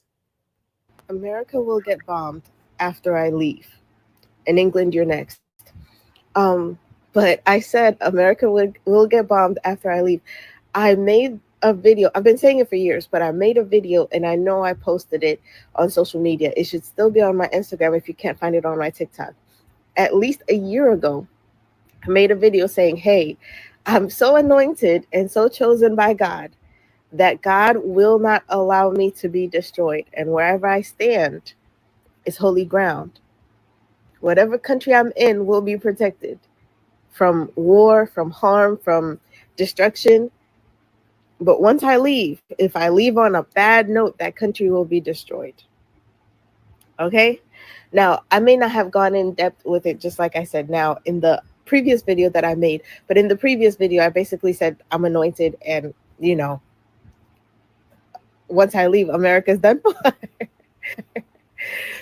America will get bombed after I leave. And England, you're next. But I said America will get bombed after I leave. I made a video. I've been saying it for years, but I made a video and I know I posted it on social media. It should still be on my Instagram if you can't find it on my TikTok. At least a year ago, I made a video saying, hey, I'm so anointed and so chosen by God that God will not allow me to be destroyed. And wherever I stand is holy ground. Whatever country I'm in will be protected from war, from harm, from destruction. But once I leave, if I leave on a bad note, that country will be destroyed. Okay? Now, I may not have gone in depth with it, just like I said now in the previous video that I made. But in the previous video, I basically said I'm anointed and, you know, once I leave, America's done for.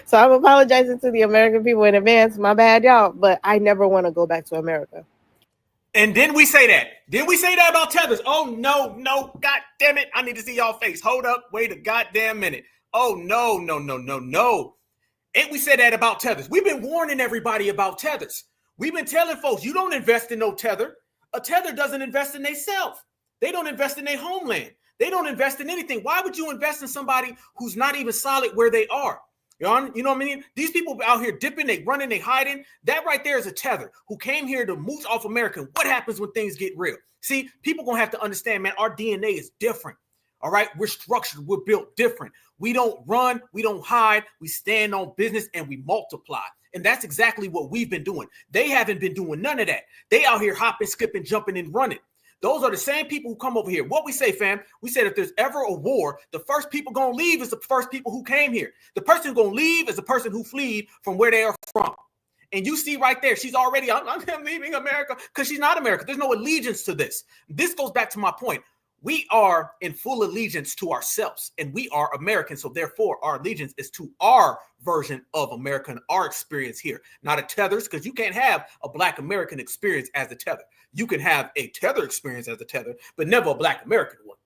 So I'm apologizing to the American people in advance. My bad, y'all. But I never want to go back to America. And didn't we say that? Didn't we say that about tethers? Oh, no. God damn it. I need to see y'all face. Hold up. Wait a goddamn minute. Oh, no. Ain't we said that about tethers? We've been warning everybody about tethers. We've been telling folks, you don't invest in no tether. A tether doesn't invest in themselves. They don't invest in their homeland. They don't invest in anything. Why would you invest in somebody who's not even solid where they are? You know what I mean? These people out here dipping, they running, they hiding. That right there is a tether who came here to mooch off America. What happens when things get real? See, people going to have to understand, man, our DNA is different. All right? We're structured. We're built different. We don't run. We don't hide. We stand on business and we multiply. And that's exactly what we've been doing. They haven't been doing none of that. They out here hopping, skipping, jumping, and running. Those are the same people who come over here. What we say, fam, we said if there's ever a war, the first people going to leave is the first people who came here. The person who's going to leave is the person who fled from where they are from. And you see right there, she's already, I'm leaving America because she's not America. There's no allegiance to this. This goes back to my point. We are in full allegiance to ourselves, and we are Americans. So therefore, our allegiance is to our version of America and our experience here, not a Tether's, because you can't have a Black American experience as a Tether. You can have a Tether experience as a Tether, but never a Black American one.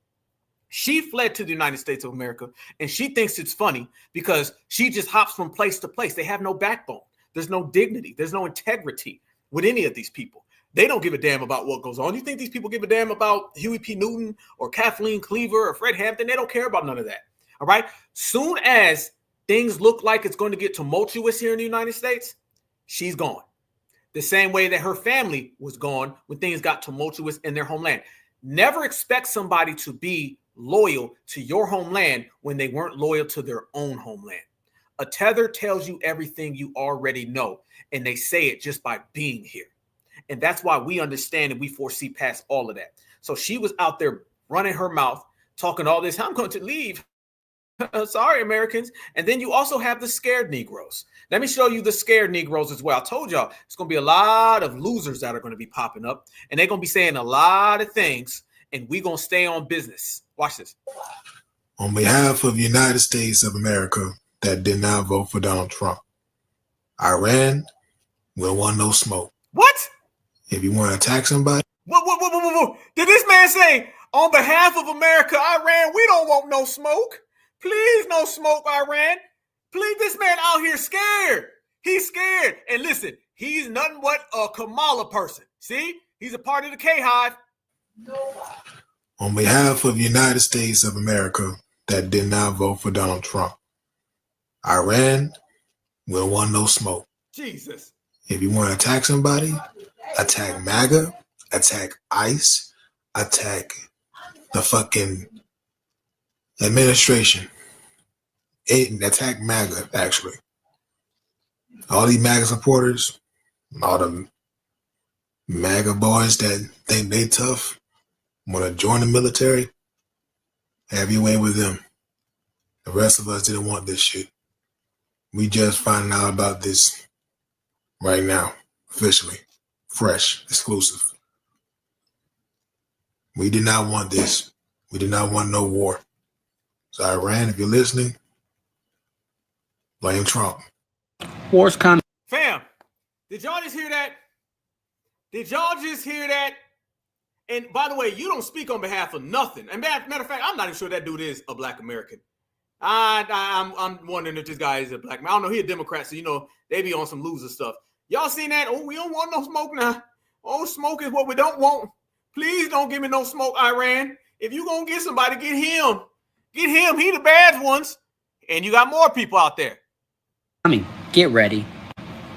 She fled to the United States of America, and she thinks it's funny because she just hops from place to place. They have no backbone. There's no dignity. There's no integrity with any of these people. They don't give a damn about what goes on. You think these people give a damn about Huey P. Newton or Kathleen Cleaver or Fred Hampton? They don't care about none of that. All right. Soon as things look like it's going to get tumultuous here in the United States, she's gone. The same way that her family was gone when things got tumultuous in their homeland. Never expect somebody to be loyal to your homeland when they weren't loyal to their own homeland. A Tether tells you everything you already know, and they say it just by being here. And that's why we understand and we foresee past all of that. So she was out there running her mouth, talking all this, I'm going to leave. Sorry, Americans. And then you also have the scared Negroes. Let me show you the scared Negroes as well. I told y'all it's going to be a lot of losers that are going to be popping up, and they're going to be saying a lot of things, and we're going to stay on business. Watch this. On behalf of the United States of America that did not vote for Donald Trump, Iran will want no smoke. What? If you want to attack somebody. What? Did this man say, on behalf of America, Iran, we don't want no smoke? Please, no smoke, Iran. Please, this man out here scared. He's scared. And listen, he's nothing but a Kamala person. See? He's a part of the K-Hive. On behalf of the United States of America that did not vote for Donald Trump, Iran will want no smoke. Jesus. If you want to attack somebody, attack MAGA, attack ICE, attack the fucking administration. Attack MAGA, actually. All these MAGA supporters, all the MAGA boys that think they tough, want to join the military, have your way with them. The rest of us didn't want this shit. We just finding out about this right now, officially, fresh, exclusive. We did not want this. We did not want no war. So Iran, if you're listening, blame Trump. War's coming. Fam, did y'all just hear that? Did y'all just hear that? And by the way, you don't speak on behalf of nothing. And matter of fact, I'm not even sure that dude is a Black American. I'm wondering if this guy is a Black man. I don't know. He a Democrat, so you know they be on some loser stuff. Y'all seen that? Oh, we don't want no smoke now. Oh, smoke is what we don't want. Please don't give me no smoke, Iran. If you gonna get somebody, get him. Get him. He the bad ones. And you got more people out there. I mean, get ready.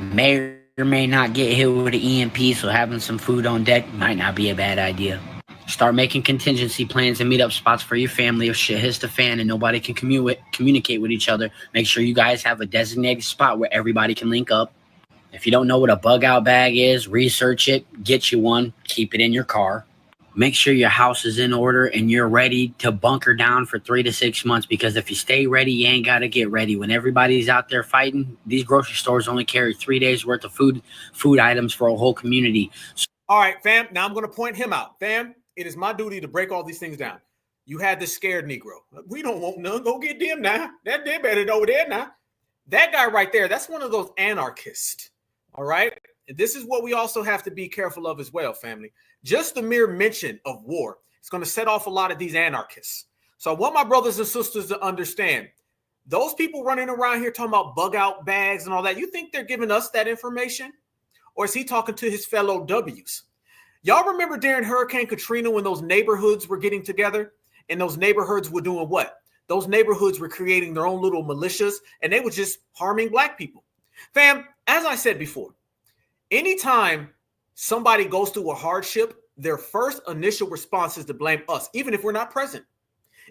May or may not get hit with an EMP, so having some food on deck might not be a bad idea. Start making contingency plans and meet up spots for your family if shit hits the fan and nobody can communicate with each other. Make sure you guys have a designated spot where everybody can link up. If you don't know what a bug out bag is, research it, get you one, keep it in your car. Make sure your house is in order and you're ready to bunker down for 3 to 6 months, because if you stay ready, you ain't got to get ready. When everybody's out there fighting, these grocery stores only carry 3 days worth of food items for a whole community. All right, fam. Now I'm going to point him out. Fam, it is my duty to break all these things down. You had this scared Negro. We don't want none. Go get them now. They better over there now. That guy right there, that's one of those anarchists. All right. And this is what we also have to be careful of as well, family. Just the mere mention of war is going to set off a lot of these anarchists. So I want my brothers and sisters to understand, those people running around here talking about bug out bags and all that, you think they're giving us that information? Or is he talking to his fellow W's? Y'all remember during Hurricane Katrina when those neighborhoods were getting together and those neighborhoods were doing what? Those neighborhoods were creating their own little militias and they were just harming Black people. Fam, as I said before, anytime somebody goes through a hardship, their first initial response is to blame us, even if we're not present.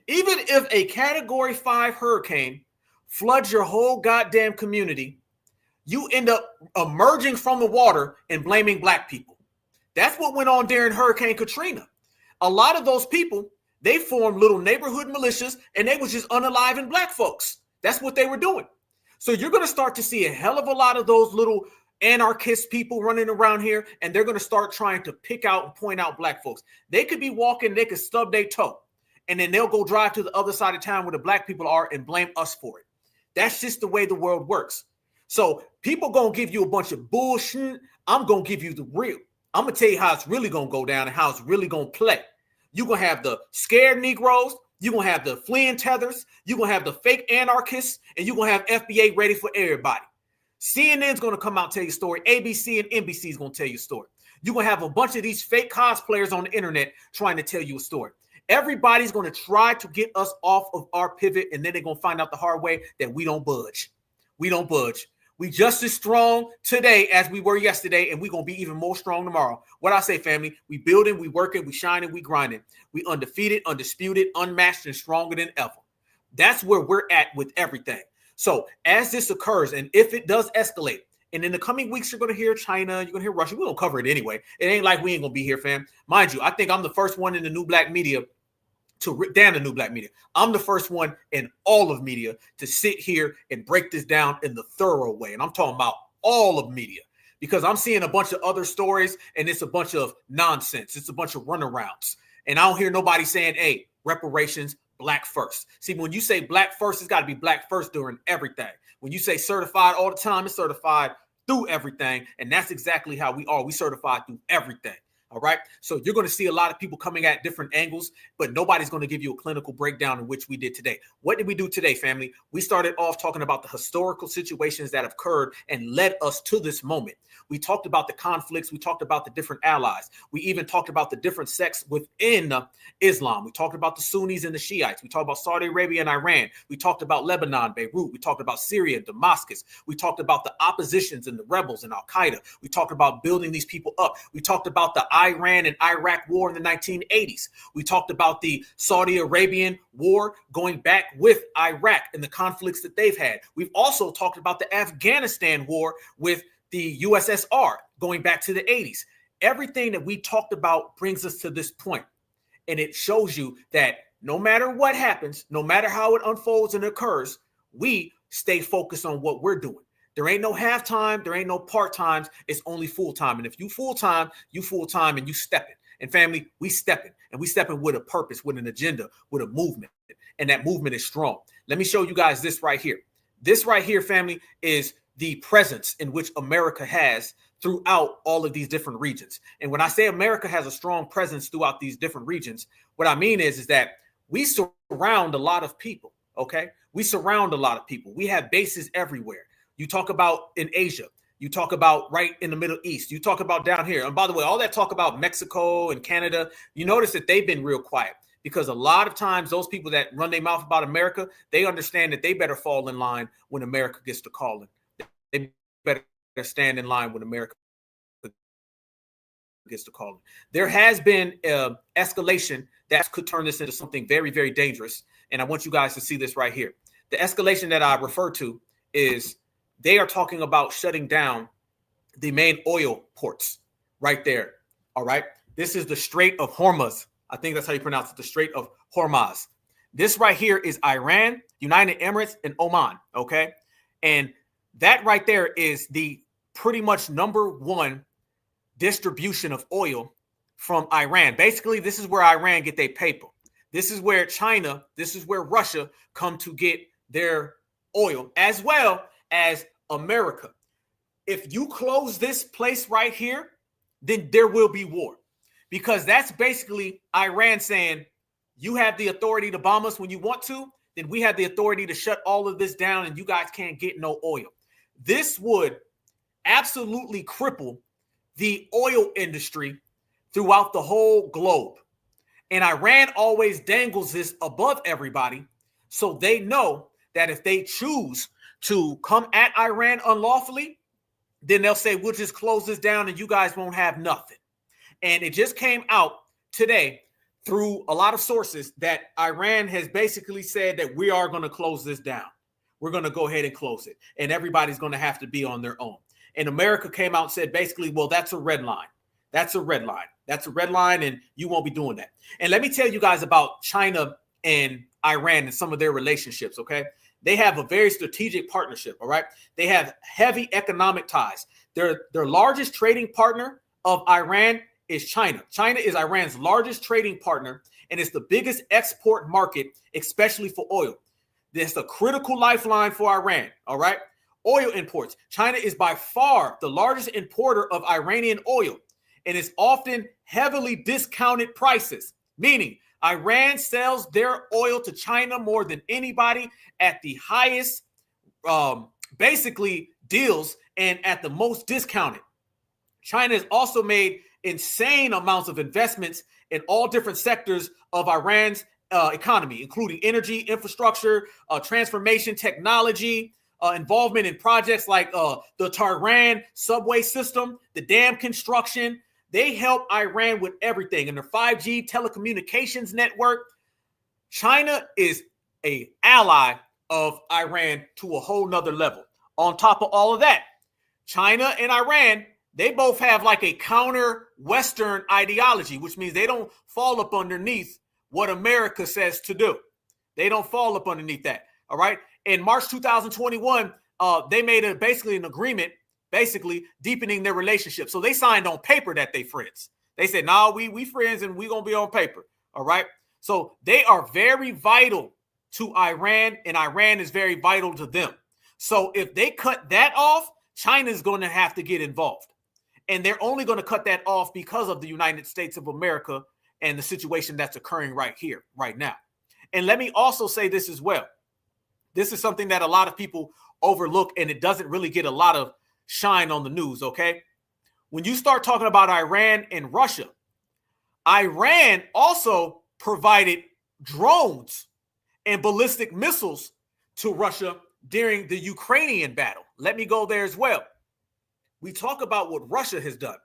Even if a Category 5 hurricane floods your whole goddamn community, you end up emerging from the water and blaming Black people. That's what went on during Hurricane Katrina. A lot of those people, they formed little neighborhood militias and they was just unaliving Black folks. That's what they were doing. So you're going to start to see a hell of a lot of those little anarchist people running around here, and they're going to start trying to pick out and point out black folks. They could be walking, they could stub their toe, and then they'll go drive to the other side of town where the black people are and blame us for it. That's just the way the world works. So people going to give you a bunch of bullshit. I'm going to give you the real. I'm going to tell you how it's really going to go down and how it's really going to play. You're going to have the scared Negroes. You're going to have the fleeing tethers. You're going to have the fake anarchists. And you're going to have FBA ready for everybody. CNN's going to come out and tell you a story. ABC and NBC is going to tell you a story. You're going to have a bunch of these fake cosplayers on the internet trying to tell you a story. Everybody's going to try to get us off of our pivot, and then they're going to find out the hard way that we don't budge. We don't budge. We just as strong today as we were yesterday, and we're going to be even more strong tomorrow. What I say, family, we building, we working, we shining, we grinding. We undefeated, undisputed, unmatched, and stronger than ever. That's where we're at with everything. So as this occurs, and if it does escalate, and in the coming weeks, you're going to hear China, you're going to hear Russia. We don't cover it anyway. It ain't like we ain't going to be here, fam. Mind you, I think I'm the first one in the new black media I'm the first one in all of media to sit here and break this down in the thorough way. And I'm talking about all of media, because I'm seeing a bunch of other stories and it's a bunch of nonsense. It's a bunch of runarounds. And I don't hear nobody saying, hey, reparations, black first. See, when you say black first, it's got to be black first during everything. When you say certified all the time, it's certified through everything. And that's exactly how we are. We certified through everything. All right. So you're going to see a lot of people coming at different angles, but nobody's going to give you a clinical breakdown in which we did today. What did we do today, family? We started off talking about the historical situations that have occurred and led us to this moment. We talked about the conflicts. We talked about the different allies. We even talked about the different sects within Islam. We talked about the Sunnis and the Shiites. We talked about Saudi Arabia and Iran. We talked about Lebanon, Beirut. We talked about Syria and Damascus. We talked about the oppositions and the rebels and Al-Qaeda. We talked about building these people up. We talked about the Iran and Iraq war in the 1980s. We talked about the Saudi Arabian war going back with Iraq and the conflicts that they've had. We've also talked about the Afghanistan war with the USSR going back to the 80s. Everything that we talked about brings us to this point. And it shows you that no matter what happens, no matter how it unfolds and occurs, we stay focused on what we're doing. There ain't no halftime. There ain't no part-times. It's only full-time. And if you full-time and you stepping. And family, we stepping. And we stepping with a purpose, with an agenda, with a movement. And that movement is strong. Let me show you guys this right here. This right here, family, is the presence in which America has throughout all of these different regions. And when I say America has a strong presence throughout these different regions, what I mean is that we surround a lot of people, okay? We surround a lot of people. We have bases everywhere. You talk about in Asia. You talk about right in the Middle East. You talk about down here. And by the way, all that talk about Mexico and Canada, you notice that they've been real quiet, because a lot of times those people that run their mouth about America, they understand that they better fall in line when America gets to calling. They better stand in line when America gets to calling. There has been escalation that could turn this into something very, very dangerous. And I want you guys to see this right here. The escalation that I refer to is they are talking about shutting down the main oil ports right there. All right. This is the Strait of Hormuz. I think that's how you pronounce it, the Strait of Hormuz. This right here is Iran, United Emirates, and Oman. Okay. And that right there is the pretty much number one distribution of oil from Iran. Basically, this is where Iran get their paper. This is where China, this is where Russia come to get their oil, as well as America. If you close this place right here, then there will be war, because that's basically Iran saying, you have the authority to bomb us when you want to, then we have the authority to shut all of this down and you guys can't get no oil. This would absolutely cripple the oil industry throughout the whole globe. And Iran always dangles this above everybody, so they know that if they choose to come at Iran unlawfully, then they'll say, we'll just close this down and you guys won't have nothing. And it just came out today through a lot of sources that Iran has basically said that we are going to close this down. We're going to go ahead and close it. And everybody's going to have to be on their own. And America came out and said, basically, well, that's a red line. That's a red line. That's a red line, and you won't be doing that. And let me tell you guys about China and Iran and some of their relationships, okay? They have a very strategic partnership, all right? They have heavy economic ties. Their largest trading partner of Iran is China. China is Iran's largest trading partner, and it's the biggest export market, especially for oil. This is a critical lifeline for Iran, all right? Oil imports. China is by far the largest importer of Iranian oil, and it's often heavily discounted prices, meaning Iran sells their oil to China more than anybody at the highest, basically, deals and at the most discounted. China has also made insane amounts of investments in all different sectors of Iran's economy, including energy, infrastructure, transformation, technology, involvement in projects like the Tehran subway system, the dam construction. They help Iran with everything in their 5G telecommunications network. China is an ally of Iran to a whole nother level. On top of all of that, China and Iran, they both have like a counter Western ideology, which means they don't fall up underneath what America says to do. They don't fall up underneath that. All right. In March 2021, they made basically an agreement, basically deepening their relationship. So they signed on paper that they friends. They said, "Nah, we friends and we gonna be on paper." All right. So they are very vital to Iran, and Iran is very vital to them. So if they cut that off, China is going to have to get involved. And they're only going to cut that off because of the United States of America and the situation that's occurring right here, right now. And let me also say this as well. This is something that a lot of people overlook, and it doesn't really get a lot of shine on the news, okay? When you start talking about Iran and Russia, Iran also provided drones and ballistic missiles to Russia during the Ukrainian battle. Let me go there as well. We talk about what Russia has done.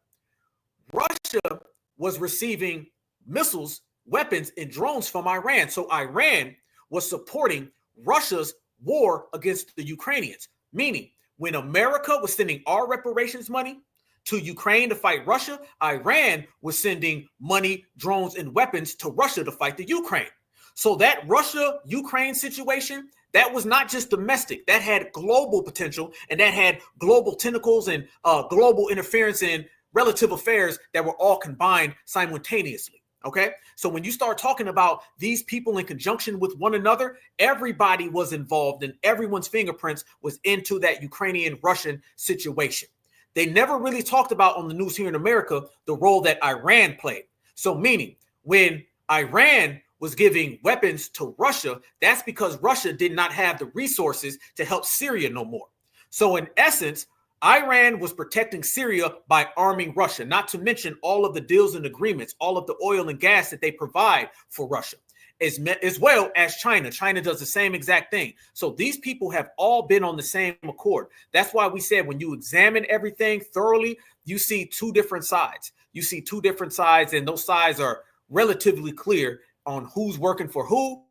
Russia was receiving missiles, weapons, and drones from Iran. So Iran was supporting Russia's war against the Ukrainians, meaning when America was sending our reparations money to Ukraine to fight Russia, Iran was sending money, drones, and weapons to Russia to fight the Ukraine. So that Russia-Ukraine situation, that was not just domestic. That had global potential, and that had global tentacles and global interference in relative affairs that were all combined simultaneously. Okay, so when you start talking about these people in conjunction with one another, everybody was involved, and everyone's fingerprints was into that Ukrainian-Russian situation. They never really talked about on the news here in America the role that Iran played. So meaning when Iran was giving weapons to Russia, that's because Russia did not have the resources to help Syria no more. So in essence, Iran was protecting Syria by arming Russia, not to mention all of the deals and agreements, all of the oil and gas that they provide for Russia, as well as China. China does the same exact thing. So these people have all been on the same accord. That's why we said when you examine everything thoroughly, you see two different sides. You see two different sides, and those sides are relatively clear on who's working for who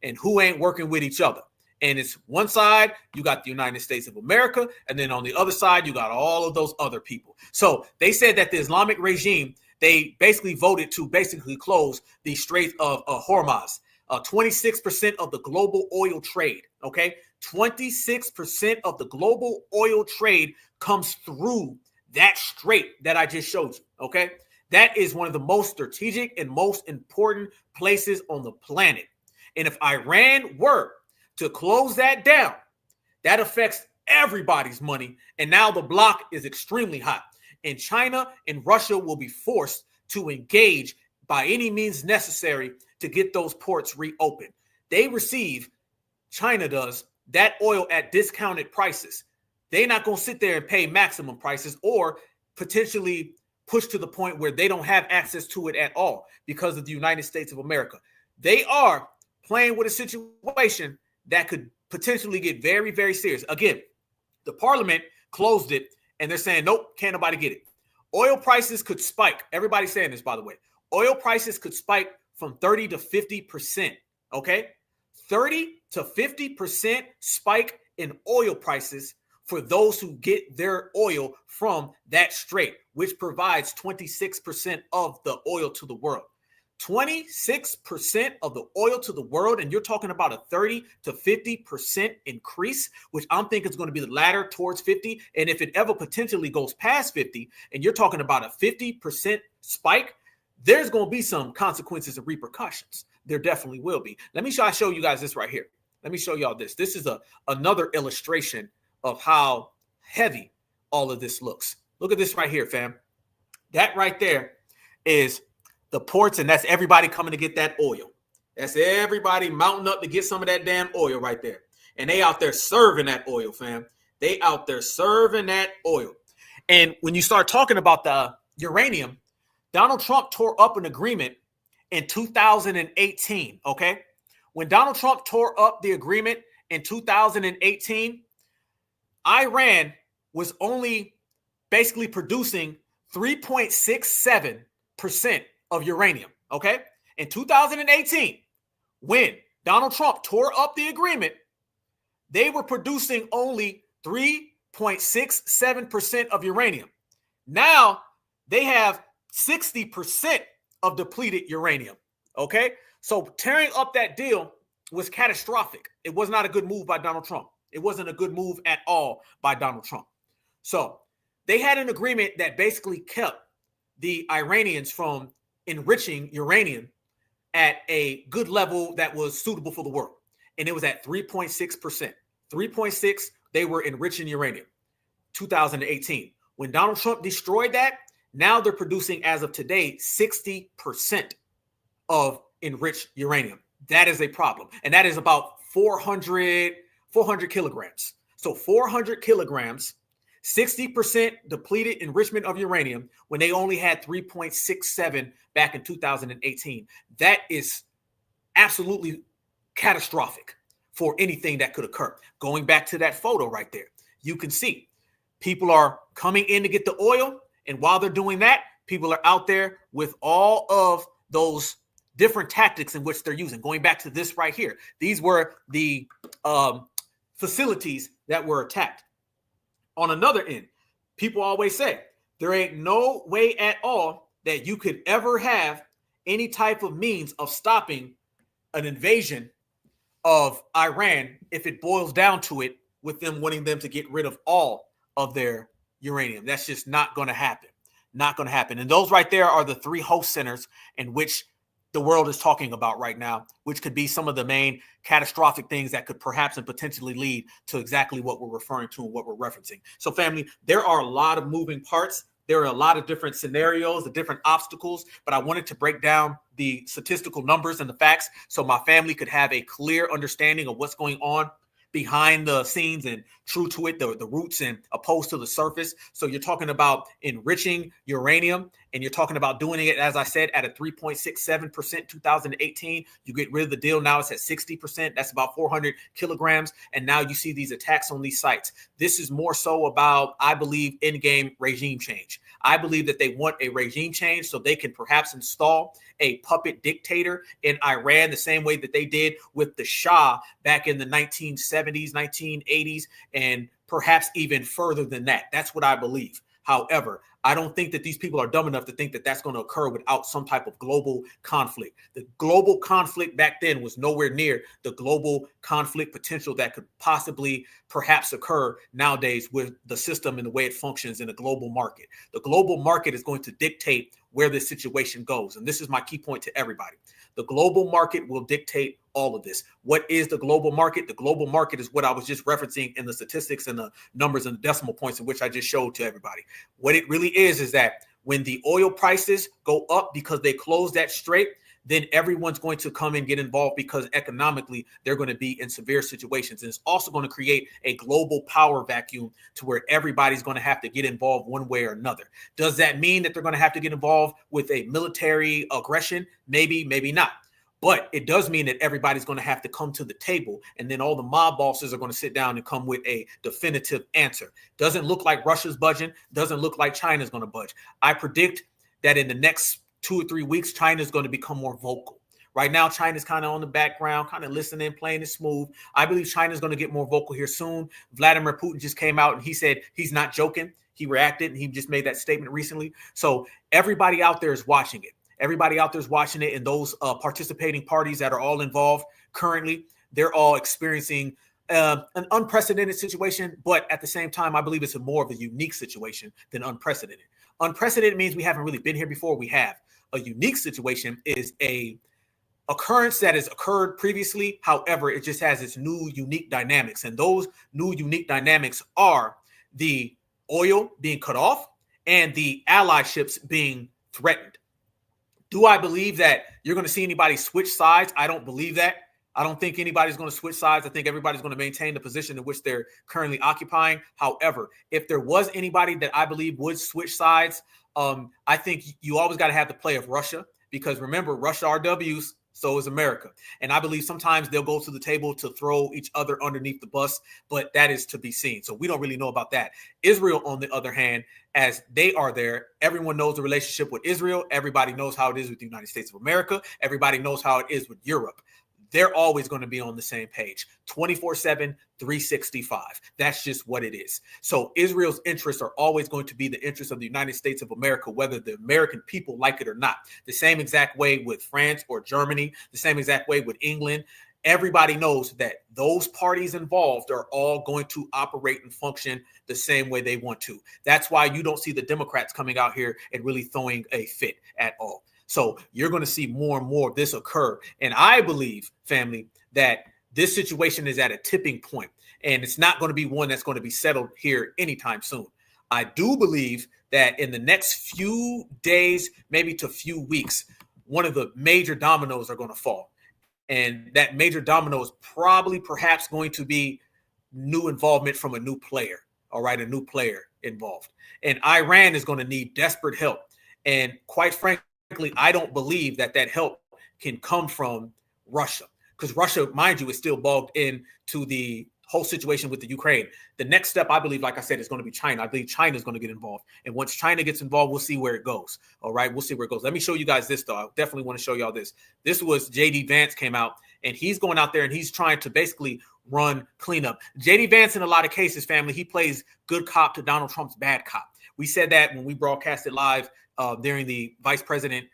and who ain't working with each other. And it's one side, you got the United States of America, and then on the other side, you got all of those other people. So they said that the Islamic regime, they basically voted to basically close the Strait of Hormuz. 26% of the global oil trade, okay? 26% of the global oil trade comes through that strait that I just showed you, okay? That is one of the most strategic and most important places on the planet. And if Iran were to close that down, that affects everybody's money. And now the block is extremely hot. And China and Russia will be forced to engage by any means necessary to get those ports reopened. They receive, China does, that oil at discounted prices. They're not going to sit there and pay maximum prices or potentially push to the point where they don't have access to it at all because of the United States of America. They are playing with a situation that could potentially get very, very serious. Again, the parliament closed it, and they're saying, nope, can't nobody get it. Oil prices could spike. Everybody's saying this, by the way. Oil prices could spike from 30 to 50%, okay? 30 to 50% spike in oil prices for those who get their oil from that strait, which provides 26% of the oil to the world. 26% of the oil to the world, and you're talking about a 30 to 50% increase, which I'm thinking is going to be the latter towards 50. And if it ever potentially goes past 50, and you're talking about a 50% spike, there's going to be some consequences and repercussions. There definitely will be. Let me show you guys this right here. Let me show y'all this. This is another illustration of how heavy all of this looks. Look at this right here, fam. That right there is the ports, and that's everybody coming to get that oil. That's everybody mounting up to get some of that damn oil right there. And they out there serving that oil, fam. They out there serving that oil. And when you start talking about the uranium, Donald Trump tore up an agreement in 2018, okay? When Donald Trump tore up the agreement in 2018, Iran was only basically producing 3.67% of uranium, okay? In 2018, when Donald Trump tore up the agreement, they were producing only 3.67% of uranium. Now they have 60% of depleted uranium, okay? So tearing up that deal was catastrophic. It was not a good move by Donald Trump. It wasn't a good move at all by Donald Trump. So they had an agreement that basically kept the Iranians from enriching uranium at a good level that was suitable for the world. And it was at 3.6%. 3.6, they were enriching uranium. 2018. When Donald Trump destroyed that, now they're producing, as of today, 60% of enriched uranium. That is a problem. And that is about 400 kilograms. So 400 kilograms, 60% depleted enrichment of uranium when they only had 3.67 back in 2018. That is absolutely catastrophic for anything that could occur. Going back to that photo right there, you can see people are coming in to get the oil. And while they're doing that, people are out there with all of those different tactics in which they're using. Going back to this right here, these were the facilities that were attacked. On another end, people always say there ain't no way at all that you could ever have any type of means of stopping an invasion of Iran if it boils down to it with them wanting them to get rid of all of their uranium. That's just not going to happen. Not going to happen. And those right there are the three host centers in which the world is talking about right now, which could be some of the main catastrophic things that could perhaps and potentially lead to exactly what we're referring to and what we're referencing. So family, there are a lot of moving parts. There are a lot of different scenarios, the different obstacles, but I wanted to break down the statistical numbers and the facts so my family could have a clear understanding of what's going on behind the scenes and true to it, the roots and opposed to the surface. So you're talking about enriching uranium, and you're talking about doing it, as I said, at a 3.67% 2018. You get rid of the deal. Now it's at 60%. That's about 400 kilograms. And now you see these attacks on these sites. This is more so about, I believe, in-game regime change. I believe that they want a regime change so they can perhaps install a puppet dictator in Iran the same way that they did with the Shah back in the 1970s, 1980s, and perhaps even further than that. That's what I believe. However, I don't think that these people are dumb enough to think that that's going to occur without some type of global conflict. The global conflict back then was nowhere near the global conflict potential that could possibly perhaps occur nowadays with the system and the way it functions in the global market. The global market is going to dictate where this situation goes. And this is my key point to everybody. The global market will dictate all of this. What is the global market? The global market is what I was just referencing in the statistics and the numbers and the decimal points in which I just showed to everybody. What it really is that when the oil prices go up because they close that strait, then everyone's going to come and get involved because economically they're going to be in severe situations. And it's also going to create a global power vacuum to where everybody's going to have to get involved one way or another. Does that mean that they're going to have to get involved with a military aggression? Maybe, maybe not. But it does mean that everybody's going to have to come to the table, and then all the mob bosses are going to sit down and come with a definitive answer. Doesn't look like Russia's budging. Doesn't look like China's going to budge. I predict that in the next 2 or 3 weeks, China's going to become more vocal. Right now, China's kind of on the background, kind of listening, playing it smooth. I believe China's going to get more vocal here soon. Vladimir Putin just came out and he said he's not joking. He reacted and he just made that statement recently. So everybody out there is watching it. Everybody out there is watching it, and those participating parties that are all involved currently, they're all experiencing an unprecedented situation. But at the same time, I believe it's more of a unique situation than unprecedented. Unprecedented means we haven't really been here before. We have. A unique situation is a occurrence that has occurred previously. However, it just has its new unique dynamics. And those new unique dynamics are the oil being cut off and the ally ships being threatened. Do I believe that you're going to see anybody switch sides? I don't believe that. I don't think anybody's going to switch sides. I think everybody's going to maintain the position in which they're currently occupying. However, if there was anybody that I believe would switch sides, I think you always got to have the play of Russia, because remember, Russia RWs, so is America. And I believe sometimes they'll go to the table to throw each other underneath the bus, but that is to be seen. So we don't really know about that. Israel, on the other hand, as they are there, everyone knows the relationship with Israel. Everybody knows how it is with the United States of America. Everybody knows how it is with Europe. They're always going to be on the same page, 24/7, 365. That's just what it is. So Israel's interests are always going to be the interests of the United States of America, whether the American people like it or not. The same exact way with France or Germany, the same exact way with England. Everybody knows that those parties involved are all going to operate and function the same way they want to. That's why you don't see the Democrats coming out here and really throwing a fit at all. So you're going to see more and more of this occur. And I believe, family, that this situation is at a tipping point, and it's not going to be one that's going to be settled here anytime soon. I do believe that in the next few days, maybe to few weeks, one of the major dominoes are going to fall. And that major domino is probably perhaps going to be new involvement from a new player. All right, a new player involved. And Iran is going to need desperate help. And quite frankly, I don't believe that help can come from Russia, because Russia, mind you, is still bogged into the whole situation with the Ukraine. The next step, I believe, like I said, is going to be China. I believe China is going to get involved. And once China gets involved, we'll see where it goes. All right, we'll see where it goes. Let me show you guys this, though. I definitely want to show y'all this. This was J.D. Vance came out, and he's going out there and he's trying to basically run cleanup. J.D. Vance, in a lot of cases, family, he plays good cop to Donald Trump's bad cop. We said that when we broadcasted live during the vice president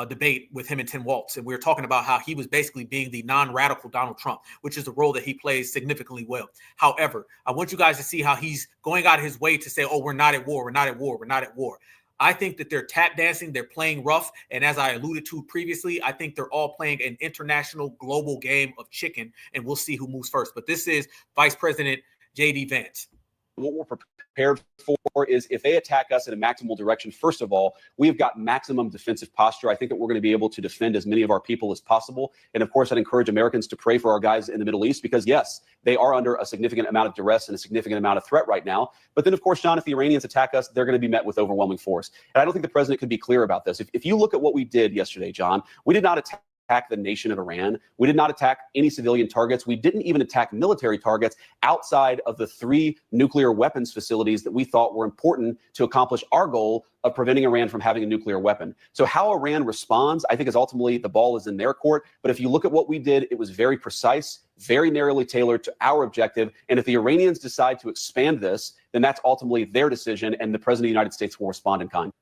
debate with him and Tim Walz. And we were talking about how he was basically being the non-radical Donald Trump, which is a role that he plays significantly well. However, I want you guys to see how he's going out of his way to say, oh, we're not at war. We're not at war. We're not at war. I think that they're tap dancing. They're playing rough. And as I alluded to previously, I think they're all playing an international global game of chicken, and we'll see who moves first. But this is Vice President J.D. Vance. What we're prepared for is if they attack us in a maximal direction, first of all, we have got maximum defensive posture. I think that we're going to be able to defend as many of our people as possible. And of course, I'd encourage Americans to pray for our guys in the Middle East, because yes, they are under a significant amount of duress and a significant amount of threat right now. But then, of course, John, if the Iranians attack us, they're going to be met with overwhelming force. And I don't think the president could be clear about this. If you look at what we did yesterday, John, we did not attack the nation of Iran. We did not attack any civilian targets. We didn't even attack military targets outside of the 3 nuclear weapons facilities that we thought were important to accomplish our goal of preventing Iran from having a nuclear weapon. So how Iran responds, I think, is ultimately the ball is in their court. But if you look at what we did, it was very precise, very narrowly tailored to our objective. And if the Iranians decide to expand this, then that's ultimately their decision, and the president of the United States will respond in kind.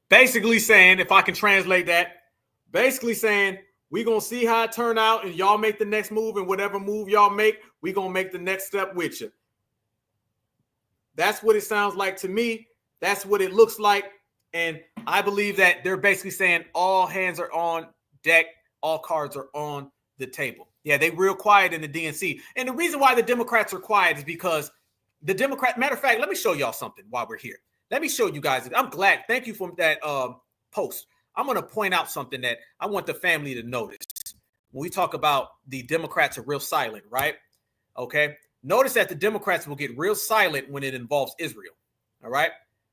Basically saying, if I can translate that, basically saying, we're going to see how it turn out, and y'all make the next move, and whatever move y'all make, we're going to make the next step with you. That's what it sounds like to me. That's what it looks like. And I believe that they're basically saying all hands are on deck, all cards are on the table. Yeah, they real quiet in the DNC. And the reason why the Democrats are quiet is because the matter of fact, let me show y'all something while we're here. Let me show you guys. I'm glad. Thank you for that post. I'm going to point out something that I want the family to notice. When we talk about the Democrats are real silent, right? Okay. Notice that the Democrats will get real silent when it involves Israel. All right.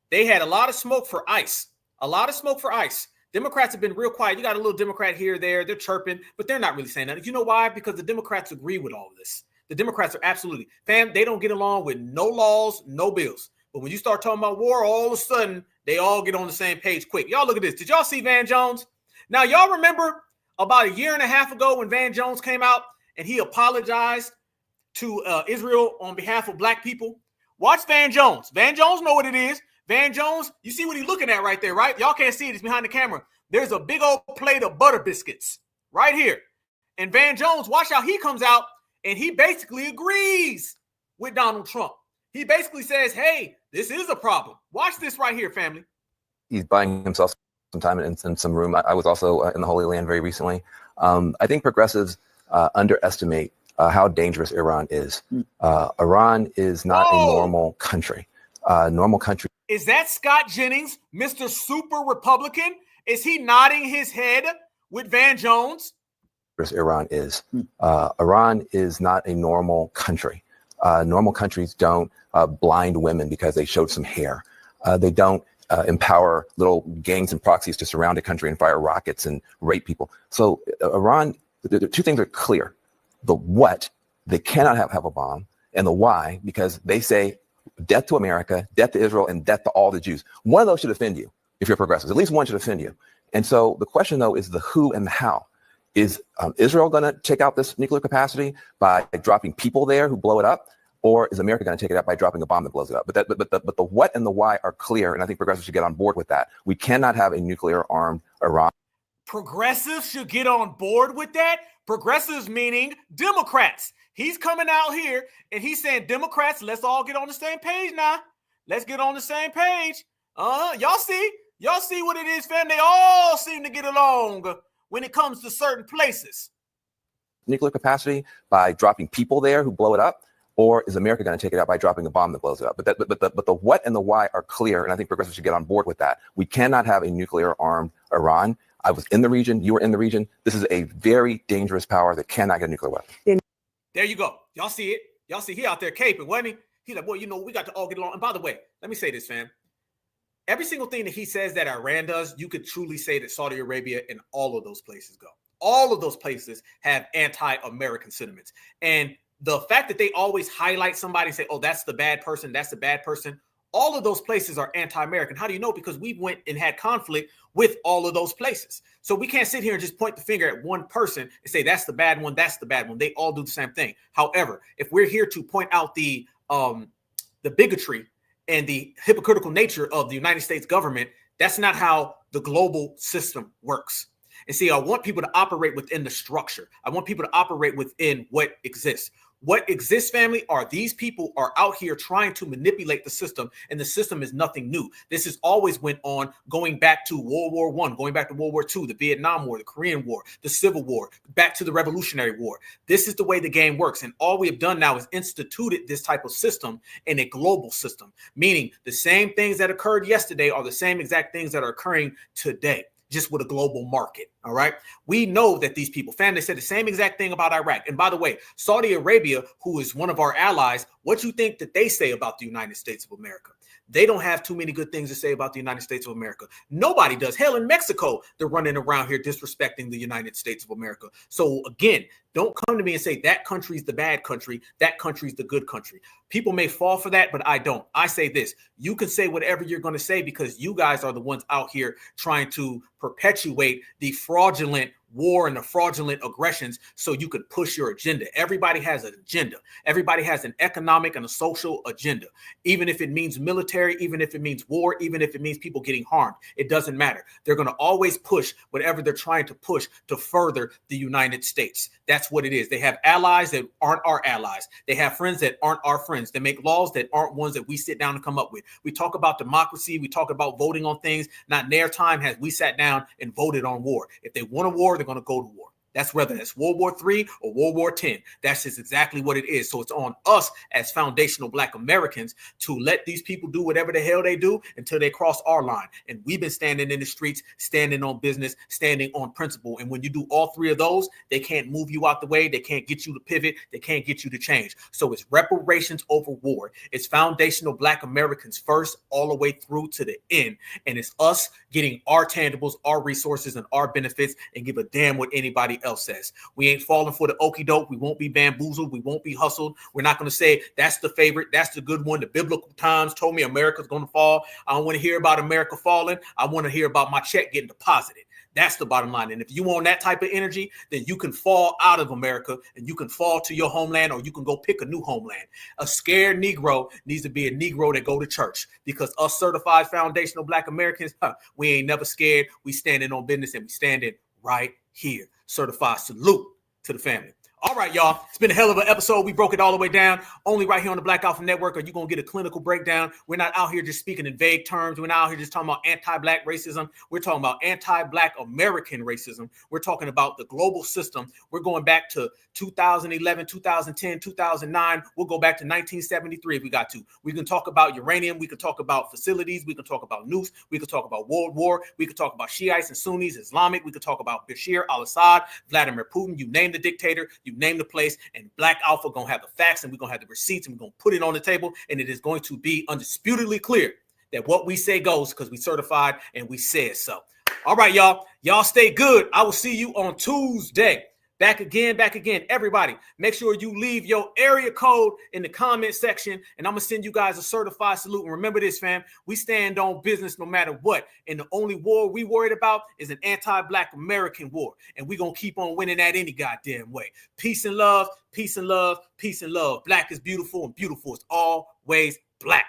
They had a lot of smoke for ICE. A lot of smoke for ICE. Democrats have been real quiet. You got a little Democrat here, there. They're chirping, but they're not really saying that. You know why? Because the Democrats agree with all of this. The Democrats are absolutely, they don't get along with no laws, no bills. But when you start talking about war, all of a sudden, they all get on the same page quick. Y'all look at this. Did y'all see Van Jones? Now, y'all remember about a year and a half ago when Van Jones came out and he apologized to Israel on behalf of black people? Watch Van Jones. Van Jones know what it is. Van Jones, you see what he's looking at right there, right? Y'all can't see it. It's behind the camera. There's a big old plate of butter biscuits right here. And Van Jones, watch how he comes out and he basically agrees with Donald Trump. He basically says, hey, this is a problem. Watch this right here, family. He's buying himself some time in some room. I was also in the Holy Land very recently. I think progressives underestimate how dangerous Iran is. Iran is not a normal country. Normal country. Is that Scott Jennings, Mr. Super Republican? Is he nodding his head with Van Jones? Iran is. Iran is not a normal country. Normal countries don't blind women because they showed some hair. They don't empower little gangs and proxies to surround a country and fire rockets and rape people. So Iran, the two things are clear. The what, they cannot have a bomb, and the why, because they say death to America, death to Israel, and death to all the Jews. One of those should offend you if you're progressive. At least one should offend you. And so the question, though, is the who and the how. Is Israel going to take out this nuclear capacity by dropping people there who blow it up? Or is America going to take it out by dropping a bomb that blows it up? But the what and the why are clear, and I think progressives should get on board with that. We cannot have a nuclear-armed Iran. Progressives should get on board with that? Progressives meaning Democrats. He's coming out here and he's saying, Democrats, let's all get on the same page now. Let's get on the same page. Y'all see what it is, fam? They all seem to get along when it comes to certain places. Nuclear capacity by dropping people there who blow it up? Or is America going to take it out by dropping a bomb that blows it up? But the what and the why are clear, and I think progressives should get on board with that. We cannot have a nuclear-armed Iran. I was in the region. You were in the region. This is a very dangerous power that cannot get a nuclear weapon. There you go. Y'all see it. Y'all see he out there caping, wasn't he? He's like, well, you know, we got to all get along. And by the way, let me say this, fam. Every single thing that he says that Iran does, you could truly say that Saudi Arabia and all of those places go. All of those places have anti-American sentiments. And the fact that they always highlight somebody and say, oh, that's the bad person, that's the bad person. All of those places are anti-American. How do you know? Because we went and had conflict with all of those places. So we can't sit here and just point the finger at one person and say, that's the bad one, that's the bad one. They all do the same thing. However, if we're here to point out the bigotry and the hypocritical nature of the United States government, that's not how the global system works. And see, I want people to operate within the structure. I want people to operate within what exists. What exists, family, are these people are out here trying to manipulate the system, and the system is nothing new. This has always went on going back to World War I, going back to World War II, the Vietnam War, the Korean War, the Civil War, back to the Revolutionary War. This is the way the game works, and all we have done now is instituted this type of system in a global system, meaning the same things that occurred yesterday are the same exact things that are occurring today, just with a global market. All right. We know that these people, fam, they said the same exact thing about Iraq. And by the way, Saudi Arabia, who is one of our allies, what you think that they say about the United States of America? They don't have too many good things to say about the United States of America. Nobody does. Hell, in Mexico, they're running around here disrespecting the United States of America. So again, don't come to me and say that country's the bad country, that country's the good country. People may fall for that, but I don't. I say this, you can say whatever you're going to say because you guys are the ones out here trying to perpetuate the fraudulent war and the fraudulent aggressions so you could push your agenda. Everybody has an agenda. Everybody has an economic and a social agenda. Even if it means military, even if it means war, even if it means people getting harmed, it doesn't matter. They're going to always push whatever they're trying to push to further the United States. That's what it is. They have allies that aren't our allies. They have friends that aren't our friends. They make laws that aren't ones that we sit down and come up with. We talk about democracy. We talk about voting on things. Not in their time has we sat down and voted on war. If they want a war, they're going to go to war. That's whether it's World War III or World War X. That's just exactly what it is. So it's on us as foundational Black Americans to let these people do whatever the hell they do until they cross our line. And we've been standing in the streets, standing on business, standing on principle. And when you do all three of those, they can't move you out the way. They can't get you to pivot. They can't get you to change. So it's reparations over war. It's foundational Black Americans first, all the way through to the end. And it's us getting our tangibles, our resources, and our benefits, and give a damn what anybody else says. We ain't falling for the okie doke. We won't be bamboozled. We won't be hustled. We're not going to say that's the favorite. That's the good one. The biblical times told me America's going to fall. I don't want to hear about America falling. I want to hear about my check getting deposited. That's the bottom line. And if you want that type of energy, then you can fall out of America and you can fall to your homeland, or you can go pick a new homeland. A scared Negro needs to be a Negro that go to church, because us certified foundational Black Americans, we ain't never scared. We standing on business, and we standing right here. Certified salute to the family. All right, y'all. It's been a hell of an episode. We broke it all the way down. Only right here on the Black Alpha Network are you going to get a clinical breakdown. We're not out here just speaking in vague terms. We're not out here just talking about anti-Black racism. We're talking about anti-Black American racism. We're talking about the global system. We're going back to 2011, 2010, 2009. We'll go back to 1973 if we got to. We can talk about uranium. We can talk about facilities. We can talk about nukes. We can talk about World War. We can talk about Shiites and Sunnis, Islamic. We can talk about Bashir al-Assad, Vladimir Putin. You name the dictator. You name the place, and Black Alpha gonna have the facts, and we're gonna have the receipts, and we're gonna put it on the table, and it is going to be undisputedly clear that what we say goes, because we certified and we said so. All right, y'all. Y'all stay good. I will see you on Tuesday. Back again. Everybody, make sure you leave your area code in the comment section, and I'm going to send you guys a certified salute. And remember this, fam, we stand on business no matter what. And the only war we worried about is an anti-Black American war. And we're going to keep on winning that any goddamn way. Peace and love, peace and love, peace and love. Black is beautiful, and beautiful is always Black.